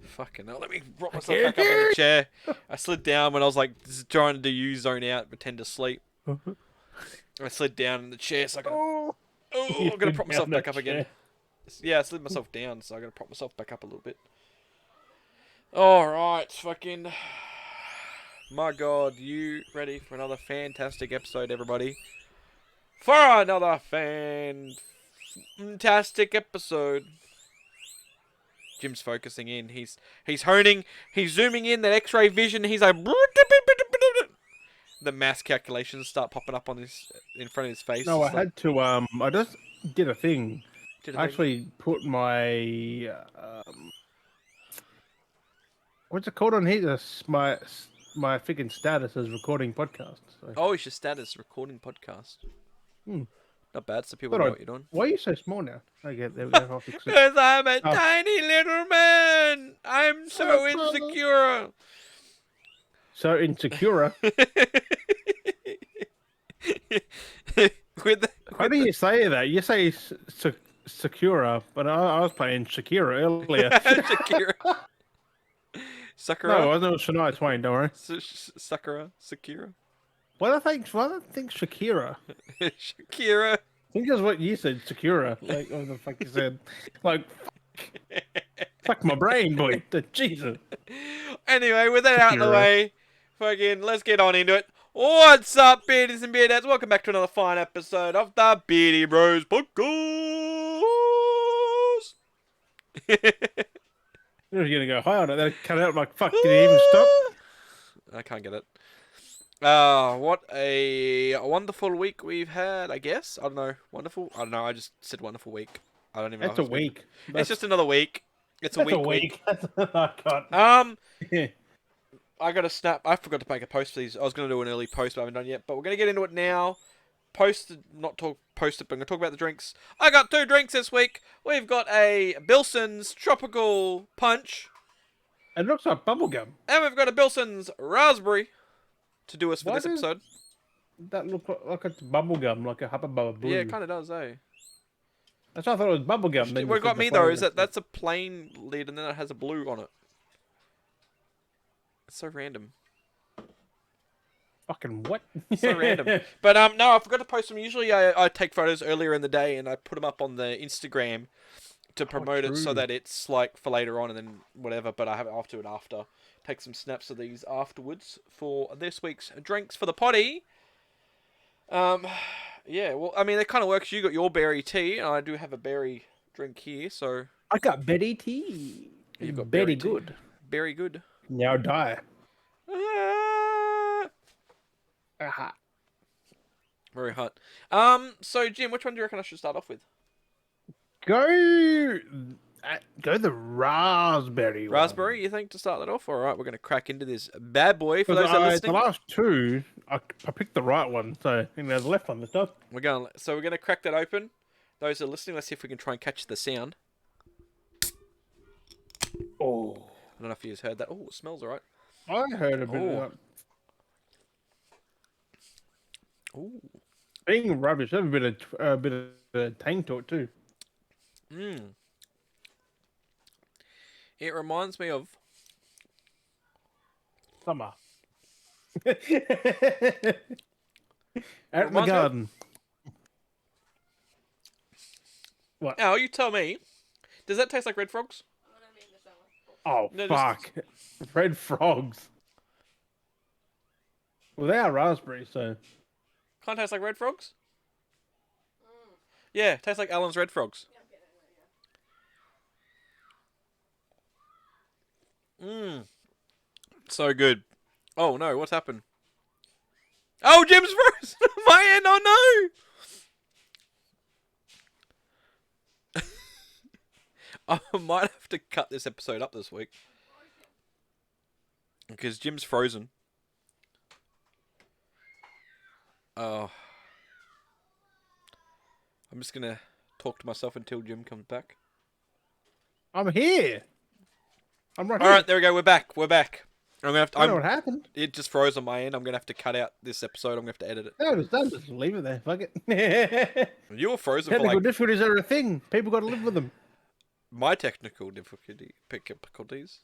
Fucking hell. Let me prop myself back up in the chair. I slid down when I was like trying to do you zone out, pretend to sleep. I slid down in the chair, so I gotta. Oh, Oh, you I'm gonna slid prop down myself the back up again. chair. Yeah, I slid myself down, so I gotta prop myself back up a little bit. Alright, fucking. My god, you ready for another fantastic episode, everybody? For another fantastic episode. Jim's focusing in. He's honing. He's zooming in that X-ray vision. He's like, the math calculations start popping up on his in front of his face. No, I It's like, had to. I just did a thing. did a I thing. actually put my what's it called on here? My freaking status as recording podcast. So, Oh, it's your status recording podcast. hmm. Not bad, so people Thought know I, what you're doing. why are you so small now? Okay, there we go. I'll fix it. Because I'm a Oh, tiny little man. I'm so insecure. so insecure. How do you say that? You say Sakura, but I was playing Shakira earlier. Shakira. No, Sakura? I wasn't with Shania Twain. Don't worry. Sakura? Sakura? Why do I think Shakira? Shakira. I think that's what you said, Sakura. Like, what the fuck you said? Like, fuck my brain, boy. Jesus. Anyway, with that out of the Shakira. way, fucking let's get on into it. What's up, beardies and beardettes? Welcome back to another fine episode of the Beardy Bros Podcast. You're gonna go high on it. Then cut out. Like, fuck. Did he even stop? I can't get it. What a wonderful week we've had, I guess. I don't know. Wonderful? I don't know. I just said wonderful week. I don't even know. That's how a it's been. week. It's just another week. It's a That's a week. week. That's I can't. I got to snap. I forgot to make a post for these. I was going to do an early post, but I haven't done yet. But we're going to get into it now. Post it, but I'm going to talk about the drinks. I got 2 drinks this week. We've got a Bilson's Tropical Punch. It looks like bubblegum. And we've got a Bilson's Raspberry to do us for Why this does episode. that look like it's bubblegum, like a Hubba Bubba Blue? Yeah, it kind of does, eh? That's why I thought it was bubblegum. Then What got me, though, is that that's a plain lid and then it has a blue on it. It's so random. Fucking what? So random. But no, I forgot to post them. Usually I take photos earlier in the day and I put them up on the Instagram to promote it so true. that it's like for later on and then whatever. But I'll do it after. Take some snaps of these afterwards for this week's drinks for the potty. Yeah. Well, I mean, it kind of works. You got your berry tea, and I do have a berry drink here. So I got Betty tea. you've got Betty berry tea. good. Very good. Now die. Ah, Aha. very hot. So Jim, which one do you reckon I should start off with? Go the raspberry. Raspberry, you think, to start that off? All right, we're going to crack into this bad boy. For One. those that are The listening, last 2, I picked the right one, so the left one, the stuff. we're going to crack that open. Those that are listening, let's see if we can try and catch the sound. Oh, I don't know if you just heard that. Oh, it smells all right. I heard a bit Oh. of that. Ooh. Being rubbish, there's a bit of tang to it too. Mmm. It reminds me of Summer. Out in the Reminds me of- garden. What? Al, you tell me. Does that taste like red frogs? Oh, No, fuck. Red frogs. Well, they are raspberries, so. Can't taste like red frogs? Yeah, tastes like Alan's red frogs. Mmm. So good. Oh no, what's happened? Oh, Jim's frozen! My end, oh no! I might have to cut this episode up this week. Because Jim's frozen. Oh. I'm just gonna talk to myself until Jim comes back. I'm here. I'm right here. Alright, there we go, we're back. I'm gonna have to. I know what happened. It just froze on my end. I'm gonna have to cut out this episode. I'm gonna have to edit it. No, it's done. Just leave it there. Fuck it. You were frozen for Technical like. difficulties are a thing. People got to live with them. my technical difficulties.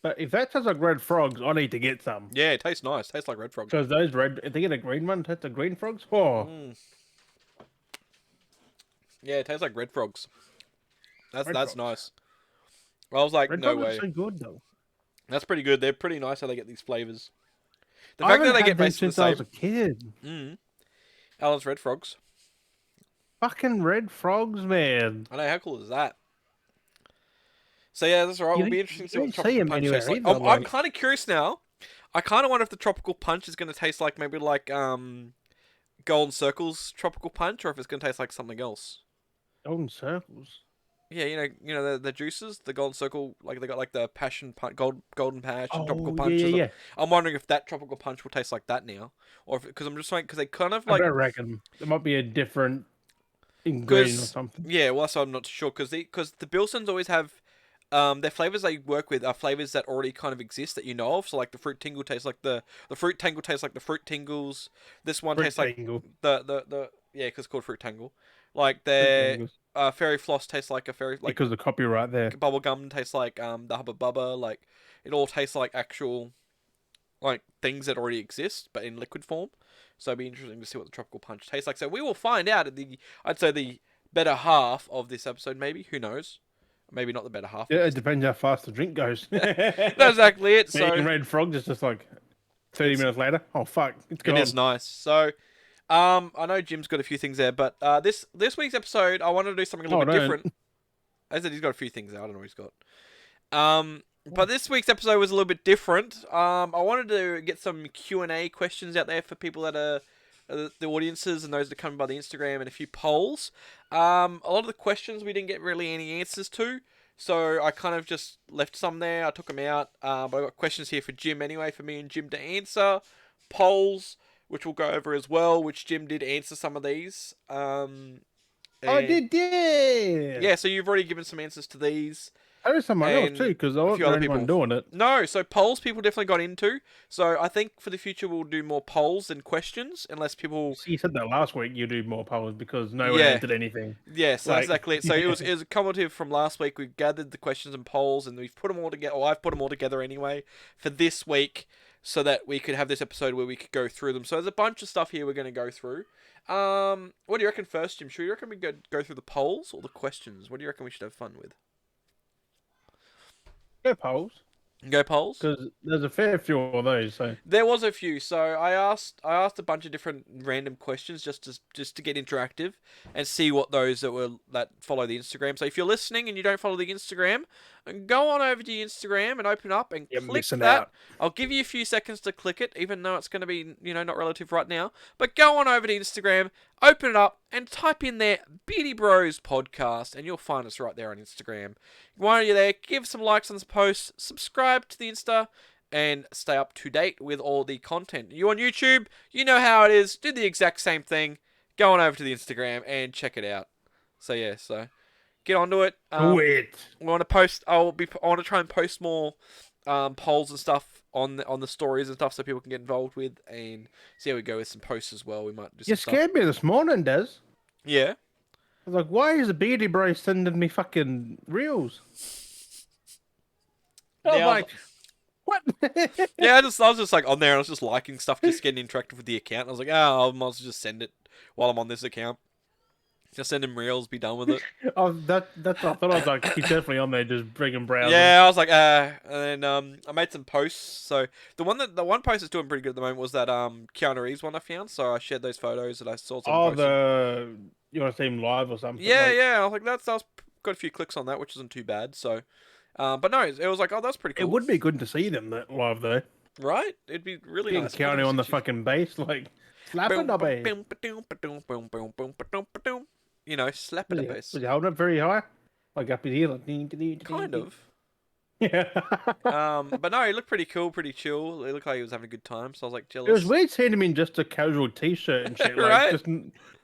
But if that tastes like red frogs, I need to get some. Yeah, it tastes nice. Tastes like red frog. Because those red, if they get a green one, that's a green frogs. Oh, Mm. Yeah, it tastes like red frogs. That's red that's frogs. nice. I was like, Red no frogs are way. so good though. That's pretty good. They're pretty nice how they get these flavors. The I fact haven't that they had get them basically the since I was same. a kid. Alan's red frogs. Fucking red frogs, man. I know, how cool is that? So yeah, that's alright. It'll be interesting You to see what don't the see tropical them punch tastes anywhere like. either. I'm Like kind of curious now. I kind of wonder if the tropical punch is going to taste like maybe like Golden Circle's tropical punch, or if it's going to taste like something else. golden circles. Yeah, the juices, the Golden Circle, like they got like the passion punch, golden patch, and tropical Oh yeah, yeah, punches. yeah. I'm wondering if that tropical punch will taste like that now, or because I'm just like because they kind of I like don't reckon there might be a different ingredient or because something. yeah, well, so I'm not sure because the Bilsons always have their flavors they work with are flavors that already kind of exist that you know of. So like the fruit tingle tastes like the fruit tangle tastes like the fruit tingles. This one Fruit tastes like tangle, the yeah, because it's called fruit tangle. Like fruit their tangles. fairy floss tastes like a fairy like Because the copyright there. bubble gum tastes like the hubba bubba. Like it all tastes like actual like things that already exist but in liquid form. So it'd be interesting to see what the tropical punch tastes like. So we will find out at the I'd say the better half of this episode. Maybe who knows? Maybe not the better half. Yeah, it depends how fast the drink goes. That's exactly it. Eating So red frogs is just like 30 it's, minutes later. Oh fuck, it's it is gone. nice. So I know Jim's got a few things there, but this week's episode I wanted to do something a little Oh, bit no. different. I said he's got a few things there. I don't know what he's got. But this week's episode was a little bit different. I wanted to get some Q&A questions out there for people that are the audiences and those that come by the Instagram and a few polls. A lot of the questions we didn't get really any answers to, so I kind of just left some there. I took them out, but I got questions here for Jim anyway, for me and Jim to answer. Polls, which we'll go over as well, which Jim did answer some of these. I And did, yeah. yeah, so you've already given some answers to these. I know someone else too, And because I a wasn't few the other only one people. doing it. No, so polls people definitely got into. So I think for the future we'll do more polls than questions, unless people. See, you said that last week. You do more polls because no one Yeah, answered anything. yeah. So that's Like, exactly it. So it was a cumulative from last week. We've gathered the questions and polls, and we've put them all together. Or I've put them all together anyway for this week, so that we could have this episode where we could go through them. So there's a bunch of stuff here we're going to go through. What do you reckon first, Jim? Should you reckon we go through the polls or the questions? What do you reckon we should have fun with? go polls Go polls. because there's a fair few of those. So There was a few, so I asked a bunch of different random questions just to get interactive and see what those that follow the Instagram. So if you're listening and you don't follow the Instagram, go on over to your Instagram and open up and you're click missing that. out. I'll give you a few seconds to click it, even though it's going to be not relative right now. But go on over to Instagram, open it up, and type in there Beardy Bros Podcast, and you'll find us right there on Instagram. While you're there, give some likes on this post, subscribe to the Insta, and stay up to date with all the content. You on YouTube, you know how it is. Do the exact same thing. Go on over to the Instagram and check it out. So yeah, so get onto it. Quit. We want to post. I want to try and post more polls and stuff on the stories and stuff, so people can get involved with and see how we go with some posts as well. We might do some You stuff. scared me this morning, Des. Yeah. I was like, why is the Beardy Bro sending me fucking reels? I was Yeah, like, what? Yeah, I was just like on there and I was just liking stuff, just getting interactive with the account. I was like, I might as well just send it while I'm on this account. Just send him reels, be done with it. Oh, that's what I thought. I was like, he's definitely on there just bringing browsing. Yeah, I was like, and then I made some posts. So the one post that's doing pretty good at the moment was that Keanu Reeves one I found. So I shared those photos that I saw. Oh, you want to see him live or something? Yeah, like, yeah. I was like, that was got a few clicks on that, which isn't too bad. So, but no, it was like, oh, that's pretty cool. It would be good to see them live though. Right? It'd be really Getting nice. Keanu on the fucking bass, like slapping the bass. Slapping the bass. Was he holding it very high? Like up his ear, like ding, ding, ding, Kind ding. of. Yeah. But no, he looked pretty cool, pretty chill. It looked like he was having a good time. So I was like, It was jealous. weird seeing him in just a casual t-shirt and shit, like Right? just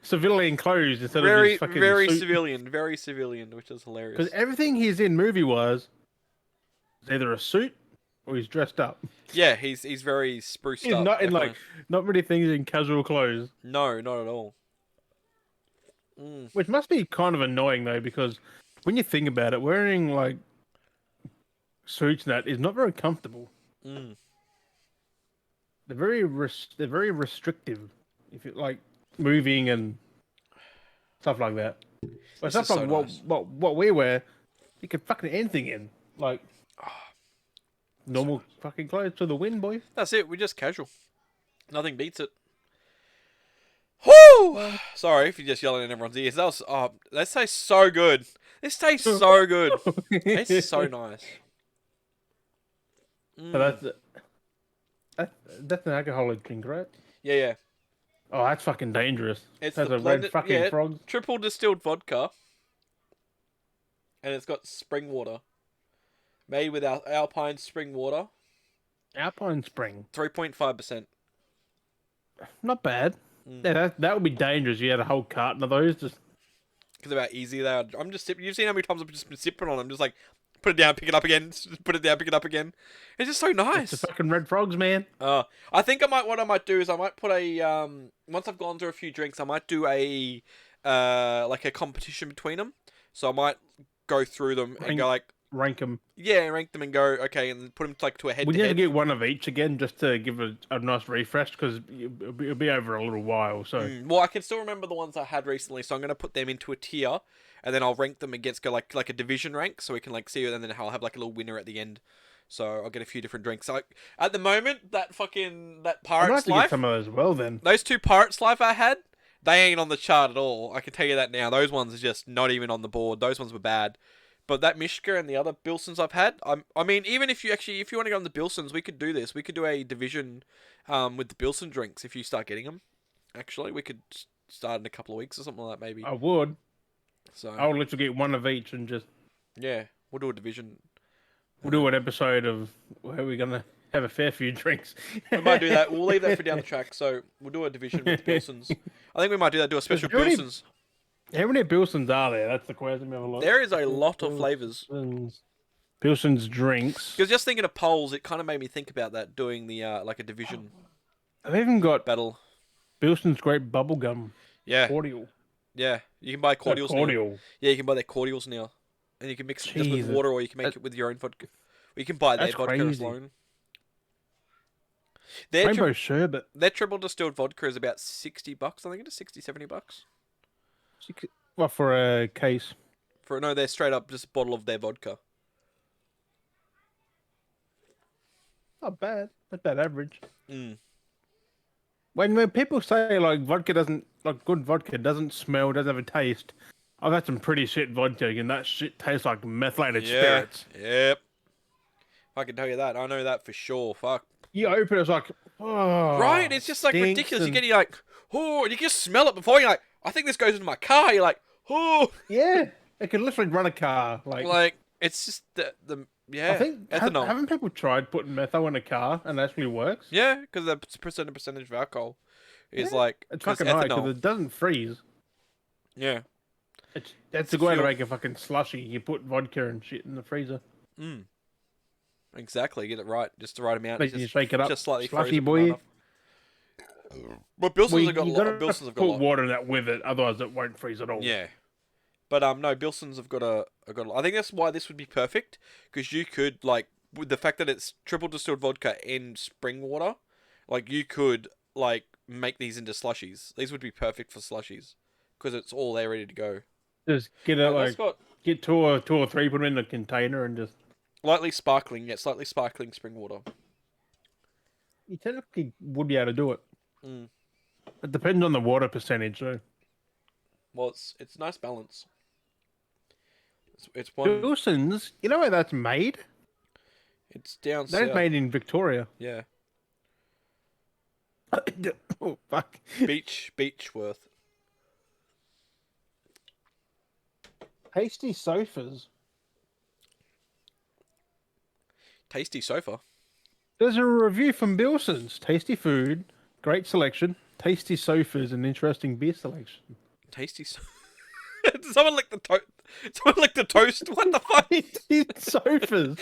civilian clothes instead of Very, his fucking very suit. civilian, which is hilarious. Because everything he's in movie-wise is either a suit or he's dressed up. Yeah, he's very spruced He's up. not in definitely. like not many things in casual clothes. No, not at all. Mm, Which must be kind of annoying though, because when you think about it, wearing like suits and that is not very comfortable. mm. They're very restrictive. If you like moving and stuff like that. But This is stuff like so nice. what we wear, you can fucking anything in. Like So normal nice. fucking clothes to the wind, boy. That's it. We're just casual. Nothing beats it. Whoo! Well, Sorry if you're just yelling in everyone's ears. That was that tastes so good. This tastes so good. It's so nice. So Mm. that's an alcoholic drink, right? Yeah, yeah. Oh, that's fucking dangerous. It's the Has a red blended, fucking yeah, frog. triple distilled vodka, and it's got spring water, made with our Alpine spring water, Alpine Spring. 3.5%. Not bad. Mm. Yeah, that would be dangerous. You had a whole carton of those. Just Because of how easy they are. I'm just sipping. You've seen how many times I've just been sipping on them. Just like put it down, pick it up again. Put it down, pick it up again. It's just so it's the nice. fucking red frogs, man. I think what I might do is I might put a once I've gone through a few drinks, I might do a like a competition between them. So I might go through them and go like, Rank them. yeah, rank them and go okay, and put them like to a head We to need to head. get one of each again just to give a nice refresh because it'll be over a little while. So Well, I can still remember the ones I had recently, so I'm gonna put them into a tier, and then I'll rank them against go like a division rank, so we can like see, and then I'll have like a little winner at the end. So I'll get a few different drinks. Like at the moment, that I might have Pirate's to get Life, some of those as well then. those two Pirate's Life I had, they ain't on the chart at all. I can tell you that now. Those ones are just not even on the board. Those ones were bad. But that Mishka and the other Bilsons I've had, I mean, even if you want to go on the Bilsons, we could do this. We could do a division, with the Bilson drinks if you start getting them. Actually, we could start in a couple of weeks or something like that, maybe. I would. So I would literally get one of each and just yeah, we'll do a division. we'll do an episode of where we're gonna have a fair few drinks. We might do that. We'll leave that for down the track. So we'll do a division with Bilsons. I think we might do that. Do a special how many- Bilsons. How many Bilsons are there? That's the question. Let me have a look. There is a lot of flavors. Bilsons drinks. Because just thinking of polls, it kind of made me think about that, doing the like a division I've even got battle. Bilson's Grape Bubblegum Yeah, Cordial. yeah. You can buy cordials now. Cordial. Yeah, you can buy their cordials now, and you can mix it just with Jesus. water, or you can make it with your own vodka. Or you can buy their That's vodka crazy. alone. Their Rainbow Sherbet. their triple distilled vodka is about $60. I think it is $60-$70 What for a case? for no. They're straight up just a bottle of their vodka. Not bad. Not bad average. Mm. When people say like vodka doesn't like good vodka doesn't smell, doesn't have a taste. I've had some pretty shit vodka and that shit tastes like methylated Yeah. spirits. Yep. I can tell you that. I know that for sure. Fuck. You open it, it's like, oh, Right? It's just like stinks ridiculous. and- You're getting like, oh, and you can just smell it before you're like, I think this goes into my car. You're like, oh, Yeah, it could literally run a car. like it's just the yeah. I think ethanol. haven't people tried putting methyl in a car and it actually works? Yeah, because the percentage of alcohol is Yeah. like It's 'cause fucking high ethanol. because it doesn't freeze. Yeah. That's It's a good way to fuel. make a fucking slushy. You put vodka and shit in the freezer. Mm. Exactly. Get it right. Just the right amount. Then Just, you shake it up. just slightly Slushy frozen, but boy. not enough. But Bilson's Well, have got a you lot. gotta Bilson's have got put a lot. water in that with it, otherwise it won't freeze at all. Yeah. But no, Bilson's have got I think that's why this would be perfect, because you could like with the fact that it's triple distilled vodka and spring water, like you could like make these into slushies. These would be perfect for slushies because it's all there ready to go. Just get it That's like got get two or three, put them in a container, and just slightly sparkling spring water. you technically would be able to do it. Mm. It depends on the water percentage, though. Well, it's nice balance. It's one. Wilson's, you know where that's made? It's down That's south. made in Victoria. Yeah, Oh fuck! Beechworth. Hasty sofas. Tasty sofa. There's a review from Bilson's. Tasty food, great selection. Tasty sofas and interesting beer selection. Tasty. Did someone lick the toast? Someone lick the toast? What the fuck? Tasty sofas.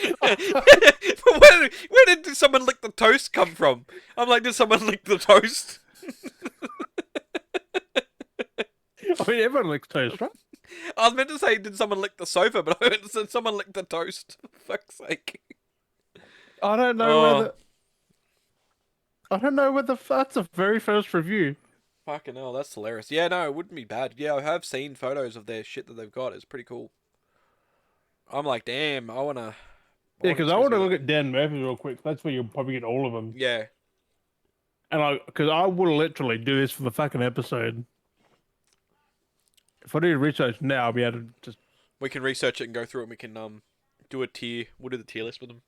Where did someone lick the toast come from? I'm like, did someone lick the toast? I mean, everyone licks toast, right? I was meant to say, did someone lick the sofa, but I meant to say someone licked the toast. For fuck's sake. I don't know Oh, whether. I don't know whether that's the very first review. fucking hell, that's hilarious. Yeah, no, it wouldn't be bad. Yeah, I have seen photos of their shit that they've got. It's pretty cool. I'm like, damn, I wanna Yeah, because I experience want to that. look at Dan Murphy real quick. That's where you'll probably get all of them. Yeah, And because I will literally do this for the fucking episode. If I do research now, I'll be able to just. we can research it and go through it. And we can do a tier. We'll do the tier list with them.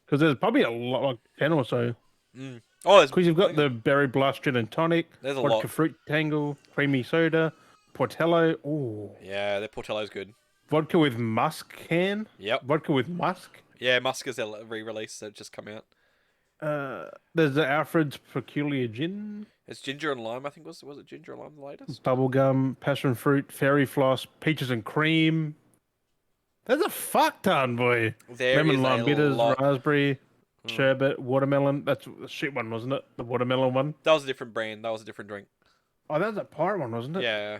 Because there's probably a lot, like 10 or so. Mm. Oh, there's Because you've got the berry blast gin and tonic, there's a vodka lot. fruit tangle, creamy soda, Portello. Ooh, Yeah, their Portello's good. vodka with musk can. Yep. Vodka with musk. Yeah, Musk is their re-release that just come out. There's the Alfred's Peculiar Gin, It's ginger and lime. I think was it ginger and lime the latest? bubblegum, passion fruit, fairy floss, peaches and cream. There's a fuck ton, boy. There Lemon is lime a bitters, lot. raspberry, sherbet, watermelon. That's the shit one, wasn't it? The watermelon one. That was a different brand. That was a different drink. Oh, that was a pirate one, wasn't it? Yeah.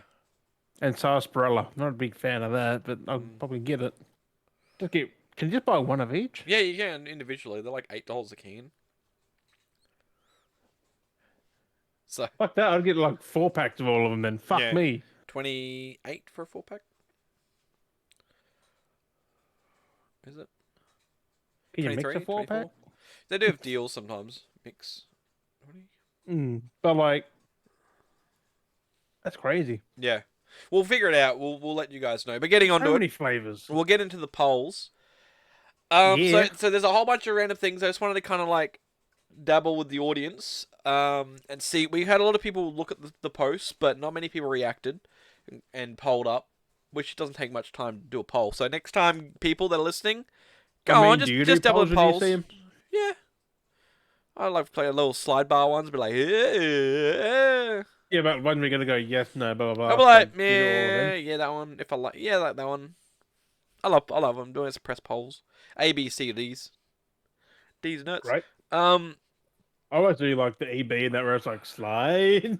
And sarsaparilla. Not a big fan of that, but I'll probably get it. Just get. Can you just buy one of each? Yeah, you can individually. They're like $8 a can. So Fuck that. I'd get like 4 packs of all of them then. Fuck Yeah. me. 28 for a 4-pack. Is it? Can you mix 23, a 4 pack? They do have deals sometimes. Mix. 20? But like, that's crazy. Yeah. We'll figure it out. We'll let you guys know. But getting So onto many it, flavors. we'll get into the polls. Yeah. So there's a whole bunch of random things. I just wanted to kind of like dabble with the audience and see. We had a lot of people look at the posts, but not many people reacted and polled up, which doesn't take much time to do a poll. So next time, people that are listening, go I mean, on, do you just do dabble in polls when you polls. see 'em? Yeah, I like to play a little slide bar ones, be like, yeah. Yeah, but when we're gonna go yes, no, blah blah I'll blah. be like, so you do all of them. yeah, that one. If I like, yeah, I like that one. I love them doing is press polls. A, B, C, D's. D's nuts. Right. Um, I always do like the EB and that where it's like slide.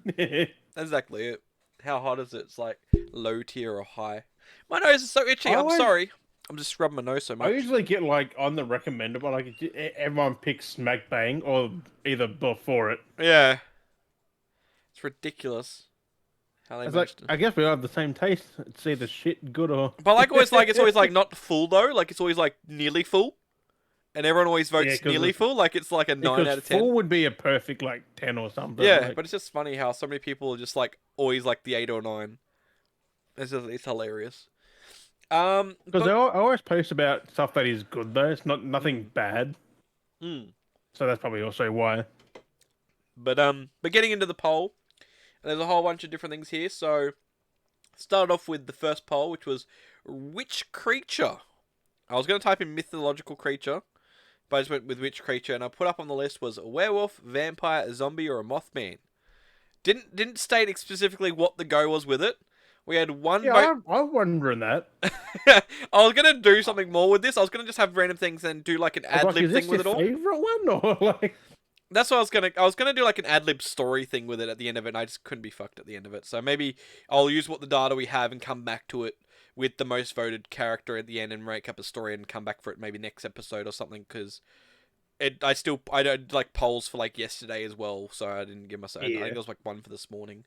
exactly it. How hot is it? It's like low tier or high. My nose is so itchy. I I'm always- sorry. I'm just rubbing my nose so I much. usually get like on the recommended one, like everyone picks Smack Bang or either before it. Yeah. It's ridiculous how they It's like managed to. I guess we all have the same taste. It's either shit good or. But like always, like it's always like not full though. Like it's always like nearly full, and everyone always votes 'cause nearly it's- full. Like it's like a 9 because out of 10. full would be a perfect like 10 or something. Yeah, like, but it's just funny how so many people are just like always like the 8 or 9. It's hilarious. because But, I always post about stuff that is good though. It's nothing bad. mm, So that's probably also why. but getting into the poll, there's a whole bunch of different things here. So started off with the first poll, which was which creature. I was going to type in mythological creature, but I just went with which creature, and I put up on the list was a werewolf, vampire, a zombie, or a mothman. Didn't state specifically what the go was with it. We had one vote. Yeah, I'm wondering that. I was gonna do something more with this. I was gonna just have random things and do like an I was ad like, lib is this thing with it your all. favorite one or like? That's what I was gonna. I was gonna do like an ad lib story thing with it at the end of it, and I just couldn't be fucked at the end of it. So maybe I'll use what the data we have and come back to it with the most voted character at the end and make up a story and come back for it maybe next episode or something because. I don't like polls for like yesterday as well, so I didn't give myself. I think there was like one for this morning,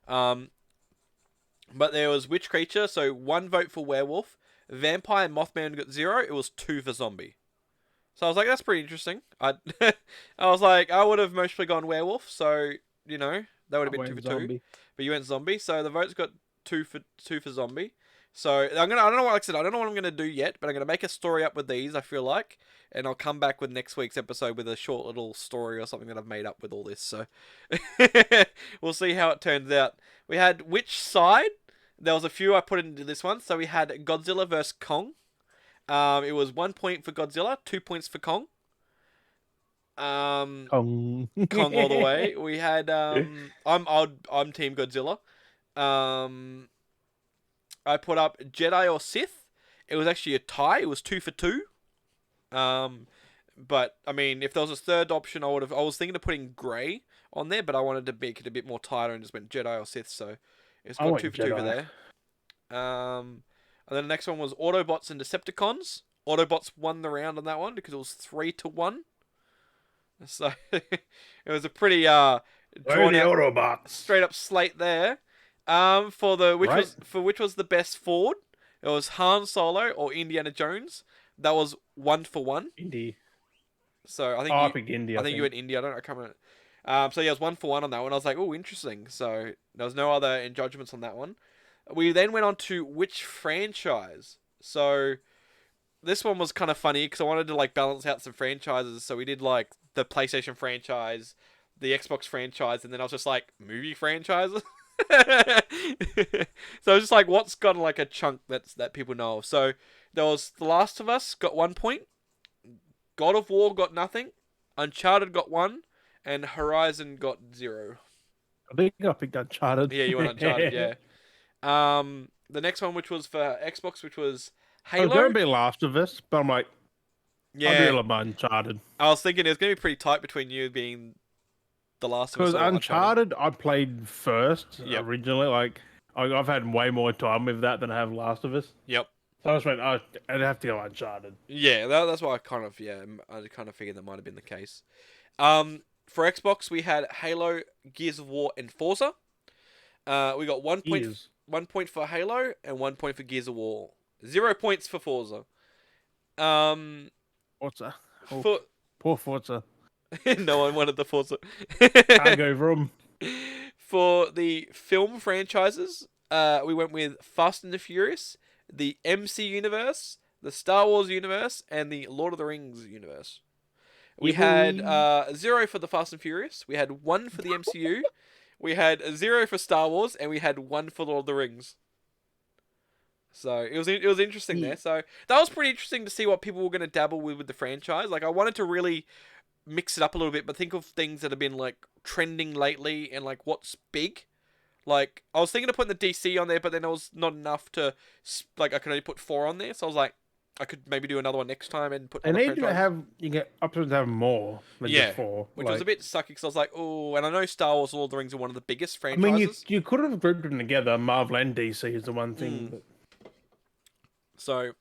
but there was which creature? So 1 vote for werewolf, vampire, and mothman got 0. It was 2 for zombie. So I was like, that's pretty interesting. I was like, I would have mostly gone werewolf, so that would have been 2 for 2. But you went zombie, so the votes got 2 for zombie. So I don't know what, like I said, I don't know what I'm gonna do yet, but I'm gonna make a story up with these. I feel like, and I'll come back with next week's episode with a short little story or something that I've made up with all this. So we'll see how it turns out. We had which side? There was a few I put into this one. So we had Godzilla vs Kong. It was 1 point for Godzilla, 2 points for Kong. Kong. Kong all the way. We had I'm Team Godzilla. I put up Jedi or Sith. It was actually a tie. It was 2 for 2. But I mean, if there was a third option, I would have. I was thinking of putting grey on there, but I wanted to make it a bit more tighter and just went Jedi or Sith. So it's I got two went for two for Jedi. there. And then the next one was Autobots and Decepticons. Autobots won the round on that one because it was 3-1. So it was a pretty Where are drawn the out, Autobots? straight up slate there. For the Right? which was the best Ford? It was Han Solo or Indiana Jones. That was 1-1. Indy. So Oh, I picked Indy, I I think you think. went India. I can't remember. So yeah, it was 1-1 on that one. I was like, oh, interesting. So there was no other judgments on that one. We then went on to which franchise. So this one was kind of funny because I wanted to like balance out some franchises. So we did like the PlayStation franchise, the Xbox franchise, and then I was just like movie franchises. So I was just like, what's got like a chunk that people know of? So there was The Last of Us got 1 point, God of War got nothing, Uncharted got one, and Horizon got 0. I think I picked Uncharted. Yeah, you went Uncharted, I yeah. The next one, which was for Xbox, which was was going Halo. to be Last of Us, but I'm like, I'd Yeah, really like Uncharted. I was thinking it was gonna be pretty tight between you being The Last of Us Because or Uncharted. Uncharted, I played first Yep, originally. Like, I've had way more time with that than I have Last of Us. yep, So I just went, oh, I'd have to go Uncharted. yeah. That's why I kind of figured that might have been the case. For Xbox, we had Halo, Gears of War, and Forza. We got 1 point, Years. 1 point for Halo and 1 point for Gears of War. 0 points for Forza. Um, Forza. Oh, for poor Forza. no one wanted the Forza. Can't go wrong. For the film franchises, we went with Fast and the Furious, the MC universe, the Star Wars universe, and the Lord of the Rings universe. We Yeah, had boy. 0 for the Fast and Furious. We had 1 for the MCU. We had 0 for Star Wars, and we had 1 for Lord of the Rings. So it was interesting Yeah. there. So that was pretty interesting to see what people were going to dabble with the franchise. Like I wanted to really mix it up a little bit, but think of things that have been like trending lately and like what's big. Like I was thinking of putting the DC on there, but then it was not enough to like I could only put 4 on there. So I was like, I could maybe do another one next time and put They other need to franchises. have, you get options to have more than just Yeah, four. which was a bit sucky because I was like, oh, and I know Star Wars: Lord of the Rings are one of the biggest I mean, franchises. you could have grouped them together. Marvel and DC is the one thing. Mm. But So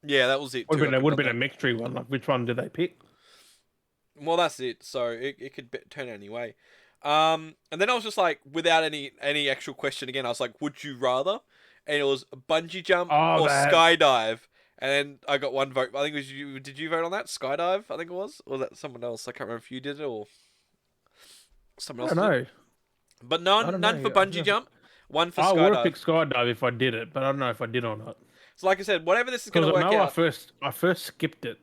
yeah, that was it too. I would couldn't have have been a done. mixture one. Like, which one did they pick? Well, that's it. So it could turn any way. And then I was just like, without any actual question again, I was like, would you rather? And it was bungee jump Oh, or that. skydive. And then I got one vote. I think it was you. Did you vote on that skydive? I think it was, or that someone else. I can't remember if you did it or someone I else don't did it. know. But I don't none for bungee know. jump, one for I would have skydive. picked skydive if I did it, but I don't know if I did or not. So like I said, whatever this is Because gonna I work know out. I first skipped it.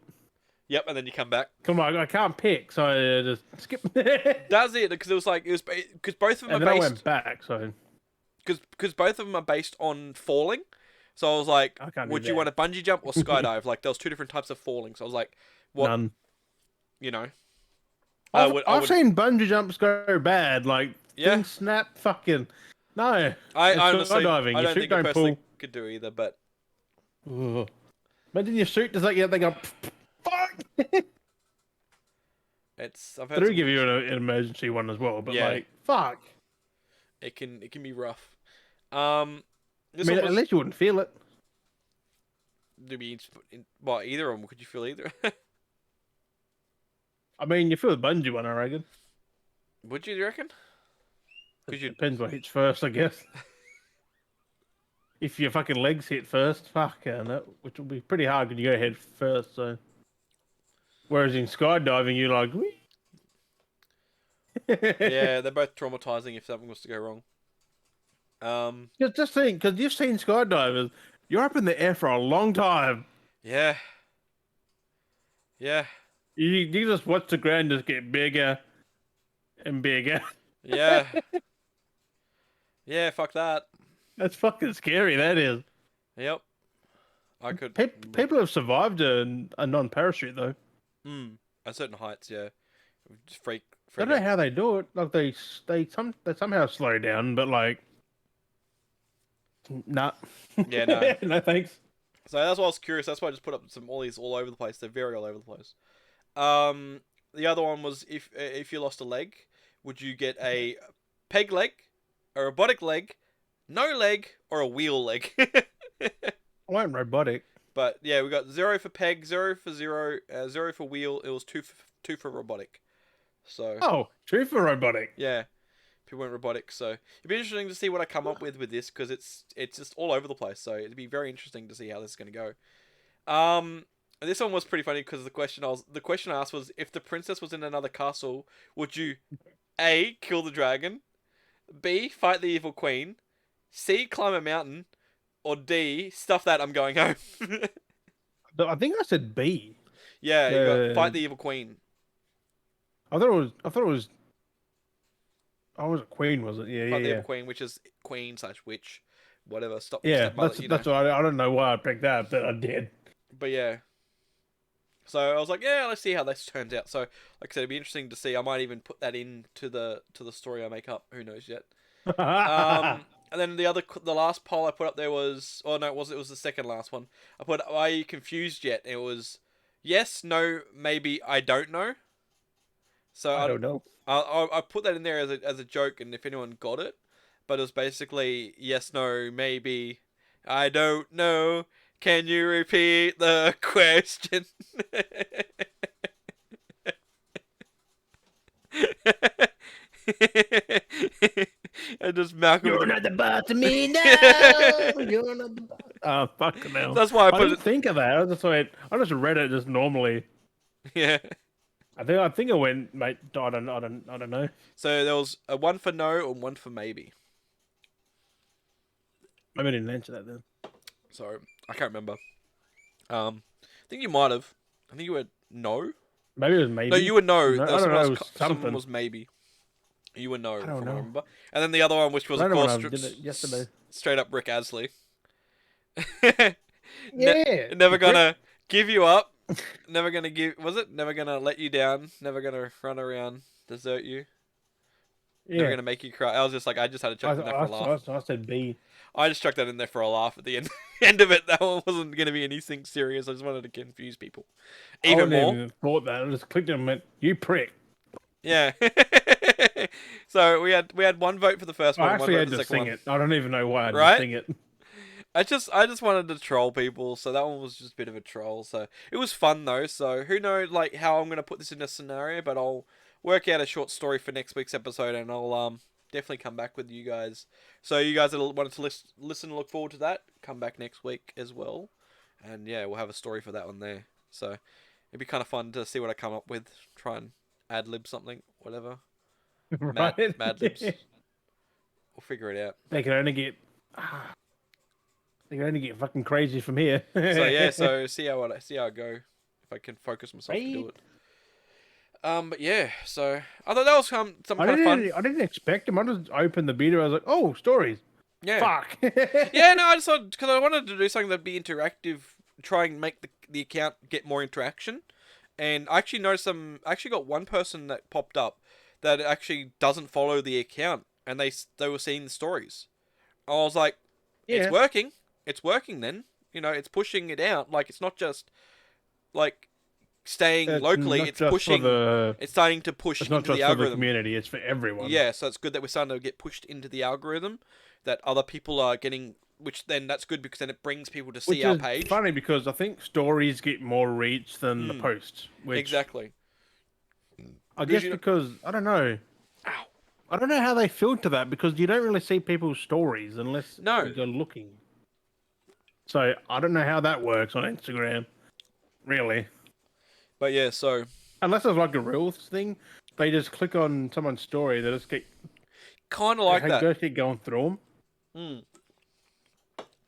Yep, and then you come back. Come on, I can't pick, so I just skip. That's it, because it was like because both of them And are then I based went back, so because both of them are based on falling. So I was like, I can't do would you want that. to bungee jump or skydive? Like there was two different types of falling. So I was like, what None. you know? I I've would seen bungee jumps go bad, like yeah. things snap. Fucking no. I It's honestly skydiving. I You don't shoot, think I don't personally pull. could do either, but Ugh. Imagine you shoot, just like yeah, they go. Fuck. I've They heard do some give good you an emergency one as well, but yeah. like fuck. It can be rough. I This mean, one at was least you wouldn't feel it. to be well either of them. Could you feel either? I mean, you feel the bungee one, I reckon. Would you reckon? It Because you depends what hits first, I guess. If your fucking legs hit first, fuck, that, which will be pretty hard because you go head first. So, whereas in skydiving, you're like, "Whee." yeah, they're both traumatizing if something was to go wrong. Just think, because you've seen skydivers, you're up in the air for a long time. Yeah, yeah, You just watch the ground just get bigger and bigger. yeah, yeah. Fuck that. That's fucking scary. That is. Yep. I could. People have survived a non-parachute though. At certain heights, yeah. Just freak, I freak don't know out. how they do it. Like they somehow slow down, but like, nah, Yeah, no. no thanks. So that's why I was curious. That's why I just put up some ollies all over the place. They're very all over the place. The other one was if you lost a leg, would you get a peg leg, a robotic leg, no leg, or a wheel leg? I went robotic. But yeah, we got 0 for peg, 0 for wheel. It was two for robotic. So Oh, true for robotic. yeah, people went robotic. So it'd be interesting to see what I come up with this because it's just all over the place. So it'd be very interesting to see how this is going to go. This one was pretty funny because the question I asked was if the princess was in another castle, would you A, kill the dragon, B, fight the evil queen, C, climb a mountain, or D, stuff that I'm going home. I think I said B. Yeah, you got fight The the evil queen. I thought it was. I thought it was. I was a queen, was it? Yeah, Fight yeah, the evil yeah. queen, which is queen/witch, whatever. Yeah, Stepmother, you know. that's why I don't know why I picked that, but I did. But yeah, so I was like, yeah, let's see how this turns out. So, like I said, it'd be interesting to see. I might even put that into the story I make up. Who knows yet? And then the last poll I put up there was, oh no, it was the second last one. I put, are you confused yet? It was, yes, no, maybe, I don't know. So I don't know. I put that in there as a joke, and if anyone got it, but it was basically yes, no, maybe, I don't know. Can you repeat the question? And just Malcolm. You're not the boss of me now. You're not the boss. Oh, fuck no. That's why I I put didn't think of that. I just read it just normally. Yeah. I think I went, mate. I don't know. So there was a one for no and one for maybe. Maybe I didn't answer that then. So I can't remember. I think you might have. I think you were no. Maybe it was maybe. No, you were no. No, I don't know. It was Someone something. was maybe. You were no, I don't from what I know. remember. And then the other one, which was I of don't know course when I did it yesterday. straight up Rick Astley. Yeah. Never gonna give you up. Never gonna give. Was it? Never gonna let you down. Never gonna run around, desert you. Never Yeah. gonna make you cry. I was just like, I just had to chuck in there for a laugh. I said B. I just chucked that in there for a laugh at the end. End of it. That one wasn't gonna be anything serious. I just wanted to confuse people even I more. even thought that. I just clicked it and went, "You prick." Yeah. So we had one vote for the first one. I And one actually vote had for the to second sing one. it. I don't even know why I had to Right? sing it. I just wanted to troll people, so that one was just a bit of a troll. So it was fun though. So who knows like how I'm gonna put this in a scenario, but I'll work out a short story for next week's episode, and I'll definitely come back with you guys. So you guys that wanted to listen and look forward to that, come back next week as well, and yeah, we'll have a story for that one there. So it'd be kind of fun to see what I come up with. Try and ad lib something, whatever. Right? Mad libs. We'll figure it out. They can only get. They can only get fucking crazy from here. So yeah, so see how I go if I can focus myself to do it. But yeah, so I thought that was some kind of fun. I didn't expect them. I just opened the beta. I was like, oh, stories. Yeah. Fuck. Yeah, no, I just thought because I wanted to do something that'd be interactive, try and make the account get more interaction. And I actually noticed I actually got one person that popped up that actually doesn't follow the account, and they were seeing the stories. I was like, Yeah. it's working. It's working then. You know, it's pushing it out. Like it's not just like staying locally. Not It's just for pushing. the. It's starting to push It's not into just the for the algorithm. community. It's for everyone. Yeah, so it's good that we're starting to get pushed into the algorithm. That other people are getting, which then that's good because then it brings people to see Which our is page. funny because I think stories get more reach than the posts. Which Exactly. I guess because I don't know. Ow. I don't know how they filter that because you don't really see people's stories unless No. you go looking. So I don't know how that works on Instagram. Really. But yeah, so Unless it's like a Reels thing, they just click on someone's story, they just get kind of like that. keep going through them.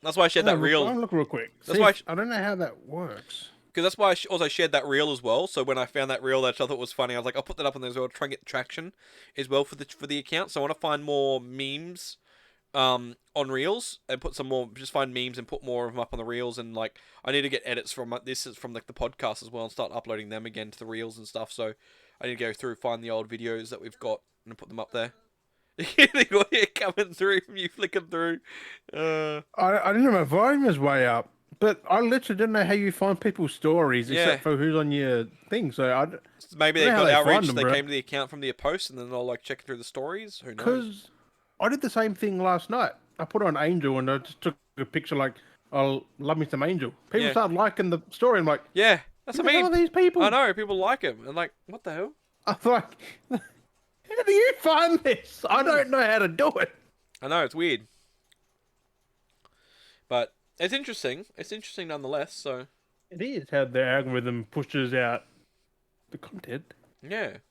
That's why I shared that reel. I'll look real quick. That's why I don't know how that works. Because that's why I also shared that reel as well. So when I found that reel that I thought was funny, I was like, I'll put that up on there as well to try and get traction as well for the account. So I want to find more memes on reels and put some more. Just find memes and put more of them up on the reels. And like, I need to get edits from this is from like the podcast as well and start uploading them again to the reels and stuff. So I need to go through find the old videos that we've got and put them up there. You're coming through from you flicking through. I didn't know my volume was way up. But I literally don't know how you find people's stories Yeah. except for who's on your thing. So I don't Maybe they know how got they find outreach. them, They bro. came to the account from the post, and then they'll like check through the stories. Who knows? Because I did the same thing last night. I put on Angel and I just took a picture like, "Oh, love me some Angel." People Yeah. started liking the story. I'm like, Yeah. That's "Who what the I hell mean. are these I people?" know people like him, and like, what the hell? I was like, "How do you find this? I Mm. don't know how to do it." I know it's weird, but it's interesting. It's interesting nonetheless. So It is how the algorithm pushes out the content, yeah, it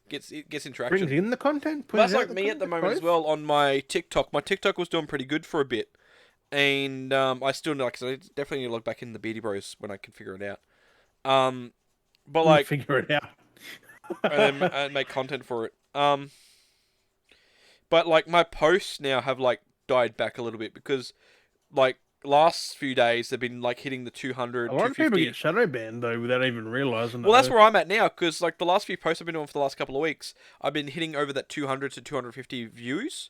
gets brings interaction. in the content, Well, pushes that's like out the me at the content. moment as Both. well on my TikTok. My TikTok was doing pretty good for a bit, and I still know because I definitely need to log back in the Beardy Bros when I can figure it out. Um, but When you like, figure it and then out. and make content for it. But like my posts now have like died back a little bit because like last few days they've been like hitting the A 200, lot of people 250. get shadow banned though without even realizing it Well, that's though. where I'm at now because like the last few posts I've been doing for the last couple of weeks, I've been hitting over that 200 to 250 views,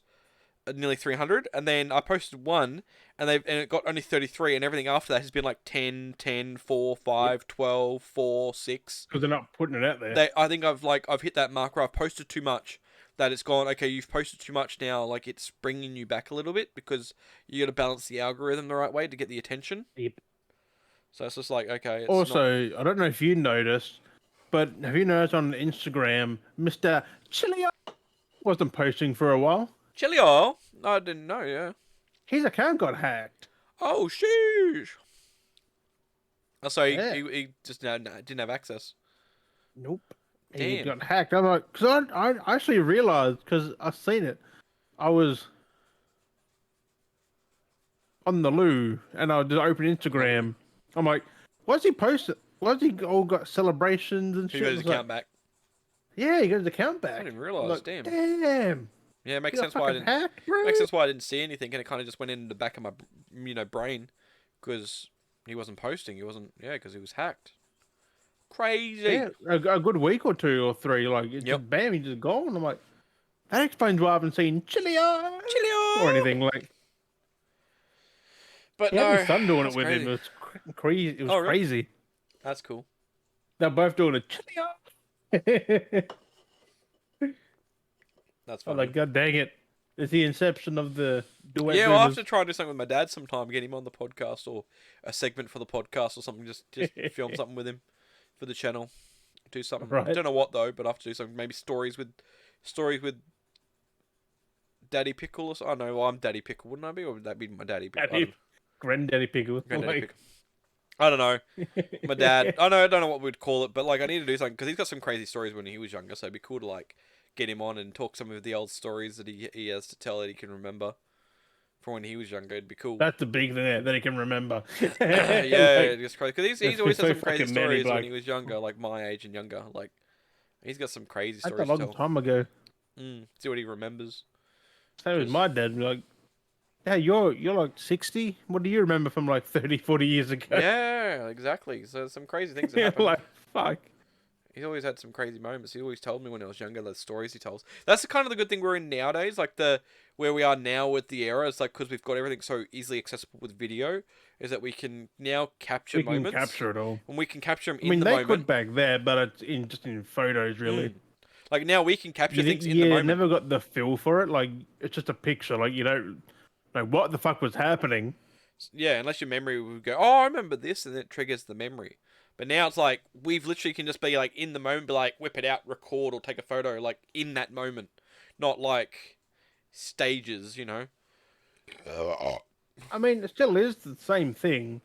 nearly 300, and then I posted one and it got only 33, and everything after that has been like 10, 10, 4, Yep. 5, 12, 4, 6. Because they're not putting it out there. I think I've hit that mark where I've posted too much. That it's gone. Okay, you've posted too much now. Like it's bringing you back a little bit because you got to balance the algorithm the right way to get the attention. Yep. So it's just like okay, it's not Also, I don't know if you noticed, but have you noticed on Instagram, Mr. Chilio wasn't posting for a while. chili oil. I didn't know. Yeah. His account got hacked. Oh sheesh. Oh, so he, Yeah. he, he just didn't have access. Nope. He Damn. got hacked. I'm like, because I actually realized, because I seen it. I was on the loo and I just opened Hello. Instagram. I'm like, what's he posted? Why's he all got celebrations and He shit? got I his was like, account back. yeah, he got his account I back. didn't I was realize. like, Damn. damn, Yeah, it he makes got sense why I fucking didn't. hacked, bro. Makes sense why I didn't see anything, and it kind of just went into the back of my, brain, because he wasn't posting. He wasn't. Yeah, because he was hacked. Crazy. Yeah, a good week or two or three, like it Yep. just bam, he just gone. I'm like, that explains why I haven't seen Chilio or Chilio. anything. Like But he had his no, son doing it that's with him. crazy. It was crazy. It was Oh, really? crazy. That's cool. They're both doing a Chilio. That's I'm funny. like, God dang it! It's the inception of the duet Yeah, I'll have to boomers. try and do something with my dad sometime. Get him on the podcast or a segment for the podcast or something. Just film something with him for the channel. Do something. Right? Don't know what though, but I have to do something. Maybe stories with Daddy Pickle or so. I don't know. Well, I'm Daddy Pickle, wouldn't I be? Or would that be my daddy? I don't Daddy, know. granddaddy pickle. Granddaddy Like, Pickle. I don't know. My dad. I don't know what we'd call it, but like I need to do something because he's got some crazy stories when he was younger. So it'd be cool to like get him on and talk some of the old stories that he has to tell that he can remember from when he was younger. It'd be cool. that's the big thing that he can remember. Yeah, Like, it's crazy because he's always it's had so some crazy fucking many. stories when he Like, was younger, like my age and younger. Like he's got some crazy that's a stories to long tell. time ago. See what he remembers. Same as Cause my dad. Like, hey, you're like 60. What do you remember from like 30, 40 years ago? yeah, exactly. So some crazy things that Yeah, happened. like, fuck. He's always had some crazy moments. He always told me when I was younger the stories he tells. That's the kind of the good thing we're in nowadays. Like the where we are now with the era, it's like because we've got everything so easily accessible with video, is that we can now capture We can moments capture it all. and we can capture them I in mean, the they could moment. back there, but it's in just in photos, really. Mm. Like now we can capture things in the You moment. never got the feel for it. Like, it's just a picture. Like, you don't know what the fuck was happening. Yeah, unless your memory would go, oh, I remember this, and it triggers the memory. But now it's like we've literally can just be like in the moment, be like whip it out, record, or take a photo, like in that moment, not like stages, you know. I mean, it still is the same thing.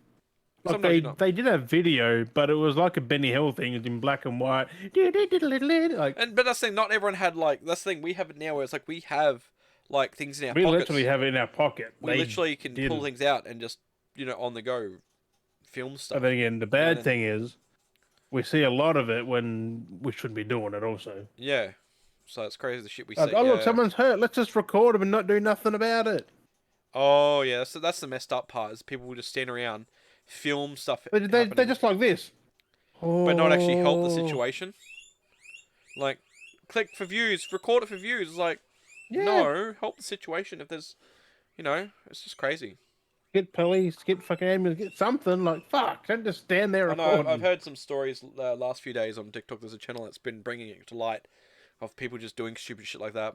Like Sometimes you're not. they did have video, but it was like a Benny Hill thing. It's in black and white. Like But that's the thing. Not everyone had like that's the thing. We have it now, where it's like we have like things in our we literally pockets. have it in our pocket. We They literally can pull didn't. things out and just on the go film And stuff. then again, the You know, and bad then thing is we see a lot of it when we shouldn't be doing it. Also, yeah, so it's crazy the shit we like, see. oh look, Yeah. someone's hurt. Let's just record them and not do nothing about it. Oh yeah, that's the messed up part is people will just stand around, film stuff They're happening, just like this. but not actually help the Oh, situation. Like, click for views, record it for views. It's like, yeah. no, help the situation if there's, it's just crazy. get police, get fucking ambulance, get something. Like, fuck, don't just stand there I know. I've recording. heard some stories last few days on TikTok. There's a channel that's been bringing it to light of people just doing stupid shit like that.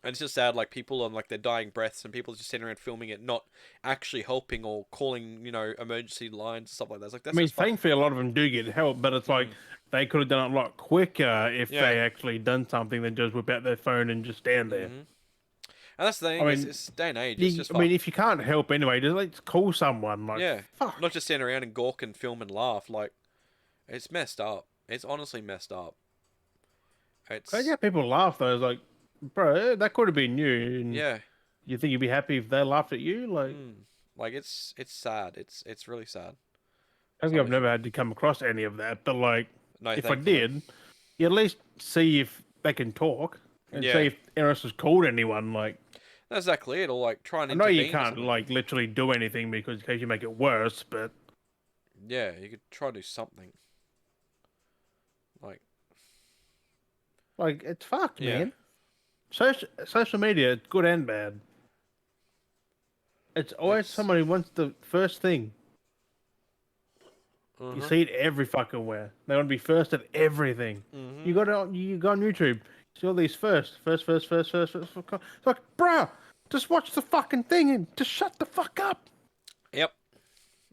And it's just sad, like people on like their dying breaths, and people just sitting around filming it, not actually helping or calling, emergency lines and stuff like that. It's like I that's mean, just fuck. thankfully, a lot of them do get help, but it's like Mm. they could have done it a lot quicker if Yeah. they actually done something than just whip out their phone and just stand there. And that's the I thing. mean, It's day and age. It's just I mean, fuck. if you can't help anyway, just like call someone. Like, Yeah. Not fuck. just stand around and gawk and film and laugh. Like it's messed up. It's honestly messed up. Crazy It's how people laugh though. It's like, bro, that could have been you, and yeah. you think you'd be happy if they laughed at you? Like, Mm. Like it's sad. It's really sad. I think I've Something should. never had to come across any of that, but like, No, if I thankfully. did, you at least see if they can talk and see Yeah. if Eris has called anyone. Like, That's exactly it. Or like try and I know you intervene or can't something. like literally do anything because in case you make it worse, but Yeah, you could try to do something. Like it's fucked, yeah. man. Social media, it's good and bad. It's always It's someone who wants the first thing. You uh-huh. see it every fucking where. They want to be first at everything. Mhm. You go on YouTube. See all these first. It's like, bruh, just watch the fucking thing and just shut the fuck up. Yep.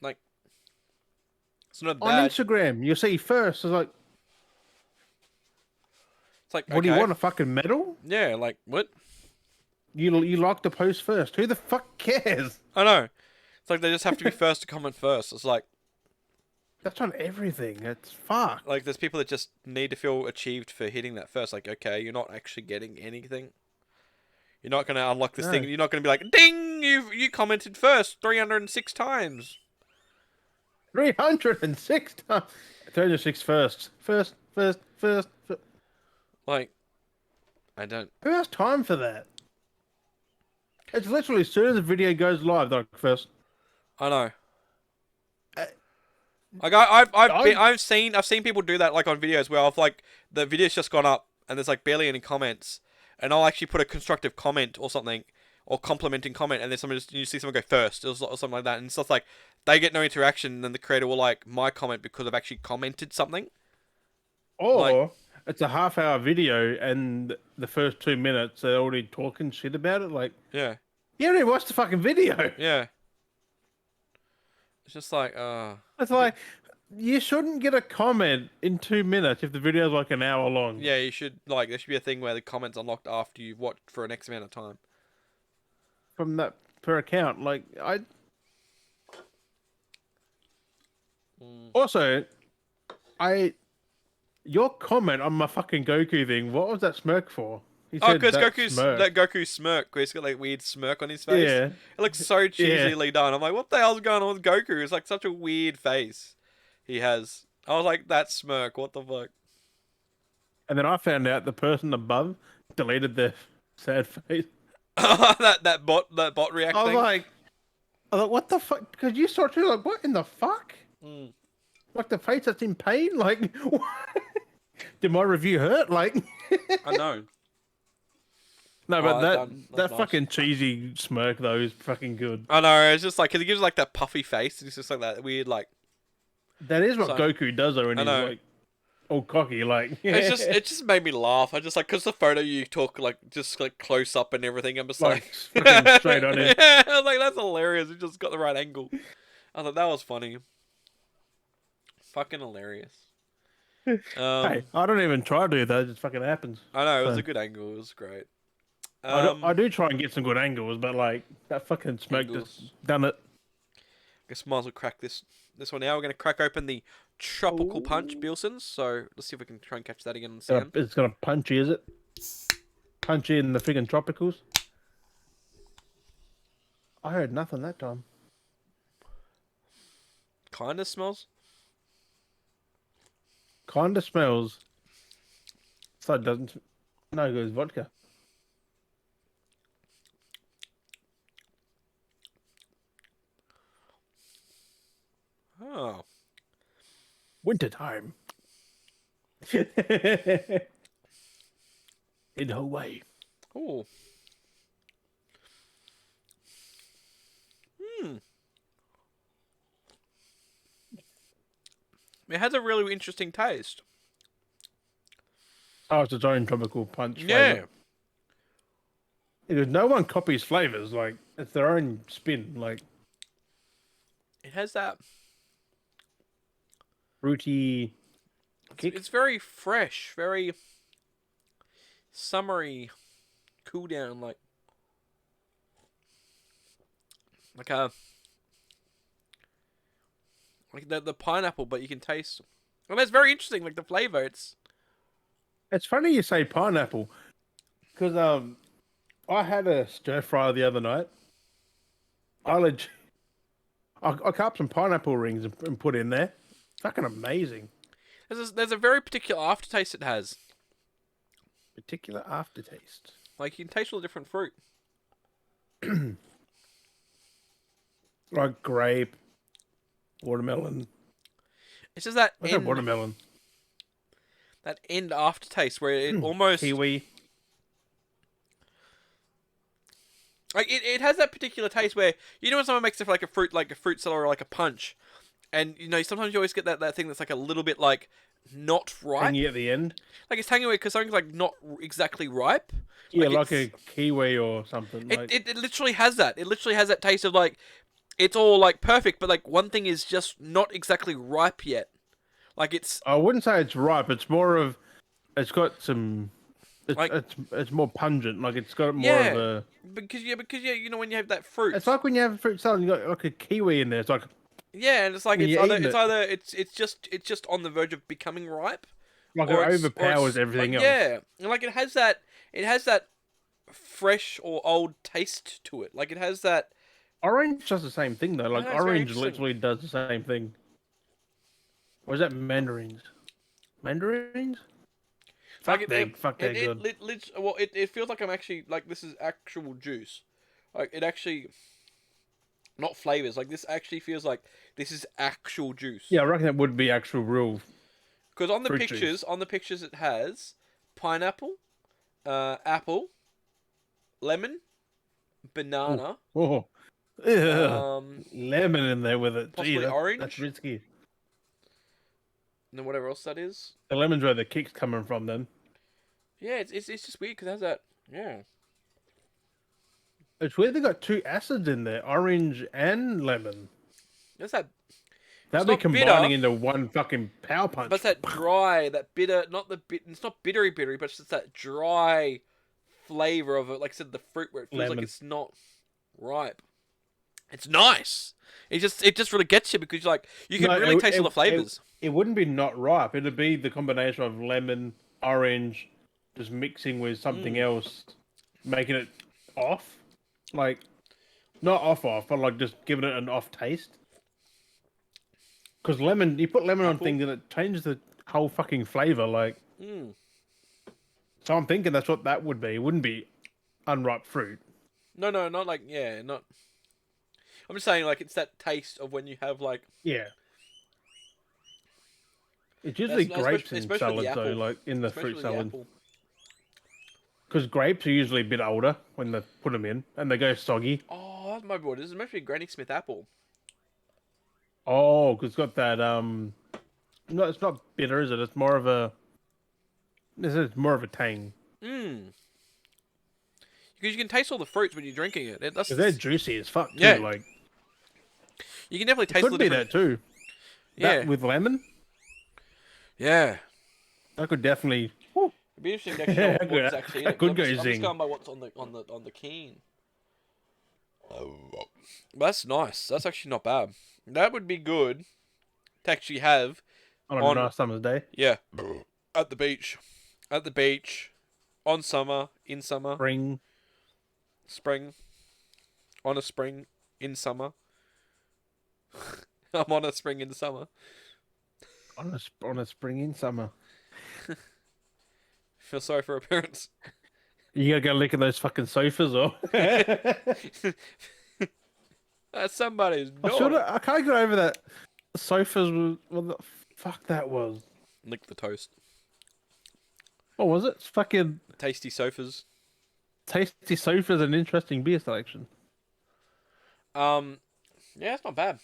Like it's not On bad. Instagram, you see first. It's like, It's like what do you okay. want, a fucking medal? Yeah, like what? You like the post first. Who the fuck cares? I know. It's like they just have to be first to comment first. It's That's on everything. It's fucked. like there's people that just need to feel achieved for hitting that first. Like, okay, you're not actually getting anything. You're not gonna unlock this thing. No. You're not gonna be like, ding, you commented first 306 times. 306 times. 306 first. First. Like, I don't. Who has time for that? It's literally as soon as the video goes live, like first. I know. Uh, Like I I've seen people do that like on videos where I've like the video's just gone up and there's like barely any comments, and I'll actually put a constructive comment or something or complimenting comment, and then someone just you see someone go first or something like that, and it's just like they get no interaction, and then the creator will like my comment because I've actually commented something. Like Or it's a half-hour video, and the first 2 minutes they're already talking shit about it. Like, yeah, you haven't even watched the fucking video. yeah. It's just like It's like you shouldn't get a comment in 2 minutes if the video's like an hour long. yeah. You should like there should be a thing where the comments unlocked after you've watched for an X amount of time. From that per account. Like, I also your comment on my fucking Goku thing. What was that smirk for? He Oh, said because that Goku's smirk. that Goku smirk, where he's got like weird smirk on his face. Yeah, It looks so yeah. cheesily done. I'm like, what the hell's going on with Goku? It's like such a weird face he has. I was like, that smirk, what the fuck? And then I found out the person above deleted their sad face. that bot react I was thing. like, what the fuck? Because you saw it too, like, what in the fuck? Mm. Like the face that's in pain? Like, did my review hurt? Like, I know. no, Oh, but that's that nice. fucking cheesy smirk though is fucking good. I know. It's just like cause he gives like that puffy face. And it's just like that weird like. That is what So, Goku does though, when I he's know. like all cocky. Like, It just made me laugh. I just like because the photo you took like just like close up and everything. I'm just like like fucking straight on him. Yeah, I was like that's hilarious. He just got the right angle. I thought that was funny. Fucking hilarious. Hey, I don't even try to do that; it just fucking happens. I know it was So, a good angle. It was great. I do try and get some good angles, but like that fucking smoke Angles. just done it. Guess might as well crack this one now. We're gonna crack open the tropical punch, Ooh. Bilsons. So let's see if we can try and catch that again on the Gonna- sound. It's gonna punch you, is it? Punch you in the friggin' tropicals. I heard nothing that time. Kinda smells. Kinda smells. So it doesn't. No, good vodka. Oh, Winter time. In Hawaii. oh. Hmm. It has a really interesting taste. Oh, it's its own tropical punch flavor. Yeah. Because no one copies flavors. Like it's their own spin. Like It has that. fruity kick. It's very fresh, very summery, cool down, like a like the pineapple, but you can taste. And that's very interesting. Like the flavor, It's funny you say pineapple, because I had a stir fry the other night. I cut up some pineapple rings and put in there. Fucking amazing. there's a very particular aftertaste it has. Particular aftertaste. Like you can taste all the different fruit. Like grape, watermelon. It's just that I said end, watermelon. that end aftertaste where it almost Kiwi. like it has that particular taste where you know when someone makes it like a fruit salad or like a punch, and you know sometimes you always get that thing that's like a little bit like not ripe, Tangy at the end. like it's tangy because something's like not exactly ripe. Yeah, Like like a kiwi or something. Like it literally has that. It literally has that taste of like it's all like perfect, but like one thing is just not exactly ripe yet. Like it's I wouldn't say it's ripe. It's more of it's got some. like It's more pungent. Like it's got more yeah, of a. because you know when you have that fruit, It's like when you have a fruit salad, you got like a kiwi in there. It's like yeah, and it's like when you're eating it, it's just on the verge of becoming ripe, like it or overpowers it's like everything else. yeah, and like it has that fresh or old taste to it. Like it has that. Orange does the same thing though. Like Know, it's very orange interesting. literally does the same thing. Or is that mandarins? Mandarins? Like Fuck they're good. it feels like I'm actually like this is actual juice. Like it actually not flavors. Like this actually feels like this is actual juice. Yeah, I reckon that would be actual real Because fruit juice. on the pictures it has pineapple, apple, lemon, banana, Oh, yeah. um, Lemon in there with it. Gee, possibly that's orange, risky. and then whatever else that is. The lemon's where the kick's coming from then. Yeah, it's just weird because it has that. Yeah, It's weird they got two acids in there, orange and lemon. there's that. They'll It's be not combining bitter, into one fucking power punch. but it's that dry, that bitter. Not the bit. It's not bittery, but it's just that dry flavor of it. Like I said, the fruit where it feels like Lemon. it's not ripe. It's nice. It just really gets you because you can No, really taste all the flavors. It wouldn't be not ripe. It'd be the combination of lemon, orange, just mixing with something else, making it off. Like, not off, but like just giving it an off taste. Because lemon, you put lemon on Apple. things and it changes the whole fucking flavor. Like, Mm. so I'm thinking that's what that would be. It wouldn't be unripe fruit. No, not like not. I'm just saying like it's that taste of when you have like Yeah. It's usually grapes in especially the salads though, apple, like in the especially fruit the salad. apple. Because grapes are usually a bit older when they put them in, and they go soggy. Oh, that's my boy. This is actually a Granny Smith apple. Oh, because it's got that no, it's not bitter, is it? It's more of a. This is more of a tang. Mm. Because you can taste all the fruits when you're drinking it. That's Because they're juicy as fuck too. Yeah. Like you can definitely it taste could the be different. that too. Yeah, That with lemon, yeah. that could definitely. Woo. It'd be interesting to actually know what's actually in it. 'Cause Could I'm go just zing. going by what's on the can. That's nice. That's actually not bad. That would be good to actually have On a on nice summer's day. yeah at the beach, on summer, in summer, Spring. spring, on a spring, in summer. I'm on a spring in summer. On a spring in summer. Feel sorry for our parents. You gotta go licking those fucking sofas, or That's somebody's I naughty. I can't get over that. Sofas was what the fuck that was. Lick the toast. What was it? It's fucking Tasty sofas. tasty sofas and interesting beer selection. Yeah, it's not bad.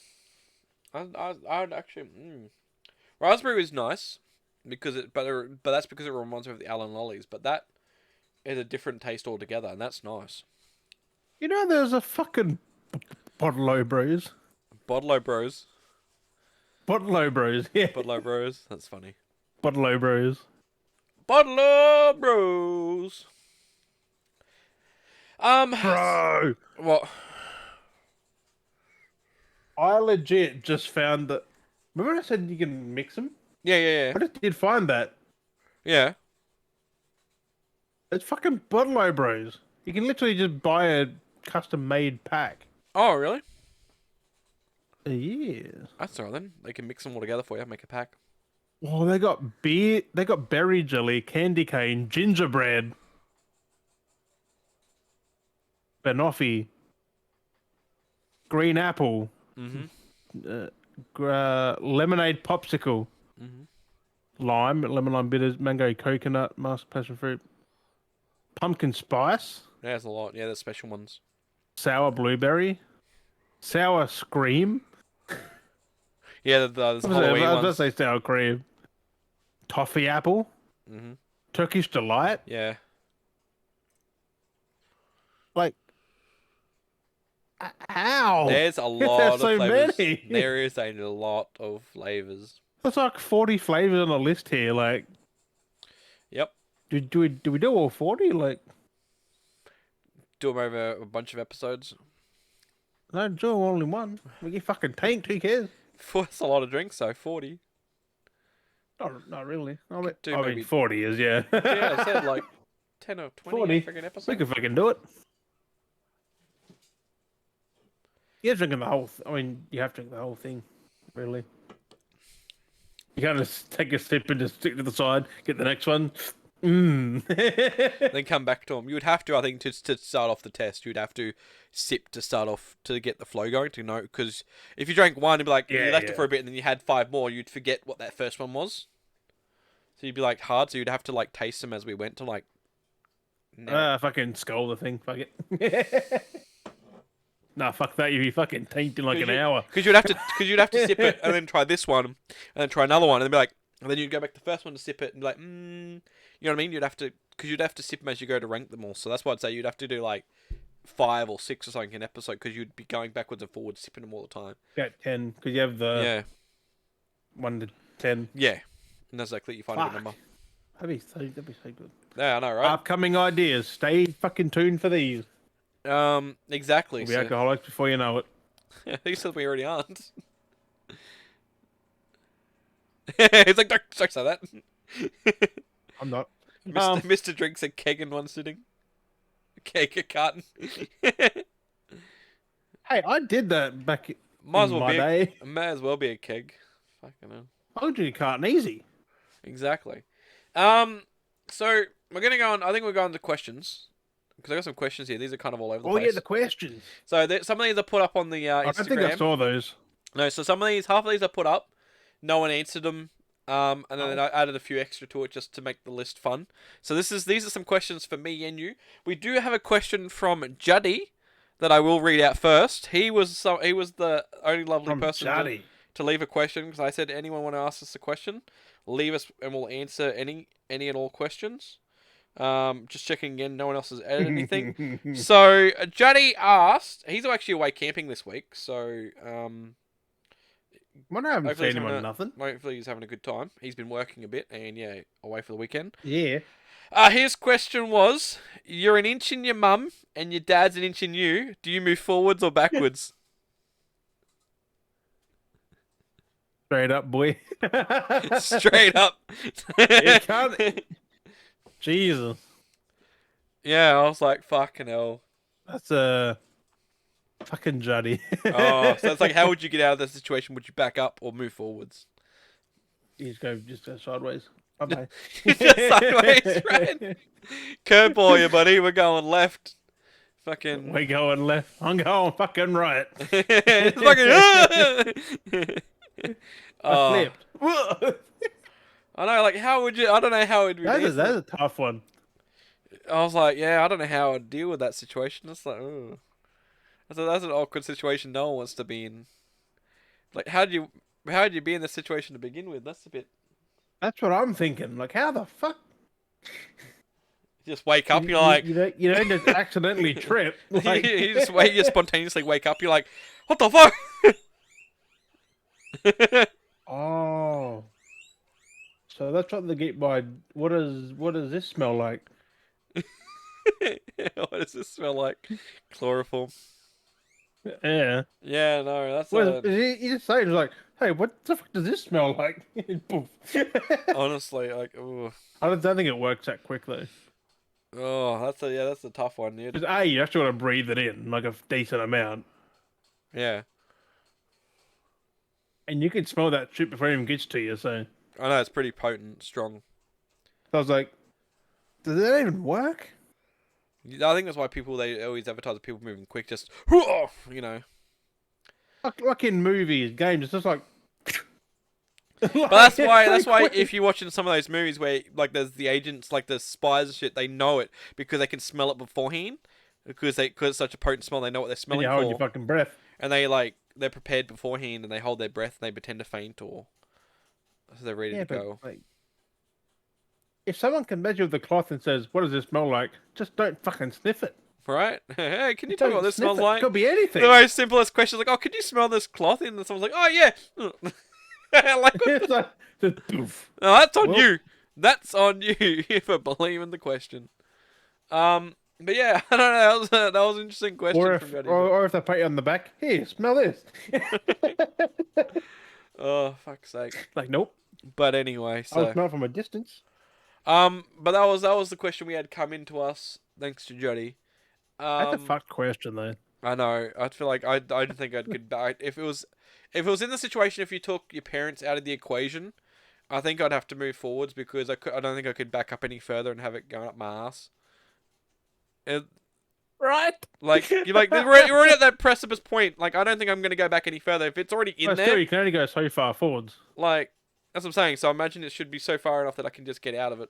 I'd actually. Raspberry is nice because but that's because it reminds me of the Allen lollies. But that is a different taste altogether, and that's nice. You know, there's a fucking Bottle Bros. Bottle Bros. Bottle Bros. Yeah. Bottle Bros. That's funny. Bottle Bros. Bottle Bros. Bro, What? I legit just found that. Remember I said you can mix them? Yeah, yeah, I just did find that. yeah. It's fucking Bottle Bros. You can literally just buy a custom made pack. Oh, really? Yeah. That's alright then. They can mix them all together for you. Make a pack. Oh, they got beer. They got berry jelly, candy cane, gingerbread, banoffee, green apple, Mhm. lemonade popsicle, Mhm. lime, lemon lime bitters, mango coconut, master passion fruit, pumpkin spice, Yeah, there's a lot. Yeah, there's special ones. sour blueberry, sour scream. Yeah, there's I Halloween was about to ones. say sour cream. Toffee apple, Mhm. Turkish delight. Yeah. Like, how? There's a There's lot of so flavors. many. There is a lot of flavors. There's like 40 flavors on the list here. Like, Yep. do we do all 40? Like, Do them over a bunch of episodes. no, do all in one. We get fucking tanked. Who cares? That's a lot of drinks, so 40. Not really. Could do I maybe. mean 40 is, yeah. Yeah, I said like 10 or 20 40. a freaking We episode. could fucking do it. You're drinking the whole. I mean, you have to drink the whole thing, really. You can't just take a sip and just stick to the side, get the next one. Mmm. Then come back to them. You would have to, I think, to start off the test, you'd have to sip to start off to get the flow going to know. Because if you drank one, it'd be like you left it for a bit, and then you had 5 more, you'd forget what that first one was. So you'd be like hard. So you'd have to like taste them as we went to like. Fucking skull the thing. Fuck it. Nah, fuck that. You'd be fucking tanked in like an hour. Because you'd have to sip it and then try this one and then try another one and then be like, and then you'd go back to the first one to sip it and be like, you know what I mean? Because you'd have to sip them as you go to rank them all. So that's why I'd say you'd have to do like 5 or 6 or something an episode because you'd be going backwards and forwards sipping them all the time. Yeah, 10 because you have the Yeah, 1 to 10. yeah, and that's exactly you find a good Fuck. number. That'd be so good. Yeah, I know, right? Upcoming ideas. Stay fucking tuned for these. Exactly. We'll be So, alcoholics before you know it. he said we already aren't. It's like don't say that. I'm not. Mr. Drinks a keg in one sitting. A keg, a carton. Hey, I did that back Might as in well my be. day. May as well be a keg. Fucking hell. I would drink a carton easy. Exactly. So we're gonna go on. I think we're going to questions because I got some questions here. These are kind of all over the Oh place. yeah, the questions. So some of these are put up on the I don't think I Instagram. saw those. No, so half of these are put up. No one answered them. And then I added a few extra to it just to make the list fun. So these are some questions for me and you. We do have a question from Juddy that I will read out first. He was the only lovely person to leave a question because I said anyone want to ask us a question, leave us and we'll answer any and all questions. Just checking again, no one else has added anything. So Juddy asked, he's actually away camping this week, so I haven't hopefully seen him on nothing. hopefully he's having a good time. He's been working a bit and yeah, away for the weekend. Yeah. His question was, you're an inch in your mum and your dad's an inch in you. Do you move forwards or backwards? Straight up, boy. Straight up. You can't. Jesus. Yeah, I was like, fucking hell. That's a fucking Juddy. Oh, so it's like, how would you get out of that situation? Would you back up or move forwards? You just go sideways. Bye-bye. Just sideways, right? Curveball you, buddy. We're going left. Fucking. We're going left. I'm going fucking right. It's fucking. I flipped. I know, like, how would you? I don't know how it'd be. That's a tough one. I was like, yeah, I don't know how I'd deal with that situation. It's like, oh, that's an awkward situation. No one wants to be in. Like, how do you? How'd you be in this situation to begin with? That's a bit. That's what I'm thinking. Like, how the fuck? You just wake You, up. You're you, like, you don't you don't just accidentally trip. Like, you just wait. You spontaneously wake up. You're like, what the fuck? oh, so that's what they get by. What does this smell like? What does this smell like? Chloroform. Yeah. Yeah, no, that's Well, a you just say it's like, hey, what the fuck does this smell like? Poof. honestly like, oh, I don't think it works that quickly. oh, that's a tough one, dude. Because A, you actually want to breathe it in like a decent amount, Yeah, and you can smell that shit before it even gets to you. So I know it's pretty potent, strong. I was like, does that even work? I think that's why people they always advertise people moving quick, just you know. Like in movies, games, it's just like. But Like, that's it's why so quick. if you're watching some of those movies where like there's the agents like the spies and shit, they know it because they can smell it beforehand because it's such a potent smell. They know what they're And smelling you hold your for, fucking breath. and they're prepared beforehand and they hold their breath and they pretend to faint or so they're ready Yeah, to but go. like, if someone can measure the cloth and says, "What does this smell like?" Just don't fucking sniff it. Right? Hey, can you Just tell me what don't this sniff smells it. It like? could be The anything. most simplest question is like, oh, could you smell this cloth? And someone's like, oh yeah. Like, what It's like, just poof. no, that's on Well, you. That's on you for believing the question. But yeah, I don't know. That was an interesting question or from if, Beardy. or if they pat you on the back, here, smell this. Oh, fuck's sake. Like, nope. But anyway, I'll so smell from a distance. but that was the question we had come into us thanks to Jody. That's a Um, fucked question, though. I know. I feel like I don't think I'd could if it was in the situation if you took your parents out of the equation, I think I'd have to move forwards because I don't think I could back up any further and have it going up my ass. It, Right? you're already at that precipice point. Like I don't think I'm gonna go back any further. If it's already in But still, there, you can only go so far forwards. like that's what I'm saying. So I imagine it should be so far enough that I can just get out of it.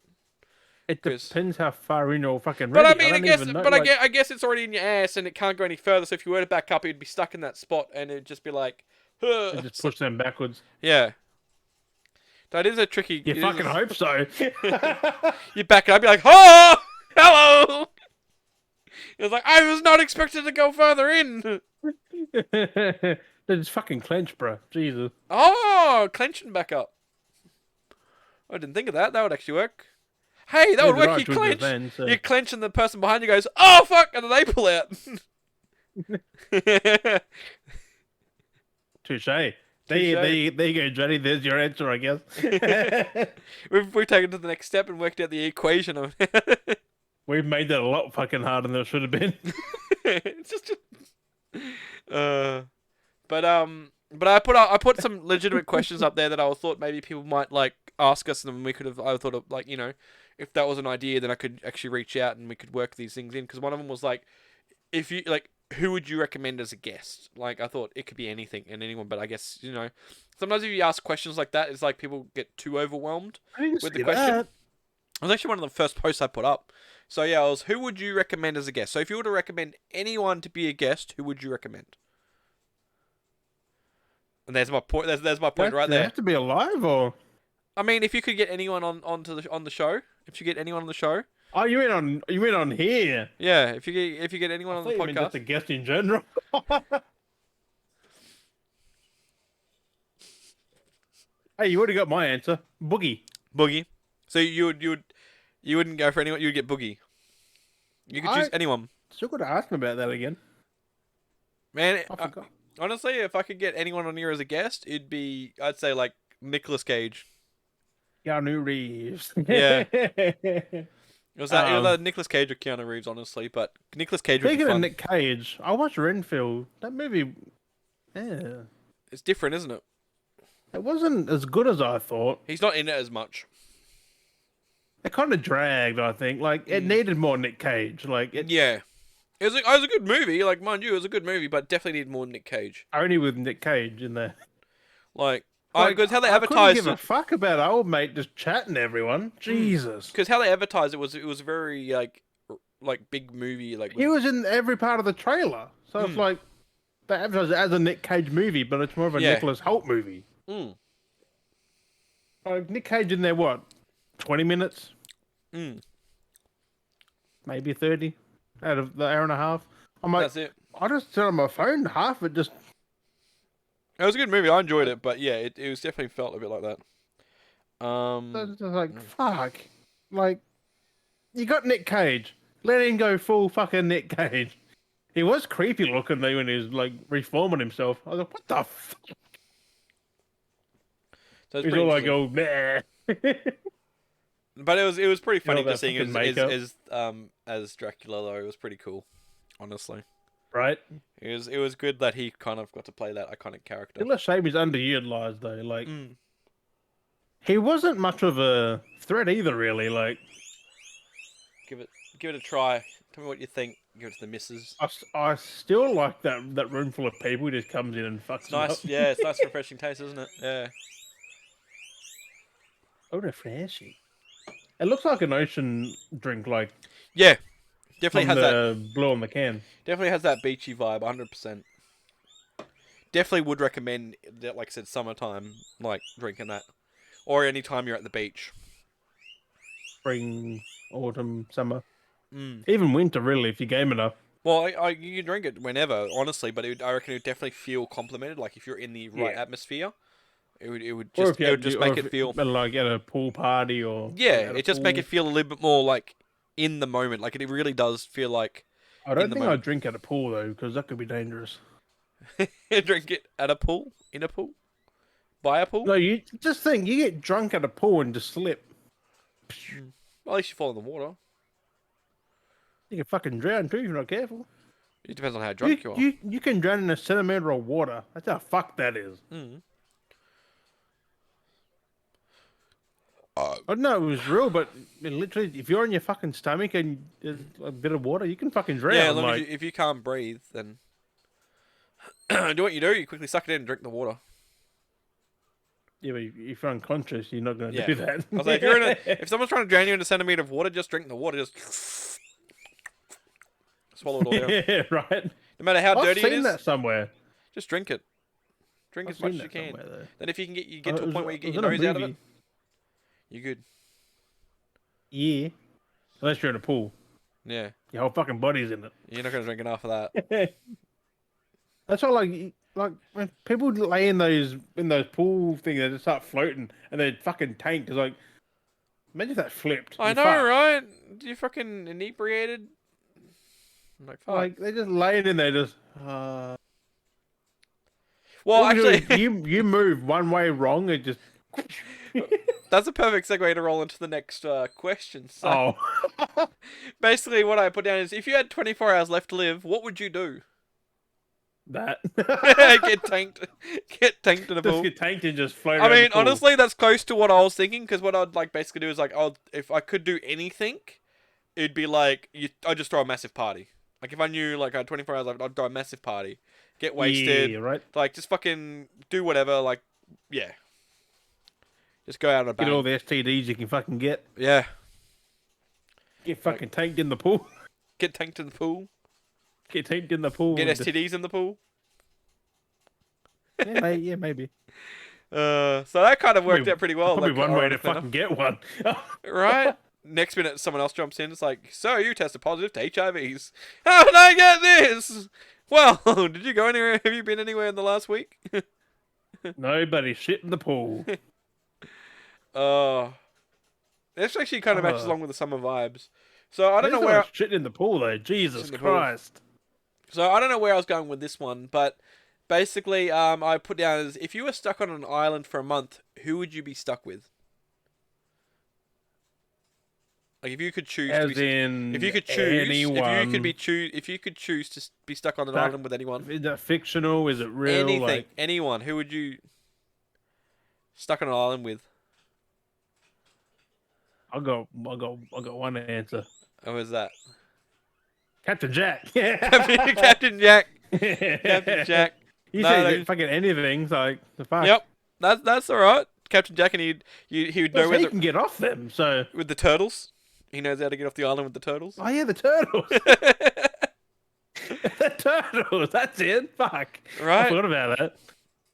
It 'Cause depends how far in you're fucking but I ready. I mean, don't even know. Like, I guess it's already in your ass and it can't go any further. So if you were to back up, you'd be stuck in that spot and it'd just be like, it just push them backwards. yeah. That is a tricky. You fucking hope so. You back it up, be like, oh, hello. It's like I was not expected to go further in. They just fucking clench, bro. Jesus. Oh, clenching back up. I didn't think of that. That would actually work. Hey, that would Neither work. did I You towards clench. the end, so. You clench, and the person behind you goes, "Oh fuck!" and then they pull out. Touche. There you go, Johnny. There's your answer, I guess. We've taken it to the next step and worked out the equation of it. We've made that a lot fucking harder than it should have been. It's just, uh, but I put some legitimate questions up there that I thought maybe people might like ask us, and we could have. I thought of like if that was an idea, then I could actually reach out and we could work these things in. Because one of them was like, if you like, who would you recommend as a guest? Like I thought it could be anything and anyone, but I guess sometimes if you ask questions like that, it's like people get too overwhelmed I didn't with the see question. that. It was actually one of the first posts I put up. So yeah, it was who would you recommend as a guest? So if you were to recommend anyone to be a guest, who would you recommend? And there's my point. There's my point right They there. have to be alive, or I mean, if you could get anyone on the show, if you get anyone on the show, oh, you mean on here? yeah, if you get anyone I on thought the you meant just podcast, a guest in general. Hey, you already got my answer. Boogie. Boogie. So you wouldn't go for anyone. You'd get Boogie. You could choose anyone. Still got to ask me about that again. Man, I forgot. honestly, if I could get anyone on here as a guest, I'd say like Nicolas Cage. Keanu Reeves. Yeah. It was either Um, Nicolas Cage or Keanu Reeves, honestly, but Nicolas Cage would be Speaking of fun. Nick Cage, I watched Renfield. That movie, yeah, It's different, isn't it? it wasn't as good as I thought. He's not in it as much. It kind of dragged, I think. Like, it needed more Nick Cage. Like, it Yeah. It was a good movie, like mind you, it was a good movie, but definitely needed more Nick Cage. only with Nick Cage in there. Like, Like, because how they I couldn't advertised give a it, fuck about old mate just chatting to everyone. Jesus. because how they advertised it was very like big movie, like He was in every part of the trailer. So it's like, they advertise it as a Nick Cage movie, but it's more of a Yeah. Nicholas Hoult movie. Mm. Like Nick Cage in there, what, 20 minutes, Mm. maybe 30 out of the hour and a half. I'm like, That's it. I just turned on my phone, half it just. It was a good movie. I enjoyed it, but yeah, it was definitely felt a bit like that. Just like, fuck. Like, you got Nick Cage. Let him go full fucking Nick Cage. He was creepy looking though when he was like reforming himself. I was like, what the fuck? So it's He's pretty all like, interesting. oh, nah. But it was pretty You know, funny that just seeing fucking makeup. as Dracula though. It was pretty cool, honestly. Right? It was good that he kind of got to play that iconic character. Still a shame he's underutilized though. Like, Mm. he wasn't much of a threat either, really. Like, Give it a try. Tell me what you think. Give it to the missus. I still like that room full of people who just comes in and It's fucks it up. nice. Yeah, it's nice, refreshing taste, isn't it? Yeah. Oh, refreshing. It looks like an ocean drink, like Yeah. Definitely from has that. the blue on the can. Definitely has that beachy vibe. 100%. Definitely would recommend that. Like I said, summertime, like drinking that, or any time you're at the beach. Spring, autumn, summer, Mm. even winter, really, if you game enough. Well, you can drink it whenever, honestly, but I reckon it would definitely feel complimented. Like if you're in the right Yeah. atmosphere, Or if it would just make it feel. like at a pool party or Yeah, at a it just make pool. it feel a little bit more like in the moment. Like it really does feel like I in don't the think I'd moment. drink at a pool though, because that could be dangerous. Drink it at a pool, in a pool, by a pool. No, you just think you get drunk at a pool and just slip. Well, at least you fall in the water. You can fucking drown too if you're not careful. It depends on how drunk you are. You can drown in a centimeter of water. That's how fucked that is. Mm. I don't know it was real, but literally, if you're on your fucking stomach and there's a bit of water, you can fucking drown. Yeah, as long as like, if you can't breathe, then do what you do. You quickly suck it in and drink the water. yeah, but if you're unconscious, you're not going to Yeah. do that. I was like, if someone's trying to drown you in a centimeter of water, just drink the water. Just swallow it all down. Yeah, right. No matter how I've dirty it seen is, that somewhere. just drink it. Drink I've as much seen as you that can. somewhere, though. Then if you can get to It a was- point where you it get was your in a nose out of it, movie. you're good. Yeah. Unless you're in a pool. Yeah, Your whole fucking body's in you're not gonna drink enough of that. it. That's why, like when people lay in those pool things, they just start floating and they fucking tank. Cause like, imagine if that flipped. I You're know, fucked. right? You fucking inebriated. I'm like, fuck. Like they're just laying in there, just. Well, What you do actually, is you move one way wrong, it just. that's a perfect segue to roll into the next question. So, Oh. basically, what I put down is, if you had 24 hours left to live, what would you do? That. Get tanked in a Just pool. get tanked and just float I around the mean, pool. honestly, that's close to what I was thinking. Because what I'd like basically do is like, if I could do anything, it'd be like I'd just throw a massive party. Like if I knew like I had 24 hours left, I'd throw a massive party, get wasted, Yeah, right. like just fucking do whatever. Like, yeah, just go out on a Get all bang. the STDs you can fucking get. Yeah, Get fucking tanked in the pool. get tanked in the pool. Get tanked in the pool. Get and just- STDs in the pool. yeah, maybe. So that kind of worked Probably- out pretty well. Probably like, one way to ironically enough. fucking get one. Right? Next minute, someone else jumps in. It's like, so you tested positive to HIVs. How did I get this? Well, did you go anywhere? Have you been anywhere in the last week? Nobody shit in the pool. This actually kind of matches Uh. along with the summer vibes. So I don't know There's so where. much shit in the pool though. Jesus in the pool. Christ. So I don't know where I was going with this one, but basically, I put down as if you were stuck on an island for a month, who would you be stuck with? Like if you could choose. As to be, in if you could choose, anyone. if you could choose to be stuck on an Stuck- island with anyone, Is that fictional? Is it real? anything, Like, anyone, who would you stuck on an island with? I got one answer. Who was that? Captain Jack. Yeah. Captain Jack. Captain Jack. You No, say no. fucking anything's like the fuck. Yep, that's all right. Captain Jack, and he would know Plus, where he can get off them. So. with the turtles. He knows how to get off the island with the turtles. Oh yeah, the turtles. The turtles. That's it. Fuck. I Right? forgot about that.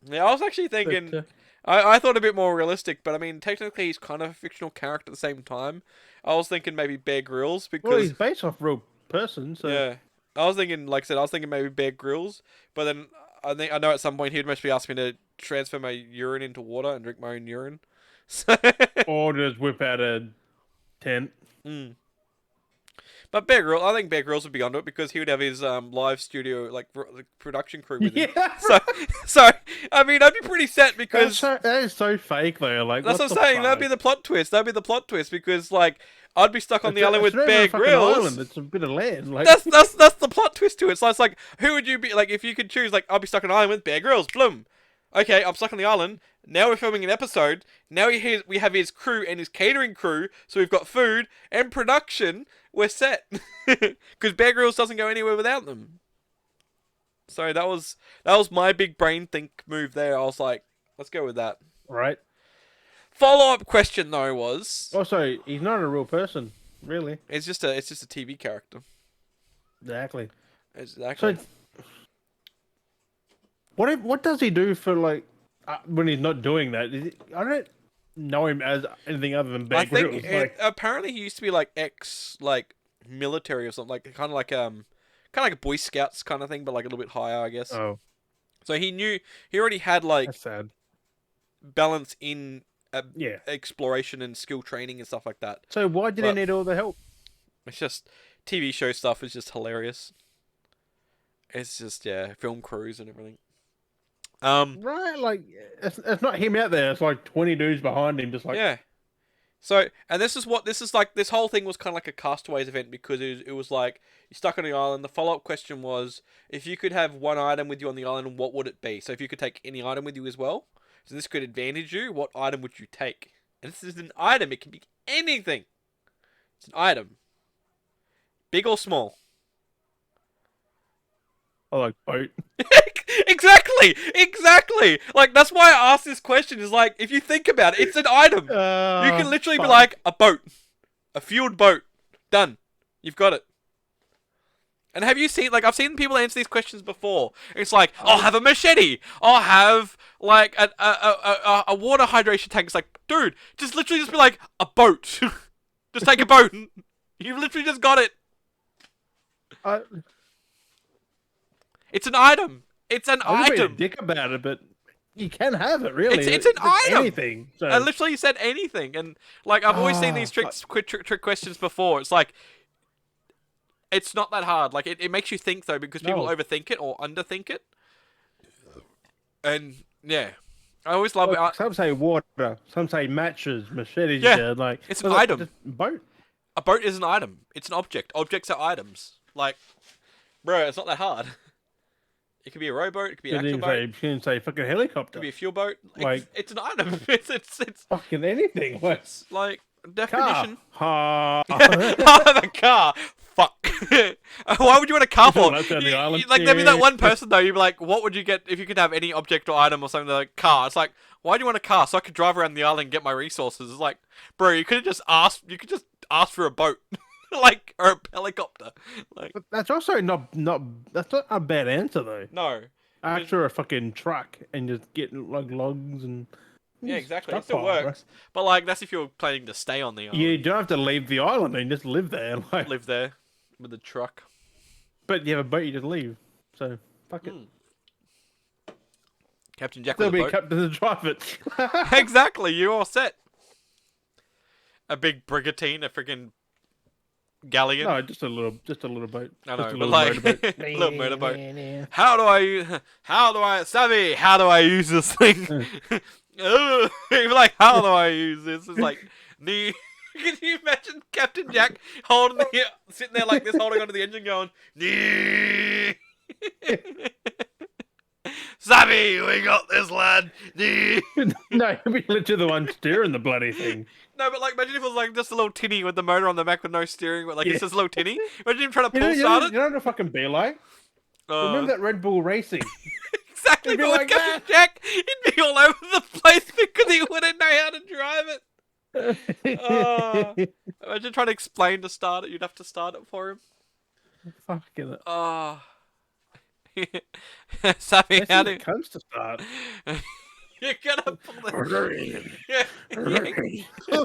Yeah, I was actually thinking. But, I thought a bit more realistic, but I mean, technically he's kind of a fictional character at the same time. I was thinking maybe Bear Grylls Well, because he's based off real person, so yeah, I was thinking, like I said, I was thinking maybe Bear Grylls, but then I know at some point he'd must be asking me to transfer my urine into water and drink my own urine. So, or just whip out a tent. mm. But Bear Grylls, I think Bear Grylls would be onto it because he would have his live studio like production crew with him. Yeah, So, so I mean, I'd be pretty set because that is so fake though. Like, that's what what I'm the saying. fuck? That'd be the plot twist. That'd be the plot twist because like I'd be stuck on the island It's with not even Bear a fucking Grylls. island. It's a bit of land. Like, That's the plot twist to it. So it's like, who would you be like if you could choose? Like, I'll be stuck on an island with Bear Grylls. Bloom. Okay, I'm stuck on the island. Now we're filming an episode. Now we have his crew and his catering crew. So we've got food and production. We're set because Bear Grylls doesn't go anywhere without them. So that was my big brain think move there. I was like, let's go with that. right? Follow-up question though was, Also, he's not a real person, really. it's just a TV character. Exactly. Exactly. So, what does he do for like when he's not doing that? I don't know him as anything other than Bear I think Grylls. Like, apparently he used to be like military or something, like kind of like a Boy Scouts kind of thing, but like a little bit higher, I guess. oh, So he already had like that's sad. balance in Yeah. exploration and skill training and stuff like that. So why did he But- need all the help? It's just TV show stuff is just hilarious. It's just film crews and everything. Right, like it's not him out there. It's like 20 dudes behind him, just like Yeah. So, and this is like, this whole thing was kind of like a Castaways event because it was like, you're stuck on the island. The follow-up question was, if you could have one item with you on the island, what would it be? So if you could take any item with you as well, so this could advantage you, what item would you take? And this is an item. It can be anything. It's an item. Big or small. oh, like boat. Exactly. Like, that's why I asked this question. Is like, if you think about it, it's an item. You can literally be fuck. like, a boat, a fueled boat, done. You've got it. And have you seen, like, I've seen people answer these questions before. It's like, I'll have a machete. I'll have like a water hydration tank. It's like, dude, just literally just be like a boat. Just take a boat. You've literally just got it. It's an item. It's an I'm being a item. dick about it, but you can have it really. It's an item. Anything. So. I literally said anything, and like I've always seen these trick questions before. It's like, it's not that hard. Like it makes you think though, because people No. overthink it or underthink it. And yeah, I always love Look, it. some say water, some say matches, machetes. Yeah, like it's an like, item. just boat. A boat is an item. It's an object. Objects are items. Like, bro, it's not that hard. It could be a rowboat. It could be an actual boat. You didn't say fucking It helicopter. could be a fuel boat. Like- It's an item. It's Fucking anything. Like like car. definition. Ha. The car. Fuck. Why would you want a car for? That's on the island. Like, there'd be that Yeah. one person though. You'd be like, what would you get if you could have any object or item or something like car? It's like, why do you want a car? So I could drive around the island and get my resources. It's like, bro, you could have just asked. You could just ask for a boat, like, or a helicopter. Like, But that's also not that's not a bad answer though. no. After a fucking truck and just get like logs and Yeah, exactly. It stockpile, still bro. works. But like, that's if you're planning to stay on the island, You don't have to leave the island and just live there. Like, live there with the truck. but you have a boat, you just leave. So fuck it. Captain Jack There'll with be a a boat. captain to drive it. Exactly, you're all set. A big brigantine, a freaking galleon. No, just a little boat. I Just know, a but little like, motorboat. little motorboat. How do I, Savvy, how do I use this thing? Ugh. You're like, how do I use this? It's like, can you imagine Captain Jack holding sitting there like this, holding onto the engine going, Savvy, we got this, lad. No, you'll be literally the one steering the bloody thing. No, but like, imagine if it was like just a little tinny with the motor on the back with no steering, but like Yeah. it's just a little tinny. Imagine him trying to You pull know, start you it. know what it'd fucking be like? Remember that Red Bull Racing? Exactly, It'd be but with like Captain Jack, he'd be all over the place because he wouldn't know how to drive it. Oh. Imagine trying to explain to start it. You'd have to start it for him. Fucking Oh. Sammy, This how is do... cunts to start. You're gonna pull the.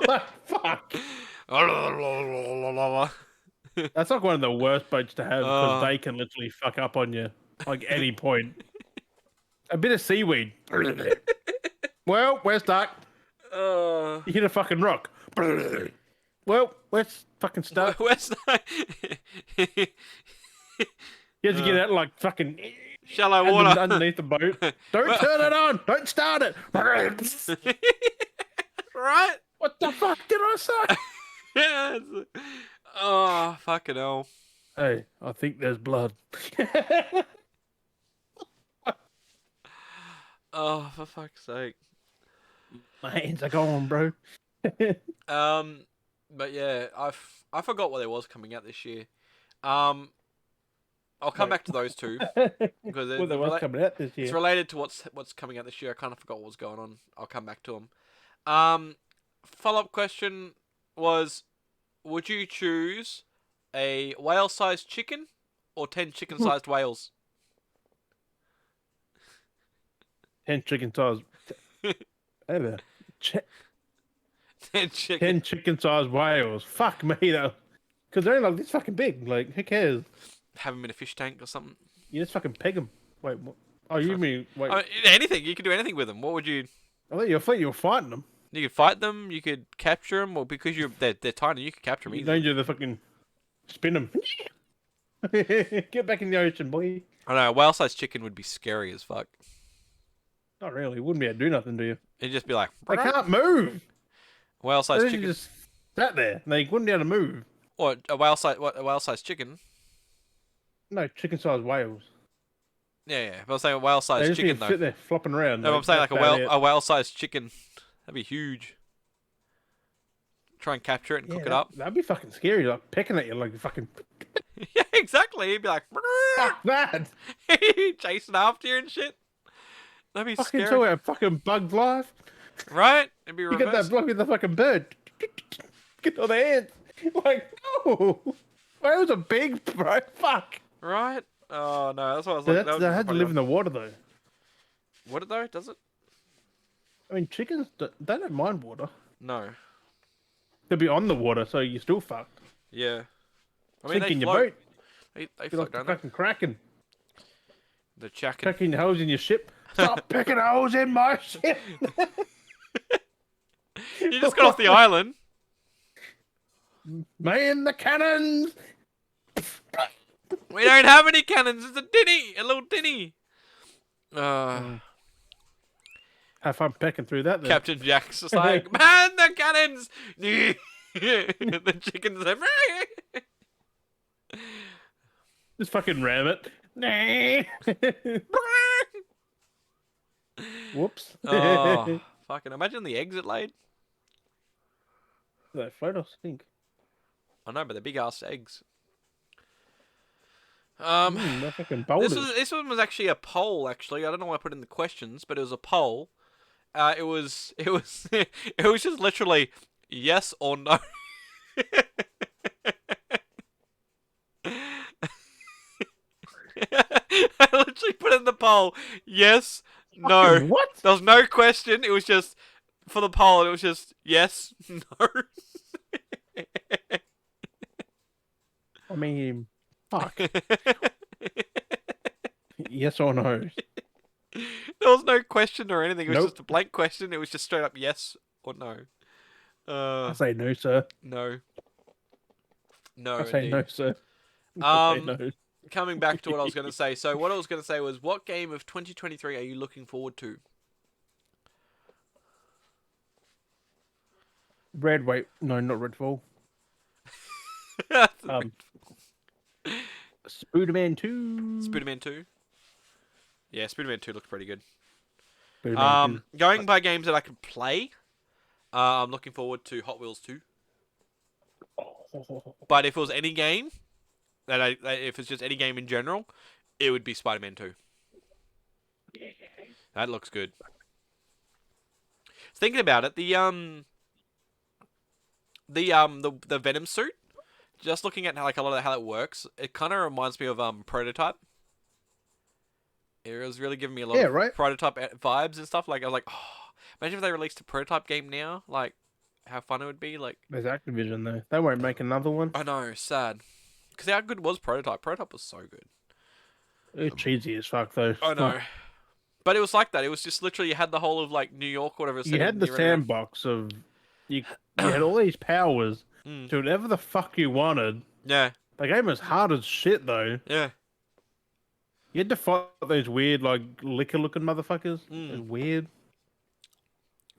Like, fuck. That's like one of the worst boats to have because Oh. they can literally fuck up on you like any point. A bit of seaweed. Well, we're stuck. Oh. You hit a fucking rock. Well, let's fucking start. Where's that? You have to get out like fucking Shallow water. underneath the boat. Don't turn it on. Don't start it. Right? What the fuck did I say? Yeah. Oh, fucking hell. Hey, I think there's blood. Oh, for fuck's sake. My hands are gone, bro. But yeah, I forgot what there was coming out this year. I'll come back to those two because Well, there was coming out this it's year. related to what's coming out this year. I kind of forgot what was going on. I'll come back to them. Follow-up question was, would you choose a whale-sized chicken or 10 chicken-sized whales? 10 chicken sized. Ever. 10 chicken. 10 chicken sized whales. Fuck me, though. Because they're only like this fucking big. Like, who cares? Have them in a fish tank or something. You just fucking peg them. Wait, what? Oh, you mean. Wait. I mean, anything. You could do anything with them. What would you... I thought you were fighting them. You could fight them, you could capture them, or because they're tiny, you could capture them You easily. don't do the fucking spin them. Get back in the ocean, boy. I know, a whale-sized chicken would be scary as fuck. Not really. Wouldn't be able to do nothing, do you? It'd just be like... They can't move. Whale-sized They chicken. just sat there. They wouldn't be able to move. Or a whale-sized chicken. No, chicken sized whales. Yeah. But I'm saying a They whale-sized just chicken, need to though. sit there flopping around. No, I'm saying like that's about it. a whale-sized chicken. That'd be huge. Try and capture it and cook it up. That'd be fucking scary. Like pecking at you like fucking. Yeah, exactly. He'd be like... Fuck that. chasing after you and shit. That'd be Fucking scary. talk about fucking bug life. Right? It'd be You get that reversed. block with the fucking bird. Get all the hands. Like, no. Whales are big, bro. Fuck. Right? Oh, no. That's what I was like. They had to live in the water, though. Would it, though? Does it? I mean, chickens, they don't mind water. No. They'll be on the water, so you're still fucked. Yeah. I mean, Sink in they your float. boat. They You're float, like don't they? fucking cracking. They're chacking. Cracking holes in your ship. Stop picking holes in my ship. You just got off the island. Man, the cannons. We don't have any cannons. It's a little dinny. Have fun pecking through that then. Captain Jack's just like, man, the cannons. The chickens are... Just fucking ram it. Whoops. Oh, fucking imagine the eggs it laid. They float or sink. I know, but they're big ass eggs. They're fucking boulders. This one was actually a poll. Actually, I don't know why I put it in the questions, but it was a poll. It was it was just literally yes or no. I literally put in the poll yes, no. Fucking what? There was no question. It was just for the poll. It was just yes, no. I mean, fuck. Yes or no? There was no question or anything. It was Nope. just a blank question. It was just straight up yes or no. I say no, sir. No. No, I say indeed. no, sir. I say Um, no. Coming back to what I was going to say. So what I was going to say was, what game of 2023 are you looking forward to? Red, wait. No, not Redfall. Spooderman 2. Spider-Man 2. Yeah, Spider-Man 2 looked pretty good. Spooderman 2. Going by games that I could play, I'm looking forward to Hot Wheels 2. But if it was any game, if it's just any game in general, it would be Spider-Man 2. That looks good. Thinking about it, the Venom suit, just looking at how a lot of how it works, it kind of reminds me of Prototype. It was really giving me a lot Yeah, of right. prototype vibes and stuff. Like I was like, oh, imagine if they released a prototype game now. Like how fun it would be. Like There's Activision though. They won't make another one. I know, sad. Because how good was prototype? Prototype was so good. It's cheesy as fuck though. I Like, know. But it was like that. It was just literally you had the whole of like New York or whatever you setting. had And the you ran around. sandbox of you. You had all these powers Mm. to whatever the fuck you wanted. Yeah. The game was hard as shit though. Yeah. You had to fight those weird like liquor looking motherfuckers. It was Mm. weird.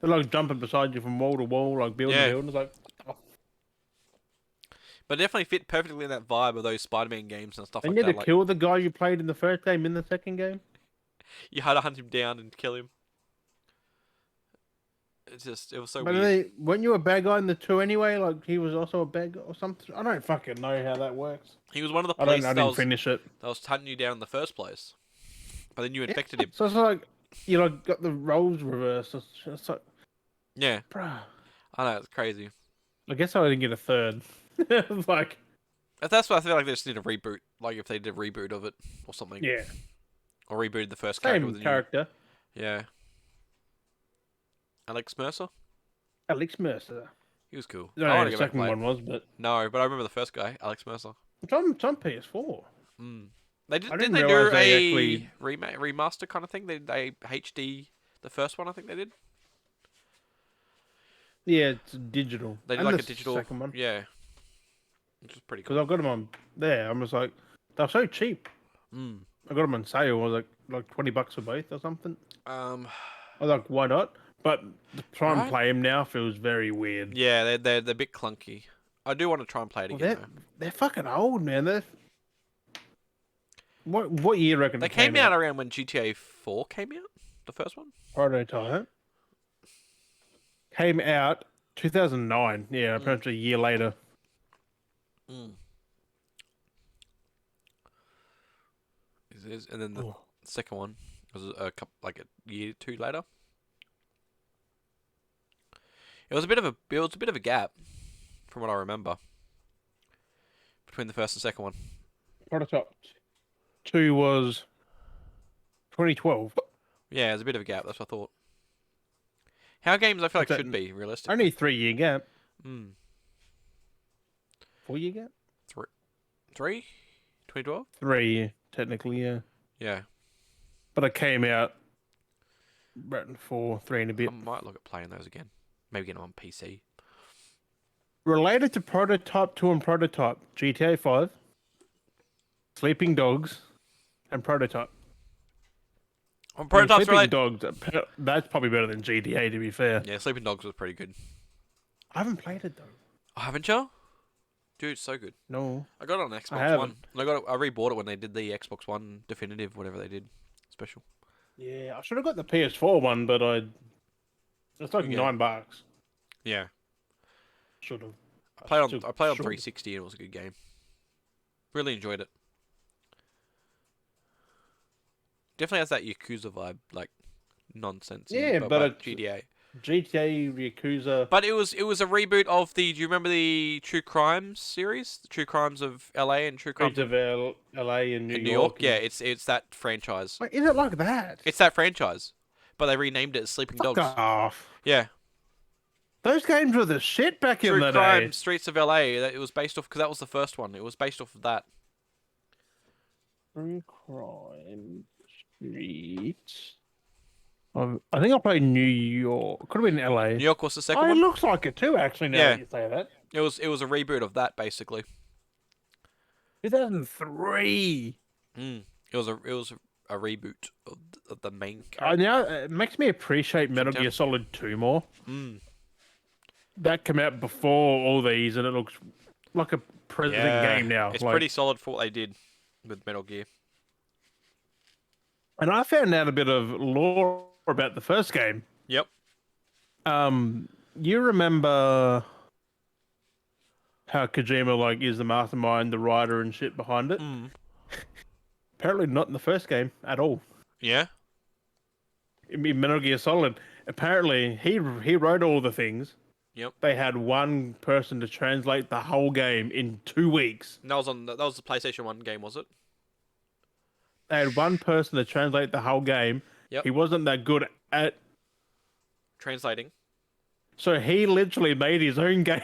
They're like jumping beside you from wall to wall, like building to Yeah. building. It's like, oh. But it definitely fit perfectly in that vibe of those Spider-Man games and stuff And like you had that. to Like kill the guy you played in the first game in the second game. you had to hunt him down and kill him. It was so But weird. weren't you a bad guy in the two anyway? Like he was also a bad guy or something. I don't fucking know how that works. He was one of the I don't. police I didn't finish it. that was hunting you down in the first place. But then you infected him. So it's like you like got the roles reversed. It's like, Yeah. bruh. I know, it's crazy. I guess I didn't get a third. Like, If that's why I feel like they just need a reboot. Like if they did a reboot of it or something. yeah, Or rebooted the first character same with a new. character. Yeah. Alex Mercer? Alex Mercer. He was cool. I don't I know want who to the go back and second play it. one was, but No, but I remember the first guy, Alex Mercer. it's on PS4. Mm. They did. I Didn't didn't they do realise they a actually- remaster kind of thing? They HD the first one. I think they did. Yeah, it's digital. They did And like the a digital. second one Yeah. Which was pretty because cool. I've got them on there. I'm just like, they're so cheap. Mm. I got them on sale. I was like $20 for both or something. Um. I was like, why not? But to try and Right. play them now feels very weird. Yeah, they're a bit clunky. I do want to try and play it Well, again they're fucking old, man. They're what year reckon though. it They came out around when GTA 4 came out, the first one. Prototype came out 2009. Yeah, apparently a year later. Mm. And then the Oh. second one was a couple, like a year or two later. It was a bit of a gap, from what I remember, between the first and second one. Prototype 2 was 2012. Yeah, there's a bit of a gap. That's what I thought. How games I feel like What's that? should be realistic. Only 3 year gap. Mm. 4 year gap. 3? 2012? 3 technically, yeah. Yeah. But it came out right in 4, 3 and a bit. I might look at playing those again. Maybe get them on PC. Related to Prototype 2 and Prototype, GTA 5, Sleeping Dogs, and Prototype. On Prototype's Sleeping related. Dogs, that's probably better than GTA, to be fair. Yeah, Sleeping Dogs was pretty good. I haven't played it, though. Oh, haven't you? Dude, it's so good. No. I got it on Xbox haven't. One. And I rebought it when they did the Xbox One Definitive, whatever they did. Special. Yeah, I should have got the PS4 one, but it's like Yeah. $9. Yeah. Should have. I played on Should've. 360 and it was a good game. Really enjoyed it. Definitely has that Yakuza vibe, like nonsense. Yeah, but like it's- GTA. GTA, Yakuza. But it was a reboot of the. Do you remember the True Crimes series? The True Crimes of LA and True Crimes Streets of LA and New in York. Yeah, it's that franchise. Wait, is it like that? It's that franchise, but they renamed it as Sleeping Fuck Dogs. off. Yeah, Those games were the shit back in True the Crimes Streets of LA. It was based off because that was the first one. It was based off of that. day. True Crime Streets. I think I played New York. Could have been LA. New York was the second Oh, it one. looks like it too, actually, now Yeah. that you say that. It was a reboot of that basically. 2003. It was a reboot of the main character. Now it makes me appreciate Metal down. Gear Solid 2 more. Mm. That came out before all these, and it looks like a president game now. It's like- pretty solid for what they did with Metal Gear. And I found out a bit of lore about the first game. Yep. You remember how Kojima is the mastermind, the writer, and shit behind it? Mm. Apparently not in the first game at all. Yeah. In Metal Gear Solid, apparently he wrote all the things. Yep. They had one person to translate the whole game in 2 weeks. And that was the PlayStation 1 game, was it? they had one person to translate the whole game. Yep. He wasn't that good at, Translating. so he literally made his own game.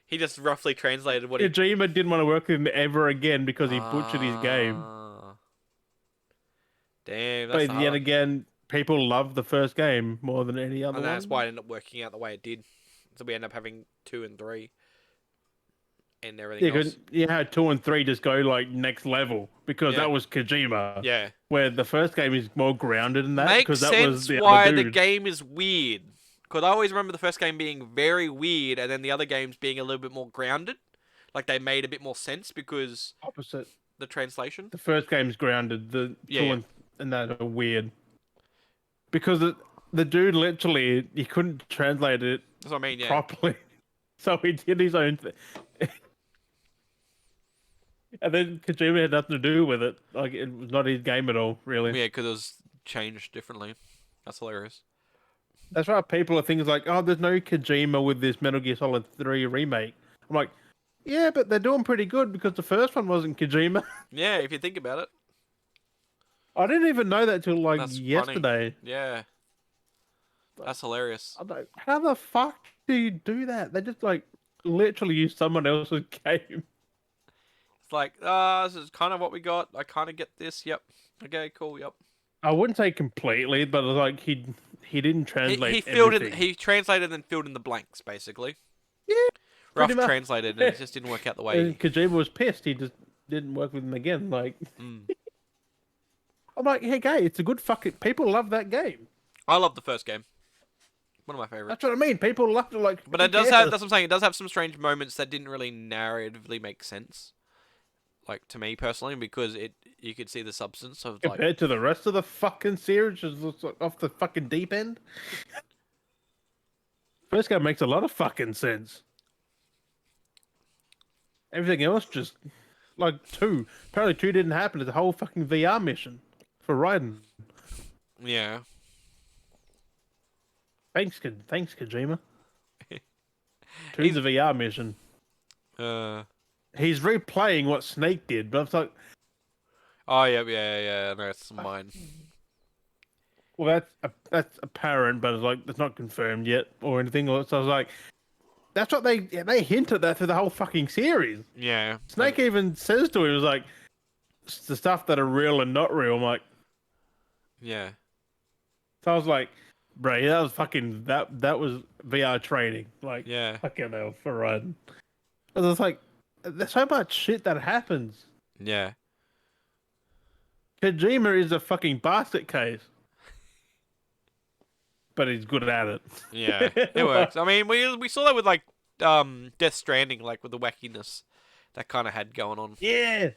He just roughly translated what he. Kojima didn't want to work with him ever again because he butchered his game. Ah. Damn, that's But the yet hard. again, people love the first game more than any other And that's why one. it ended up working out the way it did. So we end up having 2 and 3, and everything Yeah, else. 'cause you had 2 and 3 just go like next level because Yeah. that was Kojima. Yeah. Where the first game is more grounded in that Makes because that was sense the why other the dude. game is weird. Because I always remember the first game being very weird, and then the other games being a little bit more grounded. Like they made a bit more sense because Opposite. the translation. The first game's grounded. The Yeah, two yeah. and that are weird because the dude literally he couldn't translate it That's what I mean. Yeah. properly, so he did his own thing. And then Kojima had nothing to do with it. Like it was not his game at all, really. Yeah, because it was changed differently. That's hilarious. That's why people are things like, "Oh, there's no Kojima with this Metal Gear Solid 3 remake." I'm like, "Yeah, but they're doing pretty good because the first one wasn't Kojima." Yeah, if you think about it. I didn't even know that till like That's funny. yesterday. Yeah. That's hilarious. I'm like, how the fuck do you do that? They just like literally use someone else's game. It's like, this is kind of what we got. I kind of get this. Yep. Okay, cool. Yep. I wouldn't say completely, but like he didn't He translate filled in. everything. He translated and filled in the blanks, basically. Yeah, Rough pretty much. translated, and it just didn't work out the way. And Kojima was pissed. He just didn't work with him again. Like, Mm. I'm like, hey, gay, it's a good fucking. People love that game. I love the first game. One of my favorites. That's what I mean. People love to like. But who it does cares? have. That's what I'm saying. It does have some strange moments that didn't really narratively make sense. Like to me personally, because you could see the substance of like. Compared to the rest of the fucking series, just looks like off the fucking deep end. First game makes a lot of fucking sense. Everything else just like 2. Apparently 2 didn't happen. It's a whole fucking VR mission for Raiden. Yeah. Thanks, Kojima. 2's a VR mission. He's replaying what Snake did, but it's like, Oh yeah. No, it's mine. well, that's apparent, but it's like it's not confirmed yet or anything. So I was like, that's what they hint at that through the whole fucking series. Yeah. Snake even says to him, "It was like the stuff that are real and not real." I'm like, Yeah. so I was like, bro, that was fucking that was VR training, like, Yeah. fucking hell for Raiden. I was like, there's so much shit that happens. Yeah. Kojima is a fucking basket case. But he's good at it. Yeah. It works. I mean, we saw that with like Death Stranding, like with the wackiness that kind of had going on. Yeah.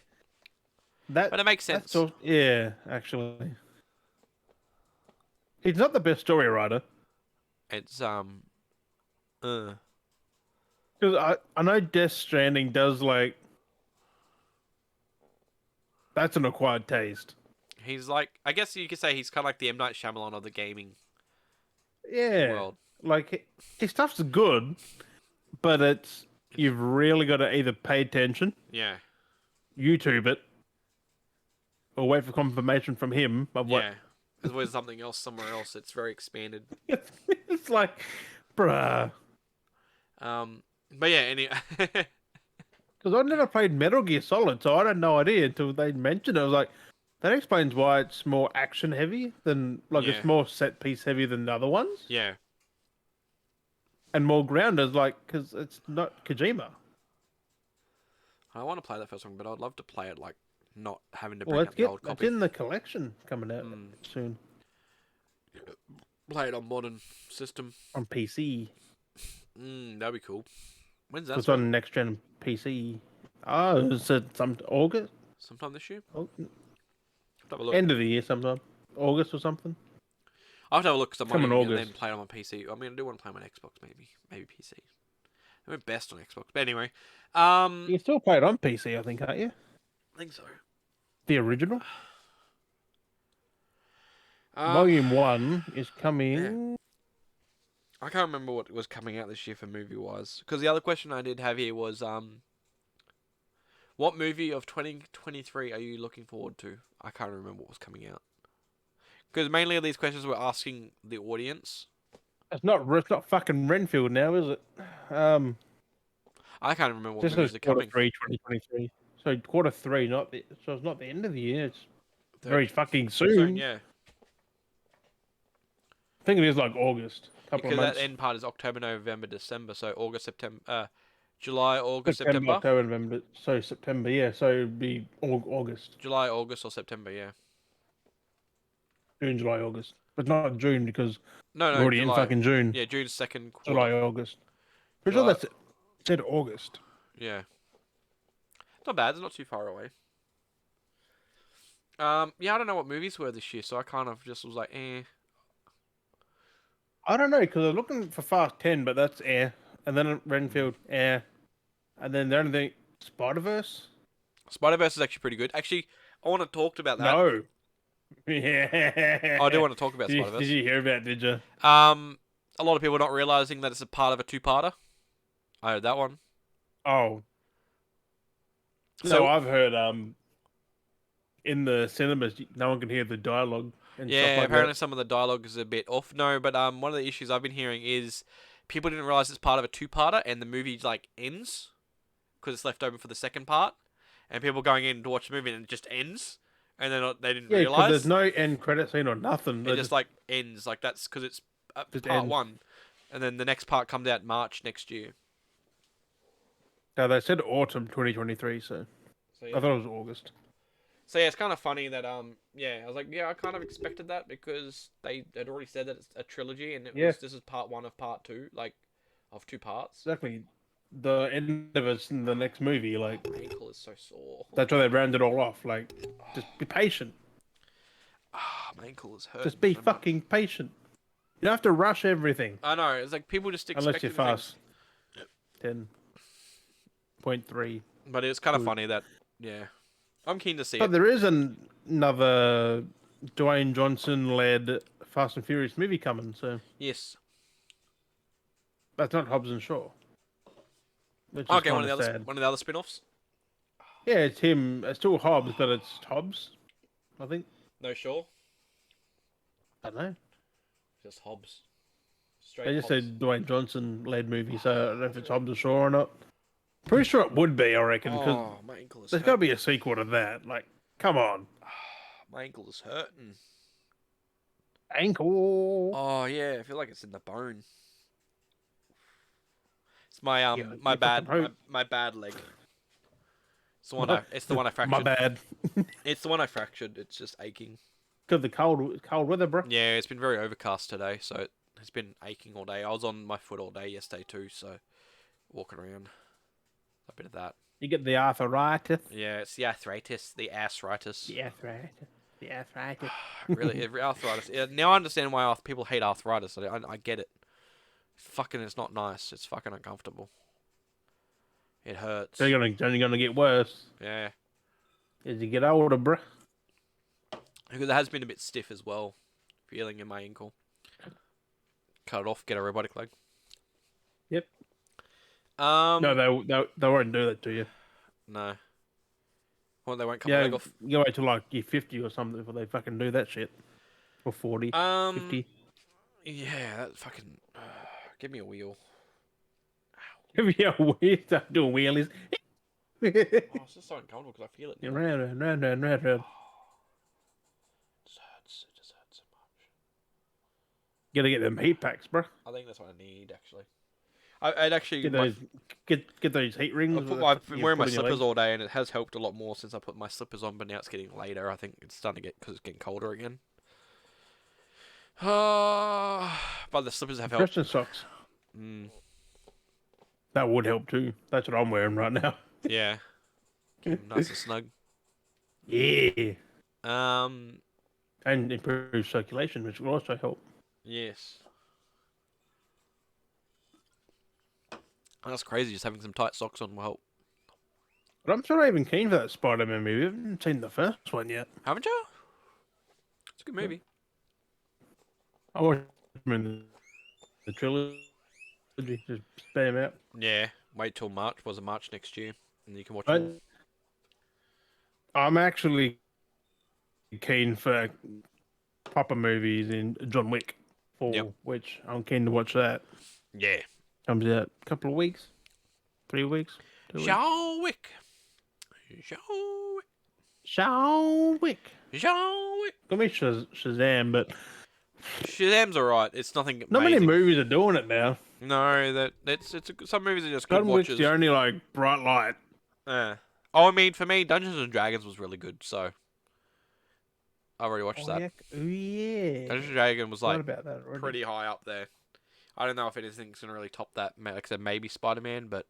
That, But it makes sense. Yeah, actually. He's not the best story writer. It's Because I know Death Stranding does like. That's an acquired taste. he's like, I guess you could say he's kind of like the M Night Shyamalan of the gaming Yeah. world. Like, his stuff's good, but it's. You've really got to either pay attention, Yeah. YouTube it, or wait for confirmation from him of what. Yeah. There's always something else somewhere else. It's very expanded. It's like, bruh. But yeah, Because I never played Metal Gear Solid, so I had no idea until they mentioned it. I was like, that explains why it's more action heavy than, like, Yeah. it's more set piece heavy than the other ones. yeah. And more grounded, like, because it's not Kojima. I want to play that first one, but I'd love to play it like not having to bring Well, up the old it's copy. in the collection coming out soon Play it on modern system. on PC. That'd be cool. When's that? It's on next gen PC. Oh, it's some August, Sometime this year. oh, Have a look. end of the year sometime, August or something. I'll have to have a look because I Come might in even August. then play it on my PC. I mean, I do want to play on Xbox, maybe PC. I mean, best on Xbox, but anyway. You can still play it on PC, I think, can't you? I think so. The original Um, Volume 1 is coming. I can't remember what was coming out this year for movie wise. Because the other question I did have here was What movie of 2023 are you looking forward to? I can't remember what was coming out. Because mainly these questions were asking the audience. It's not fucking Renfield now, is it? I can't remember what This movies is are quarter coming. three, 2023. So quarter three, so it's not the end of the year. It's Third very fucking soon, soon. yeah. I think it is like August, couple of Because that months. end part is October, November, December. So August, September, July, August, September, September. October, November. So September, yeah. So it'd be August, July, August, or September, yeah. June, July, August. But not June because No, we're no, already in July. fucking June. Yeah, June's second quarter. July, August. Pretty sure July, that's it. Said August. yeah. Not bad. It's not too far away. Yeah, I don't know what movies were this year, so I kind of just was like, eh. I don't know because I'm looking for Fast 10, but that's air. And then Renfield, air. And then the only thing, Spider Verse. Spider Verse is actually pretty good. Actually, I want to talk about that. No. Yeah. I do want to talk about Spider Did Verse. you hear about? Did you? A lot of people not realizing that it's a part of a two-parter. I heard that one. Oh no, So I've heard in the cinemas no one can hear the dialogue and stuff yeah, like apparently that. some of the dialogue is a bit off. No, but one of the issues I've been hearing is people didn't realize it's part of a two-parter, and the movie like ends because it's left open for the second part, and people going in to watch the movie and it just ends, and they didn't Yeah, because there's realize no end credit scene or nothing. it They just like ends like that's because it's just part ends. one, and then the next part comes out March next year. No, they said autumn 2023, so So I yeah. thought it was August. So yeah, it's kind of funny that yeah, I was like, yeah, I kind of expected that because they had already said that it's a trilogy and Yeah, this is part one of part two, like of two parts. exactly. The end of it's in the next movie. Like My ankle is so sore. that's why they round it all off. Like just be patient. Ah, my ankle is hurting Just be so much. fucking patient. You don't have to rush everything I know. It's like people just unless you're expecting fast. things. 10.3. But it's kind of Good. funny that yeah, I'm keen to see But it. there is another Dwayne Johnson led Fast and Furious movie coming, so Yes. that's not Hobbs and Shaw. Which is Okay, kind of sad. one of the other spin-offs. Yeah, it's him. It's still Hobbs, but it's Hobbs. I think. No, sure. I don't know. Just Hobbs. They Straight just Hobbs. said Dwayne Johnson led movie, so I don't know if it's Hobbs and Shaw or not. Pretty sure it would be, I reckon, because Oh, my ankle is there's got to hurting. be a sequel to that. Like, come on, My ankle is hurting. ankle. Oh yeah, I feel like it's in the bone. It's my Yeah, you fucking hope. my bad leg. My, It's the one I my fractured. bad. It's the one I fractured. It's just aching. Because the cold weather, bro. Yeah, it's been very overcast today, so it's been aching all day. I was on my foot all day yesterday too, so walking around. A bit of that. You get the arthritis. Yeah, it's the arthritis, the arthritis. The arthritis. The arthritis. Really, every arthritis. Yeah, now I understand why people hate arthritis. I get it. Fucking, it's not nice. It's fucking uncomfortable. It hurts. It's only gonna get worse Yeah, as you get older, bro. because it has been a bit stiff as well. Feeling in my ankle. Cut it off. Get a robotic leg. Yep. No. No, they won't do that to you. No. Well, they won't cut my Yeah, leg off. you wait till like you're 50 or something before they fucking do that shit. Or 40, 50. Yeah, that fucking. Give me a wheel. Yeah, weird stuff doing wheelies. Oh, it's just so uncomfortable because I feel it. Yeah, Now. round. It just hurts. It just hurts so much. Gotta get them heat packs, bro. I think that's what I need actually. I'd actually. Get those heat rings. I've been wearing my put in your slippers legs. all day, and it has helped a lot more since I put my slippers on. But now it's getting later. I think it's starting to get because it's getting colder again. But the slippers have helped. Christian socks. Mm, That would help too. That's what I'm wearing right now. yeah, keep 'em nice and snug. Yeah. Um, And improve circulation, which will also help. yes. That's crazy. Just having some tight socks on will help. But I'm sort of even keen for that Spider-Man movie. I haven't seen the first one yet. Haven't you? It's a good movie. I watched them in the trilogy. Just spam out. Yeah. Wait till March. Was it March next year? And you can watch I, more. I'm actually keen for proper movies in John Wick Yep. 4, which I'm keen to watch that. Yeah. Comes out a couple of weeks, 3 weeks, 2 weeks. John Wick. John Wick. John Wick. John Wick. Got me Shazam, but Shazam's alright. It's nothing not many amazing. movies are doing it now. No, some movies are just good John Wick's watches. the only like bright light. Oh, I mean, for me, Dungeons and Dragons was really good, so I already watched Oh that. yeah, oh yeah. Dungeons and Dragons was What like about that already? pretty high up there. I don't know if anything's gonna really top that. Like I said, maybe Spider Man, but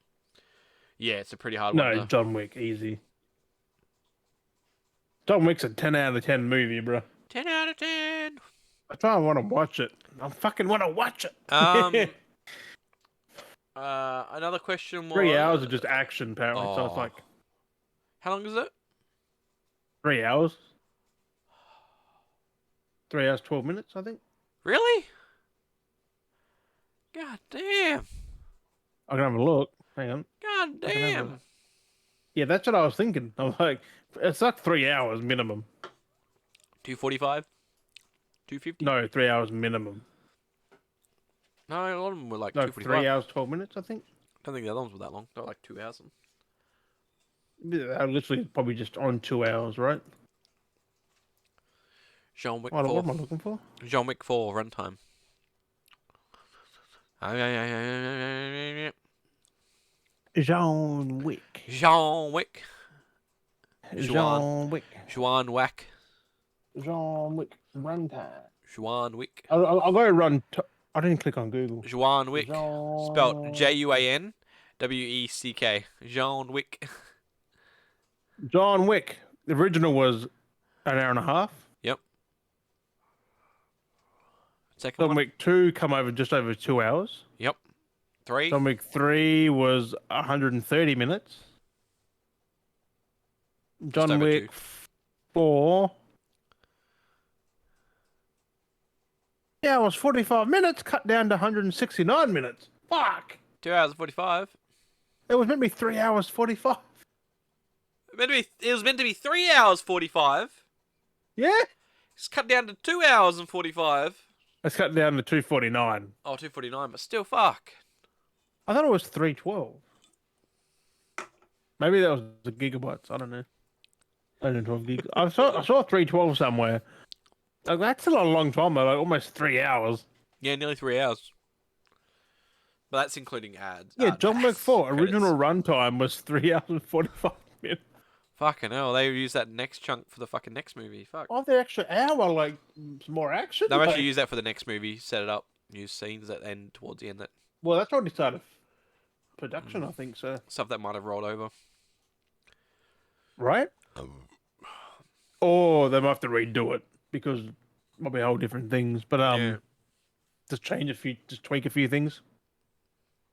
yeah, it's a pretty hard one No, to. John Wick, easy. John Wick's a 10 out of 10 movie, bro. 10 out of 10. I try and want to watch it. I fucking want to watch it. Another question was 3 hours of just action, apparently. So it's Oh. like How long is it? 3 hours. 3 hours, 12 minutes, I think. Really? God damn. I can have a look. Hang on. God I can have damn. a... Yeah, that's what I was thinking. I'm like, it's like 3 hours minimum. 245. 250. No, 3 hours minimum. No, a lot of them were like No, 245. 3 hours, 12 minutes, I think. Don't think the other ones were that long. They're like 2 hours. They're literally probably just on 2 hours, right? John Wick What 4. am I looking for? John Wick 4 runtime. John Wick. John Wick. John Wick. Juan Whack. Jean Wick runtime. Juan Wick. I'll go run. I didn't click on Google. Juan Wick. Spelled Jean Juanweck. John Wick. John Wick. The original was an hour and a half. Yep. Second John one. Wick 2 come over just over 2 hours. Yep. 3. John Wick 3 was 130 minutes. John over Wick two. 4. Yeah, it was 45 minutes, cut down to 169 minutes. Fuck! 2 hours 45. It was meant to be 3 hours 45. It was meant to be 3 hours 45. Yeah? It's cut down to 2 hours and 45. It's cut down to 249. Oh, 249, but still, fuck. I thought it was 312. Maybe that was the gigabytes. I don't know. 112 gig. I saw 312 somewhere. Like, that's still a long time, though. Like almost 3 hours. Yeah, nearly 3 hours. But that's including ads. Yeah, John Wick 4 credits. original runtime was 3 hours and 45 minutes. Fucking hell, they use that next chunk for the fucking next movie. Fuck. Oh, the extra hour, like some more action. They'll like... actually use that for the next movie. Set it up. Use scenes that end towards the end that Well, that's already started production, I think so. stuff that might have rolled over. Right? Or they might have to redo it because might be whole different things. But Yeah. just tweak a few things.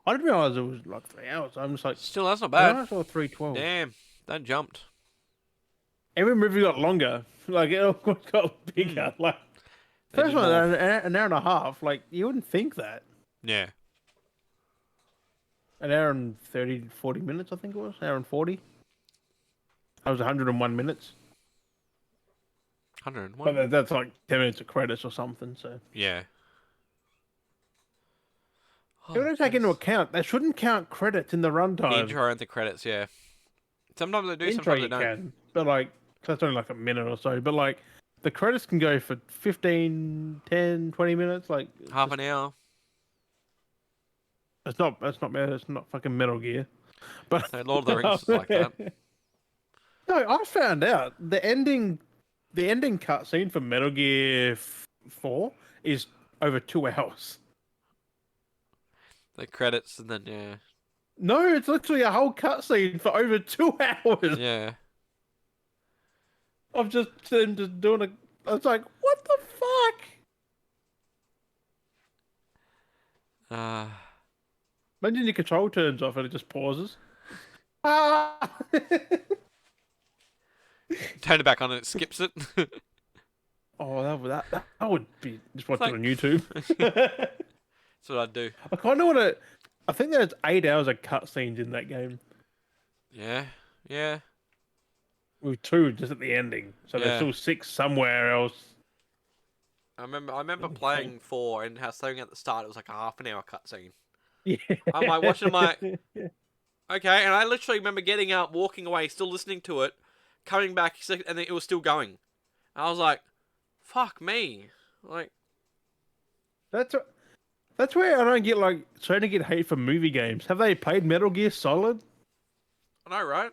I didn't realize it was like 3 hours. I'm just like, Still, that's not I bad. saw 312. Damn, that jumped. Every movie got longer. Like it all got bigger. Like They first did one, more. an hour and a half. Like you wouldn't think that. Yeah. An hour and 30, 40 minutes, I think it was. An hour and 40. That was 101 minutes. 101. But that's like 10 minutes of credits or something. So Yeah. you got to take into account they shouldn't count credits in the the runtime. intro and the credits, yeah. Sometimes they do, Intro sometimes you they don't. can, but like that's only like a minute or so. But like the credits can go for 15, 10, 20 minutes. Like Half an hour. it's not fucking Metal Gear. But So Lord of the Rings is like that. No, I found out the ending cutscene for Metal Gear 4 is over 2 hours. The credits and then, yeah. No, it's literally a whole cutscene for over 2 hours. Yeah. Of just them just doing a. I was like, what the fuck? Imagine your control turns off and it just pauses. Ah! Turn it back on and it skips it. Oh, that would be just watch Like- it on YouTube. That's what I'd do. I kind of want to. I think there's 8 hours of cutscenes in that game. Yeah. Yeah. with 2 just at the ending. So there's Yeah. still 6 somewhere else. I remember playing 4 and how starting at the start it was like a half an hour cutscene. Yeah. I'm like watching, I'm like, okay, and I literally remember getting up, walking away, still listening to it, coming back, and it was still going. I was like, fuck me. Like, That's that's where I don't get like trying to get hate for movie games. Have they played Metal Gear Solid? I know, right?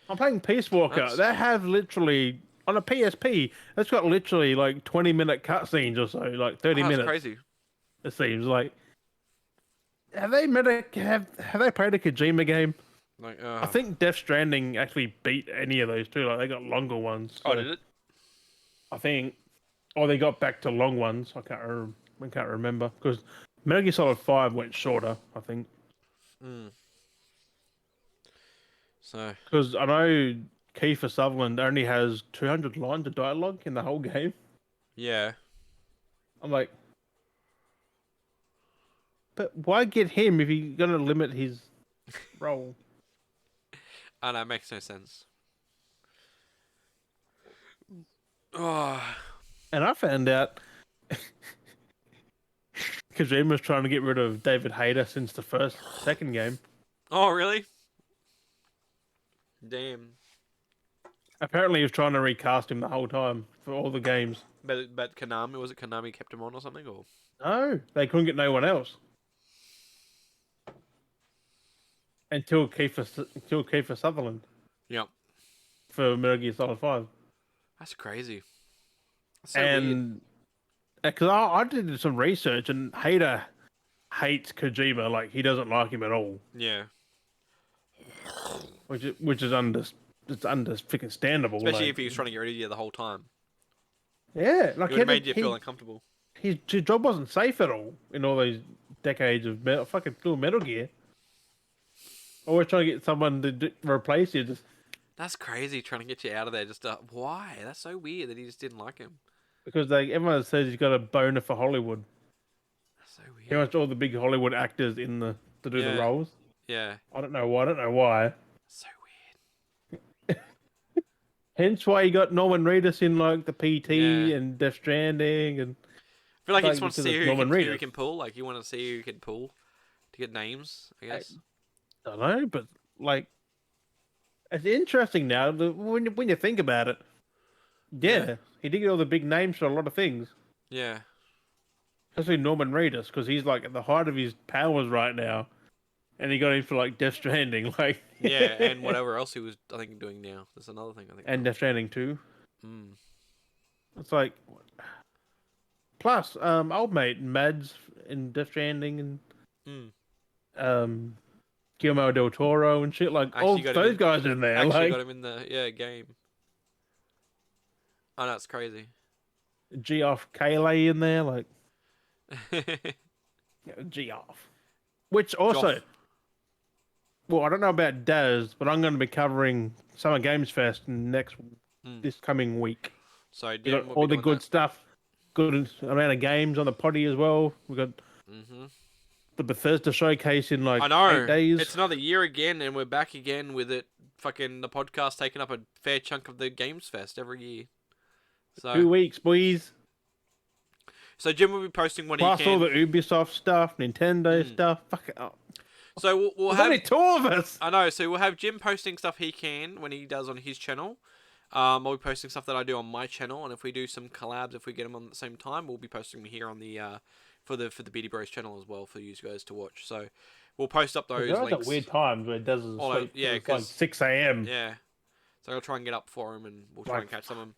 I'm playing Peace Walker. That's They have literally on a PSP. That's got literally like 20-minute cutscenes or so, like 30 oh, that's minutes. crazy. It seems like. Have they have they played a Kojima game? Like, I think Death Stranding actually beat any of those too. Like they got longer ones. oh, So did it? I think, or they got back to long ones. I can't remember because Metal Gear Solid 5 went shorter. I think Mm. So, because I know Kiefer Sutherland only has 200 lines of dialogue in the whole game. yeah. I'm like, but why get him if you're gonna limit his role? I know, it makes no sense. Oh, And I found out Kojima's trying to get rid of David Hayter since the second game. oh, really? Damn. Apparently, he was trying to recast him the whole time for all the games. But Konami, was it Konami kept him on or something? Or No, they couldn't get no one else until Kiefer Sutherland Yep. for Metal Gear Solid 5. That's crazy. That's so weird. And because I did some research, and Hayter hates Kojima, like he doesn't like him at all, Yeah. which is it's understandable. Especially Like, if he was trying to get rid of you the whole time. yeah, It like would have made you feel uncomfortable. his job wasn't safe at all in all these decades of fucking cool Metal Gear. Always trying to get someone to replace you, just That's crazy trying to get you out of there. Just why? That's so weird that he just didn't like him. because everyone says he's got a boner for Hollywood. That's so He weird. wants all the big Hollywood actors to do the Yeah. roles. Yeah. I don't know why. I don't know why. So Hence why he got Norman Reedus in like the weird. Yeah. PT and Death Stranding, and I feel like he just like wants to because see it's Norman who he Reedus. can pull. Like you want to see who he can pull to get names. I I guess. don't know, but like it's interesting now when you think about it. Yeah. Yeah, he did get all the big names for a lot of things, Yeah. especially Norman Reedus because he's like at the height of his powers right now, and he got in for like Death Stranding, like Yeah. And whatever else he was, I think, doing now. That's another thing I think. and Death Stranding too. Mm. It's like plus old mate Mads in Death Stranding and Mm. Guillermo del Toro and shit, like all Actually got him those in. guys in there. Actually Like got him in the game. Oh, that's crazy. Geoff Keighley in there, like Geoff. Which also, Joff. well, I don't know about Daz, but I'm going to be covering Summer Games Fest Mm. this coming week. So We Dim got will all be the doing good that. stuff, good amount of games on the potty as well. We got Mm-hmm. the Bethesda showcase in like I know. 8 days. It's another year again, and we're back again with it. Fucking the podcast taking up a fair chunk of the Games Fest every year. 2 weeks, boys. So Jim will be posting when he Plus all can. the Ubisoft stuff, Nintendo Mm. stuff. Fuck it up. So we'll There's have. only 2 of us. I know. So we'll have Jim posting stuff he can when he does on his channel. I'll be posting stuff that I do on my channel, and if we do some collabs, if we get them on at the same time, we'll be posting them here on the for the Beardy Bros channel as well for you guys to watch. So we'll post up those There are links. at weird times where it does his All sleep. yeah, It's like 'cause- 6 a.m. Yeah. So I'll try and get up for him, and we'll try Like- and catch some of them,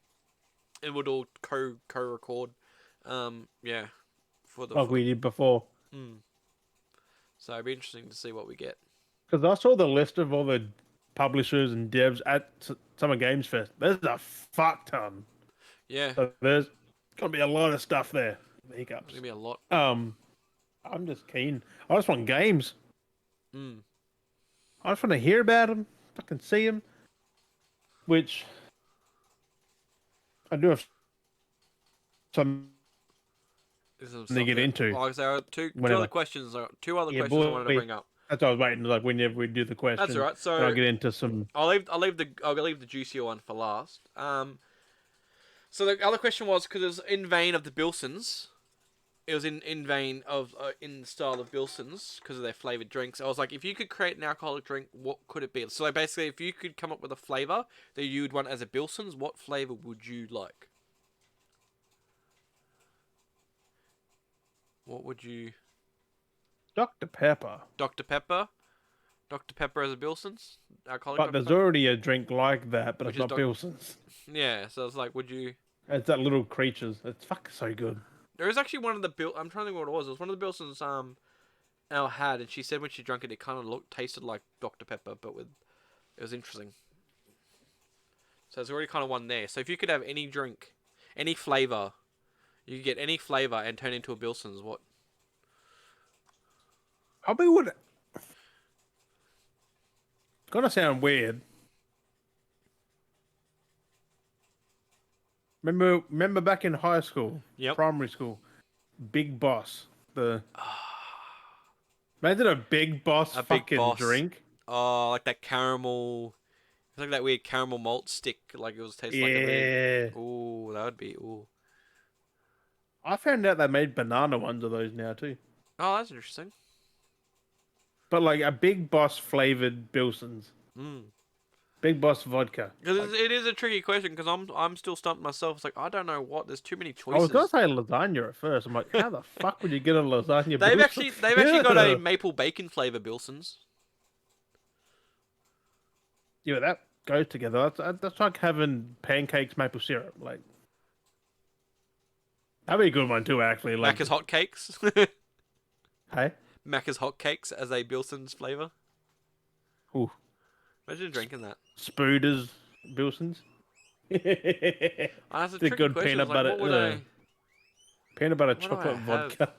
and we'll do co-record. Yeah, for the. like we did before. So it'd be interesting to see what we get. Because I saw the list of all the publishers and devs at Summer Games Fest. There's a fuck ton. Yeah, So there's gonna be a lot of stuff there. The hiccups. it's gonna be a lot. I'm just keen. I just want games. Mm. I just want to hear about them, fucking see them. Which I do have some This is to get into. Like I say, two Whenever. other questions. Two other Yeah, questions I wanted to boy. bring up. That's what I was waiting. Like whenever we do the That's question, alright. and I'll So get into some. I'll leave the juicier one for last. So the other question was because it was in vein of the Bilsons. It was in vein of in the style of Bilsons because of their flavored drinks. I was like, if you could create an alcoholic drink, what could it be? So like, basically, if you could come up with a flavor that you'd want as a Bilsons, what flavor would you like? What would you? Dr. Pepper. Dr Pepper. Dr Pepper as a Bilsons, alcoholic But Dr there's Pepper, already a drink like that, but which it's is not Doc. Bilson's. Yeah. So it's like, would you? It's that little creatures. It's fucking so good. There is actually one of the Bill. I'm trying to think what it was. It was one of the Bilsons. Al had, and she said when she drank it, it kind of tasted like Dr Pepper, but with it was interesting. So there's already kind of one there. So if you could have any drink, any flavor, you could get any flavor and turn into a Bilsons. What? Probably would. Gonna sound weird. Remember back in high school, Yep. primary school, Big Boss. The imagine a Big Boss A big fucking boss. drink. Oh, like that caramel. It's like that weird caramel malt stick. Like it was tastes like a weird. Yeah. Ooh, that would be. Ooh. I found out they made banana ones of those now too. Oh, that's interesting. But like a Big Boss flavored Bilsons. Mm. Big Boss vodka. Like, Because it is a tricky question. Because I'm still stumped myself. It's like I don't know what. There's too many I was gonna choices. say lasagna at first. I'm like, how the fuck would you get a lasagna They've Bilson? actually got a maple bacon flavor Bilsons. Yeah, that goes together. That's like having pancakes maple syrup. Like that'd be a good one too, actually. Like, Macca's hotcakes. hey, Macca's hotcakes as a Bilsons flavor. ooh, Imagine drinking that. Spooders Bilsons. Oh, that's a The tricky good question. peanut It's like, butter, what would chocolate I have vodka.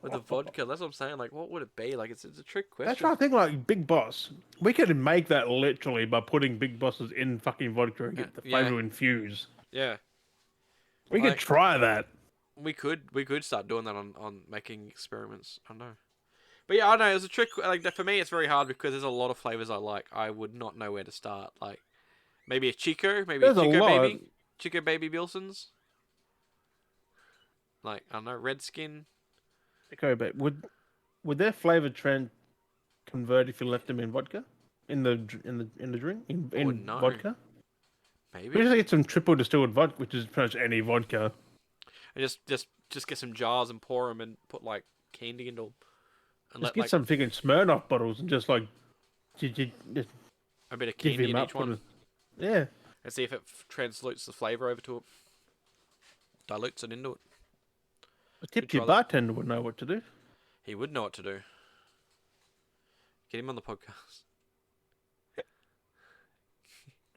with the vodka? That's what I'm saying. Like, what would it be? Like, it's a trick That's question. why I think like Big Boss. We could make that literally by putting Big Bosses in fucking vodka and get the Yeah, flavor infused. yeah. We could Like, try that. we could start doing that on making experiments. I know. But yeah, I know it was a trick. Like that for me, it's very hard because there's a lot of flavors I like. I would not know where to start. Like maybe a There's a lot. Chico baby Bilsons. Like I don't know, red skin. Okay, but would their flavor trend convert if you left them in vodka? In the drink? I In wouldn't know. vodka? We Maybe. just get some triple distilled vodka, which is pretty much any vodka. And just get some jars and pour them and put like candy into 'em and Just let get like some freaking Smirnoff bottles and just like just a bit of give candy him in up. each one Yeah. and see if it translates the flavor over to it, dilutes it into it. A Could tipsy try that. bartender would know what to do. He would know what to do. Get him on the podcast.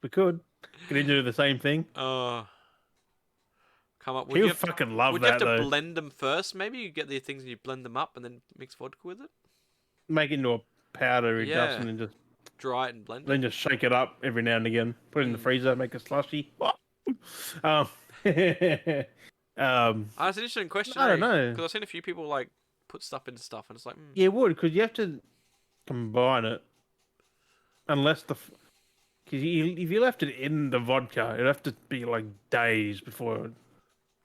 We could. Could he do the same thing? Come up. He'll fucking love Would you have that to though. blend them first? Maybe you get the things and you blend them up and then mix vodka with it. Make it into a powdery dust Yeah. and then Dry it and blend it. just shake it up every now and again. Put it in the Mm. freezer, make it slushy. um, That's an interesting question. I don't know. Because I've seen a few people like put stuff into stuff and it's like, Yeah, it would because you have to combine it. Unless because if you left it in the vodka, it'd have to be like days before,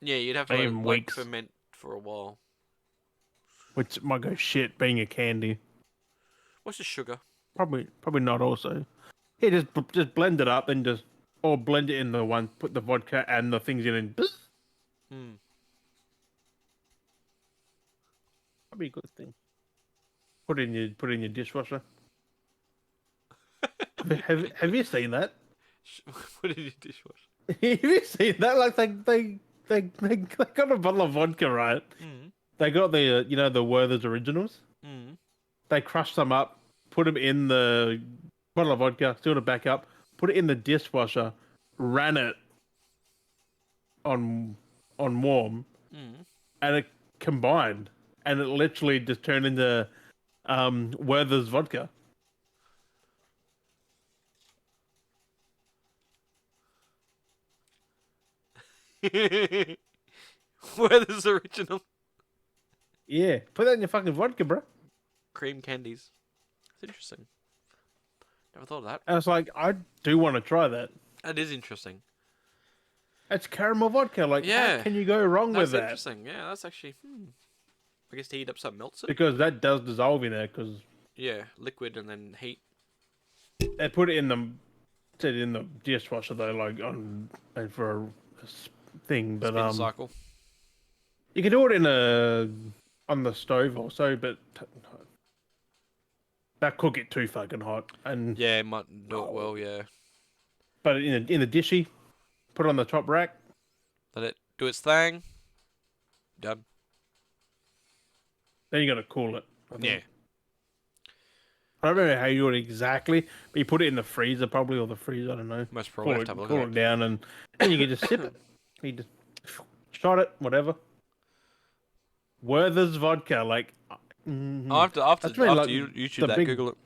yeah, you'd have to maybe let it even like weeks, ferment for a while. which might go shit being a candy. What's the sugar? Probably not. Also, yeah, just blend it up, then or blend it in the one. Put the vodka and the things in, and Hmm. that'd be a good thing. Put it in your dishwasher. Have you seen that? Put it in your dishwasher. Have you seen that? Like they got a bottle of vodka, right? Mm. They got the the Werther's Originals. Mm. They crushed them up, put them in the bottle of vodka, filled it back up, put it in the dishwasher, ran it on warm, Mm. and it combined, and it literally just turned into Werther's vodka. Werther's original Yeah, put that in your fucking vodka, bro. cream candies. That's interesting. Never thought of that. And it's like, I do want to try that. That is interesting. It's caramel vodka. Like, how Yeah, can you go wrong with that's that? interesting. Yeah, that's actually. I guess to heat up something melts it. Because that does dissolve in there. Because Yeah, liquid and then heat. they put it in the dishwasher though, like on and for a thing. But Spin cycle. you can do it in on the stove also, but that could get too fucking hot. And Yeah, it might do it well. Yeah, but in the dishy, put it on the top rack. let it do its thing. Done. Then you got to cool it. I think. Yeah. I don't remember how you do it exactly, but you put it in the freezer probably, or the freezer. I don't know. Most probably have to have a look at Cool it down, and you can just sip it. You just shot it, whatever. Werther's vodka, like. After That's really like you YouTube the that, big- Google it.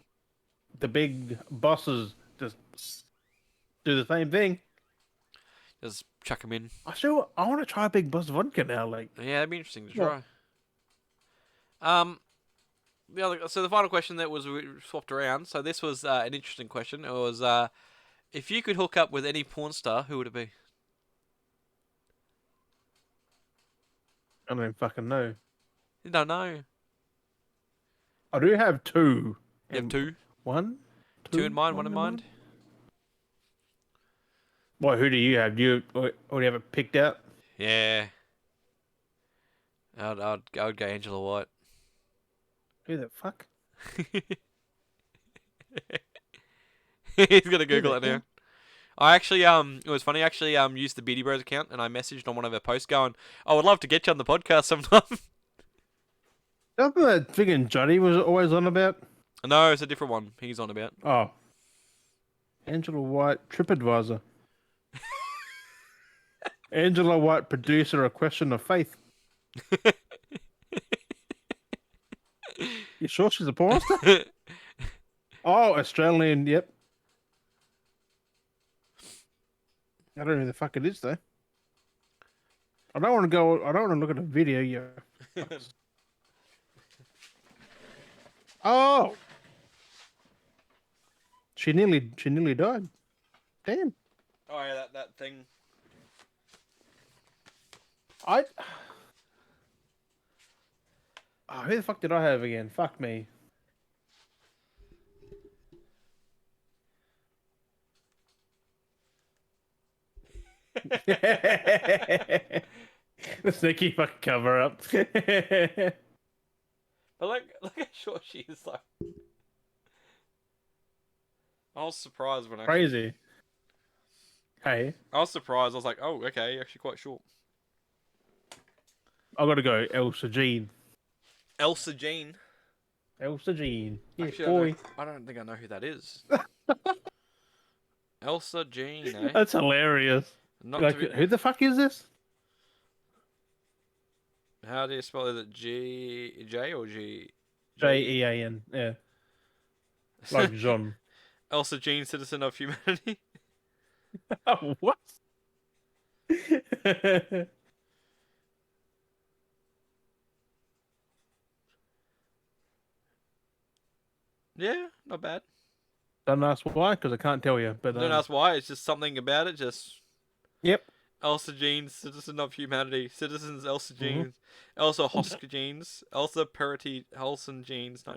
The big bosses just do the same thing. Just chuck them in. I want to try Big Boss vodka now. Like, Yeah, that'd be interesting to What? try. So the final question that was we swapped around. So this was an interesting question. It was if you could hook up with any porn star, who would it be? I don't even fucking know. You don't know. I do have two. You have two. One? Two in mind, one in mind. What? Who do you have? Do you already have it picked out? Yeah. I would go Angela White. Who the fuck? He's gonna Google the it now. hell? I actually it was funny. I actually used the Beardy Bros account and I messaged on one of her posts going, "I would love to get you on the podcast sometime." Nothing that friggin' Johnny was always on about. No, it's a different one. He's on about. Oh, Angela White, TripAdvisor. Angela White, producer, A Question of Faith. You sure she's a porn star? Oh, Australian. Yep. I don't know who the fuck it is though. I don't want to go. I don't want to look at a video. Yeah. Oh. She nearly died. Damn. Oh yeah, that thing. Oh, who the fuck did I have again? Fuck me. The sneaky fucking cover up. But look how short she is. Like, I was surprised when I. Crazy. Hey, I was surprised. I was like, oh, okay, you're actually quite short. I gotta go. Elsa Jean. Elsa Jean. Elsa Jean. Yeah, Actually, boy. I don't think I know who that is. Elsa Jean, eh? That's hilarious. Not Like, to be... who the fuck is this? How do you spell it? Is it J or G? Jean. Yeah. Like Jean. Elsa Jean, citizen of humanity. Oh, what? Yeah, not bad. Don't ask why, because I can't tell you. But Don't ask why. It's just something about it. Just Yep. Elsa Jean, citizen of humanity. Citizens Elsa Jean. Elsa Hoska Jeans. Elsa Perity Helson Jeans. No.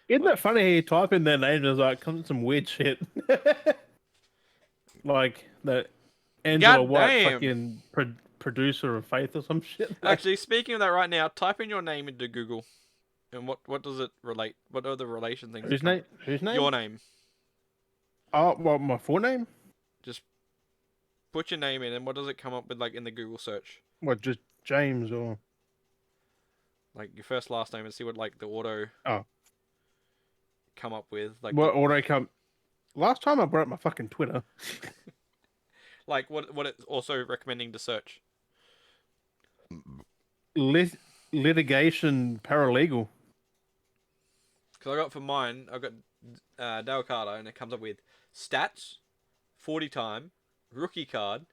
Isn't that funny how you type in their name and it's like comes some weird shit? Like the Angela White Goddamn. fucking producer of Faith or some shit. Actually, speaking of that right now, type in your name into Google. And what does it relate? What are the relation things? Whose name? Whose name? Your name. Oh, well, my full name? Just put your name in, and what does it come up with, like in the Google search? What, just James or? Like your first last name, and see what like the auto. Oh. Come up with like. What auto come? Last time I brought up my fucking Twitter. Like what it's also recommending to search. Litigation paralegal. Because I got for mine, I got Dale Carter, and it comes up with stats, 40 time, rookie card,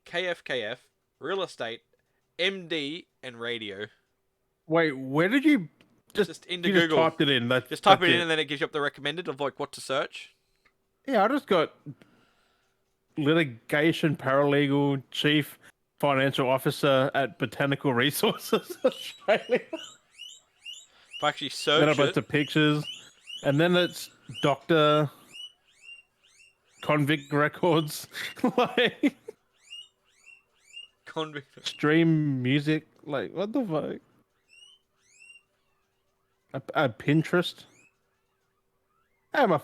KFKF, real estate, MD, and radio. Wait, where did you Just into You just Google. typed it in. Just type That's it in it. and then it gives you up the recommended of like what to search. Yeah, I just got litigation paralegal chief financial officer at Botanical Resources Australia. If I actually Then a search bunch it, of pictures, and then it's Doctor Convict Records, like convict. stream music. Like what the fuck? A Pinterest. Hey, my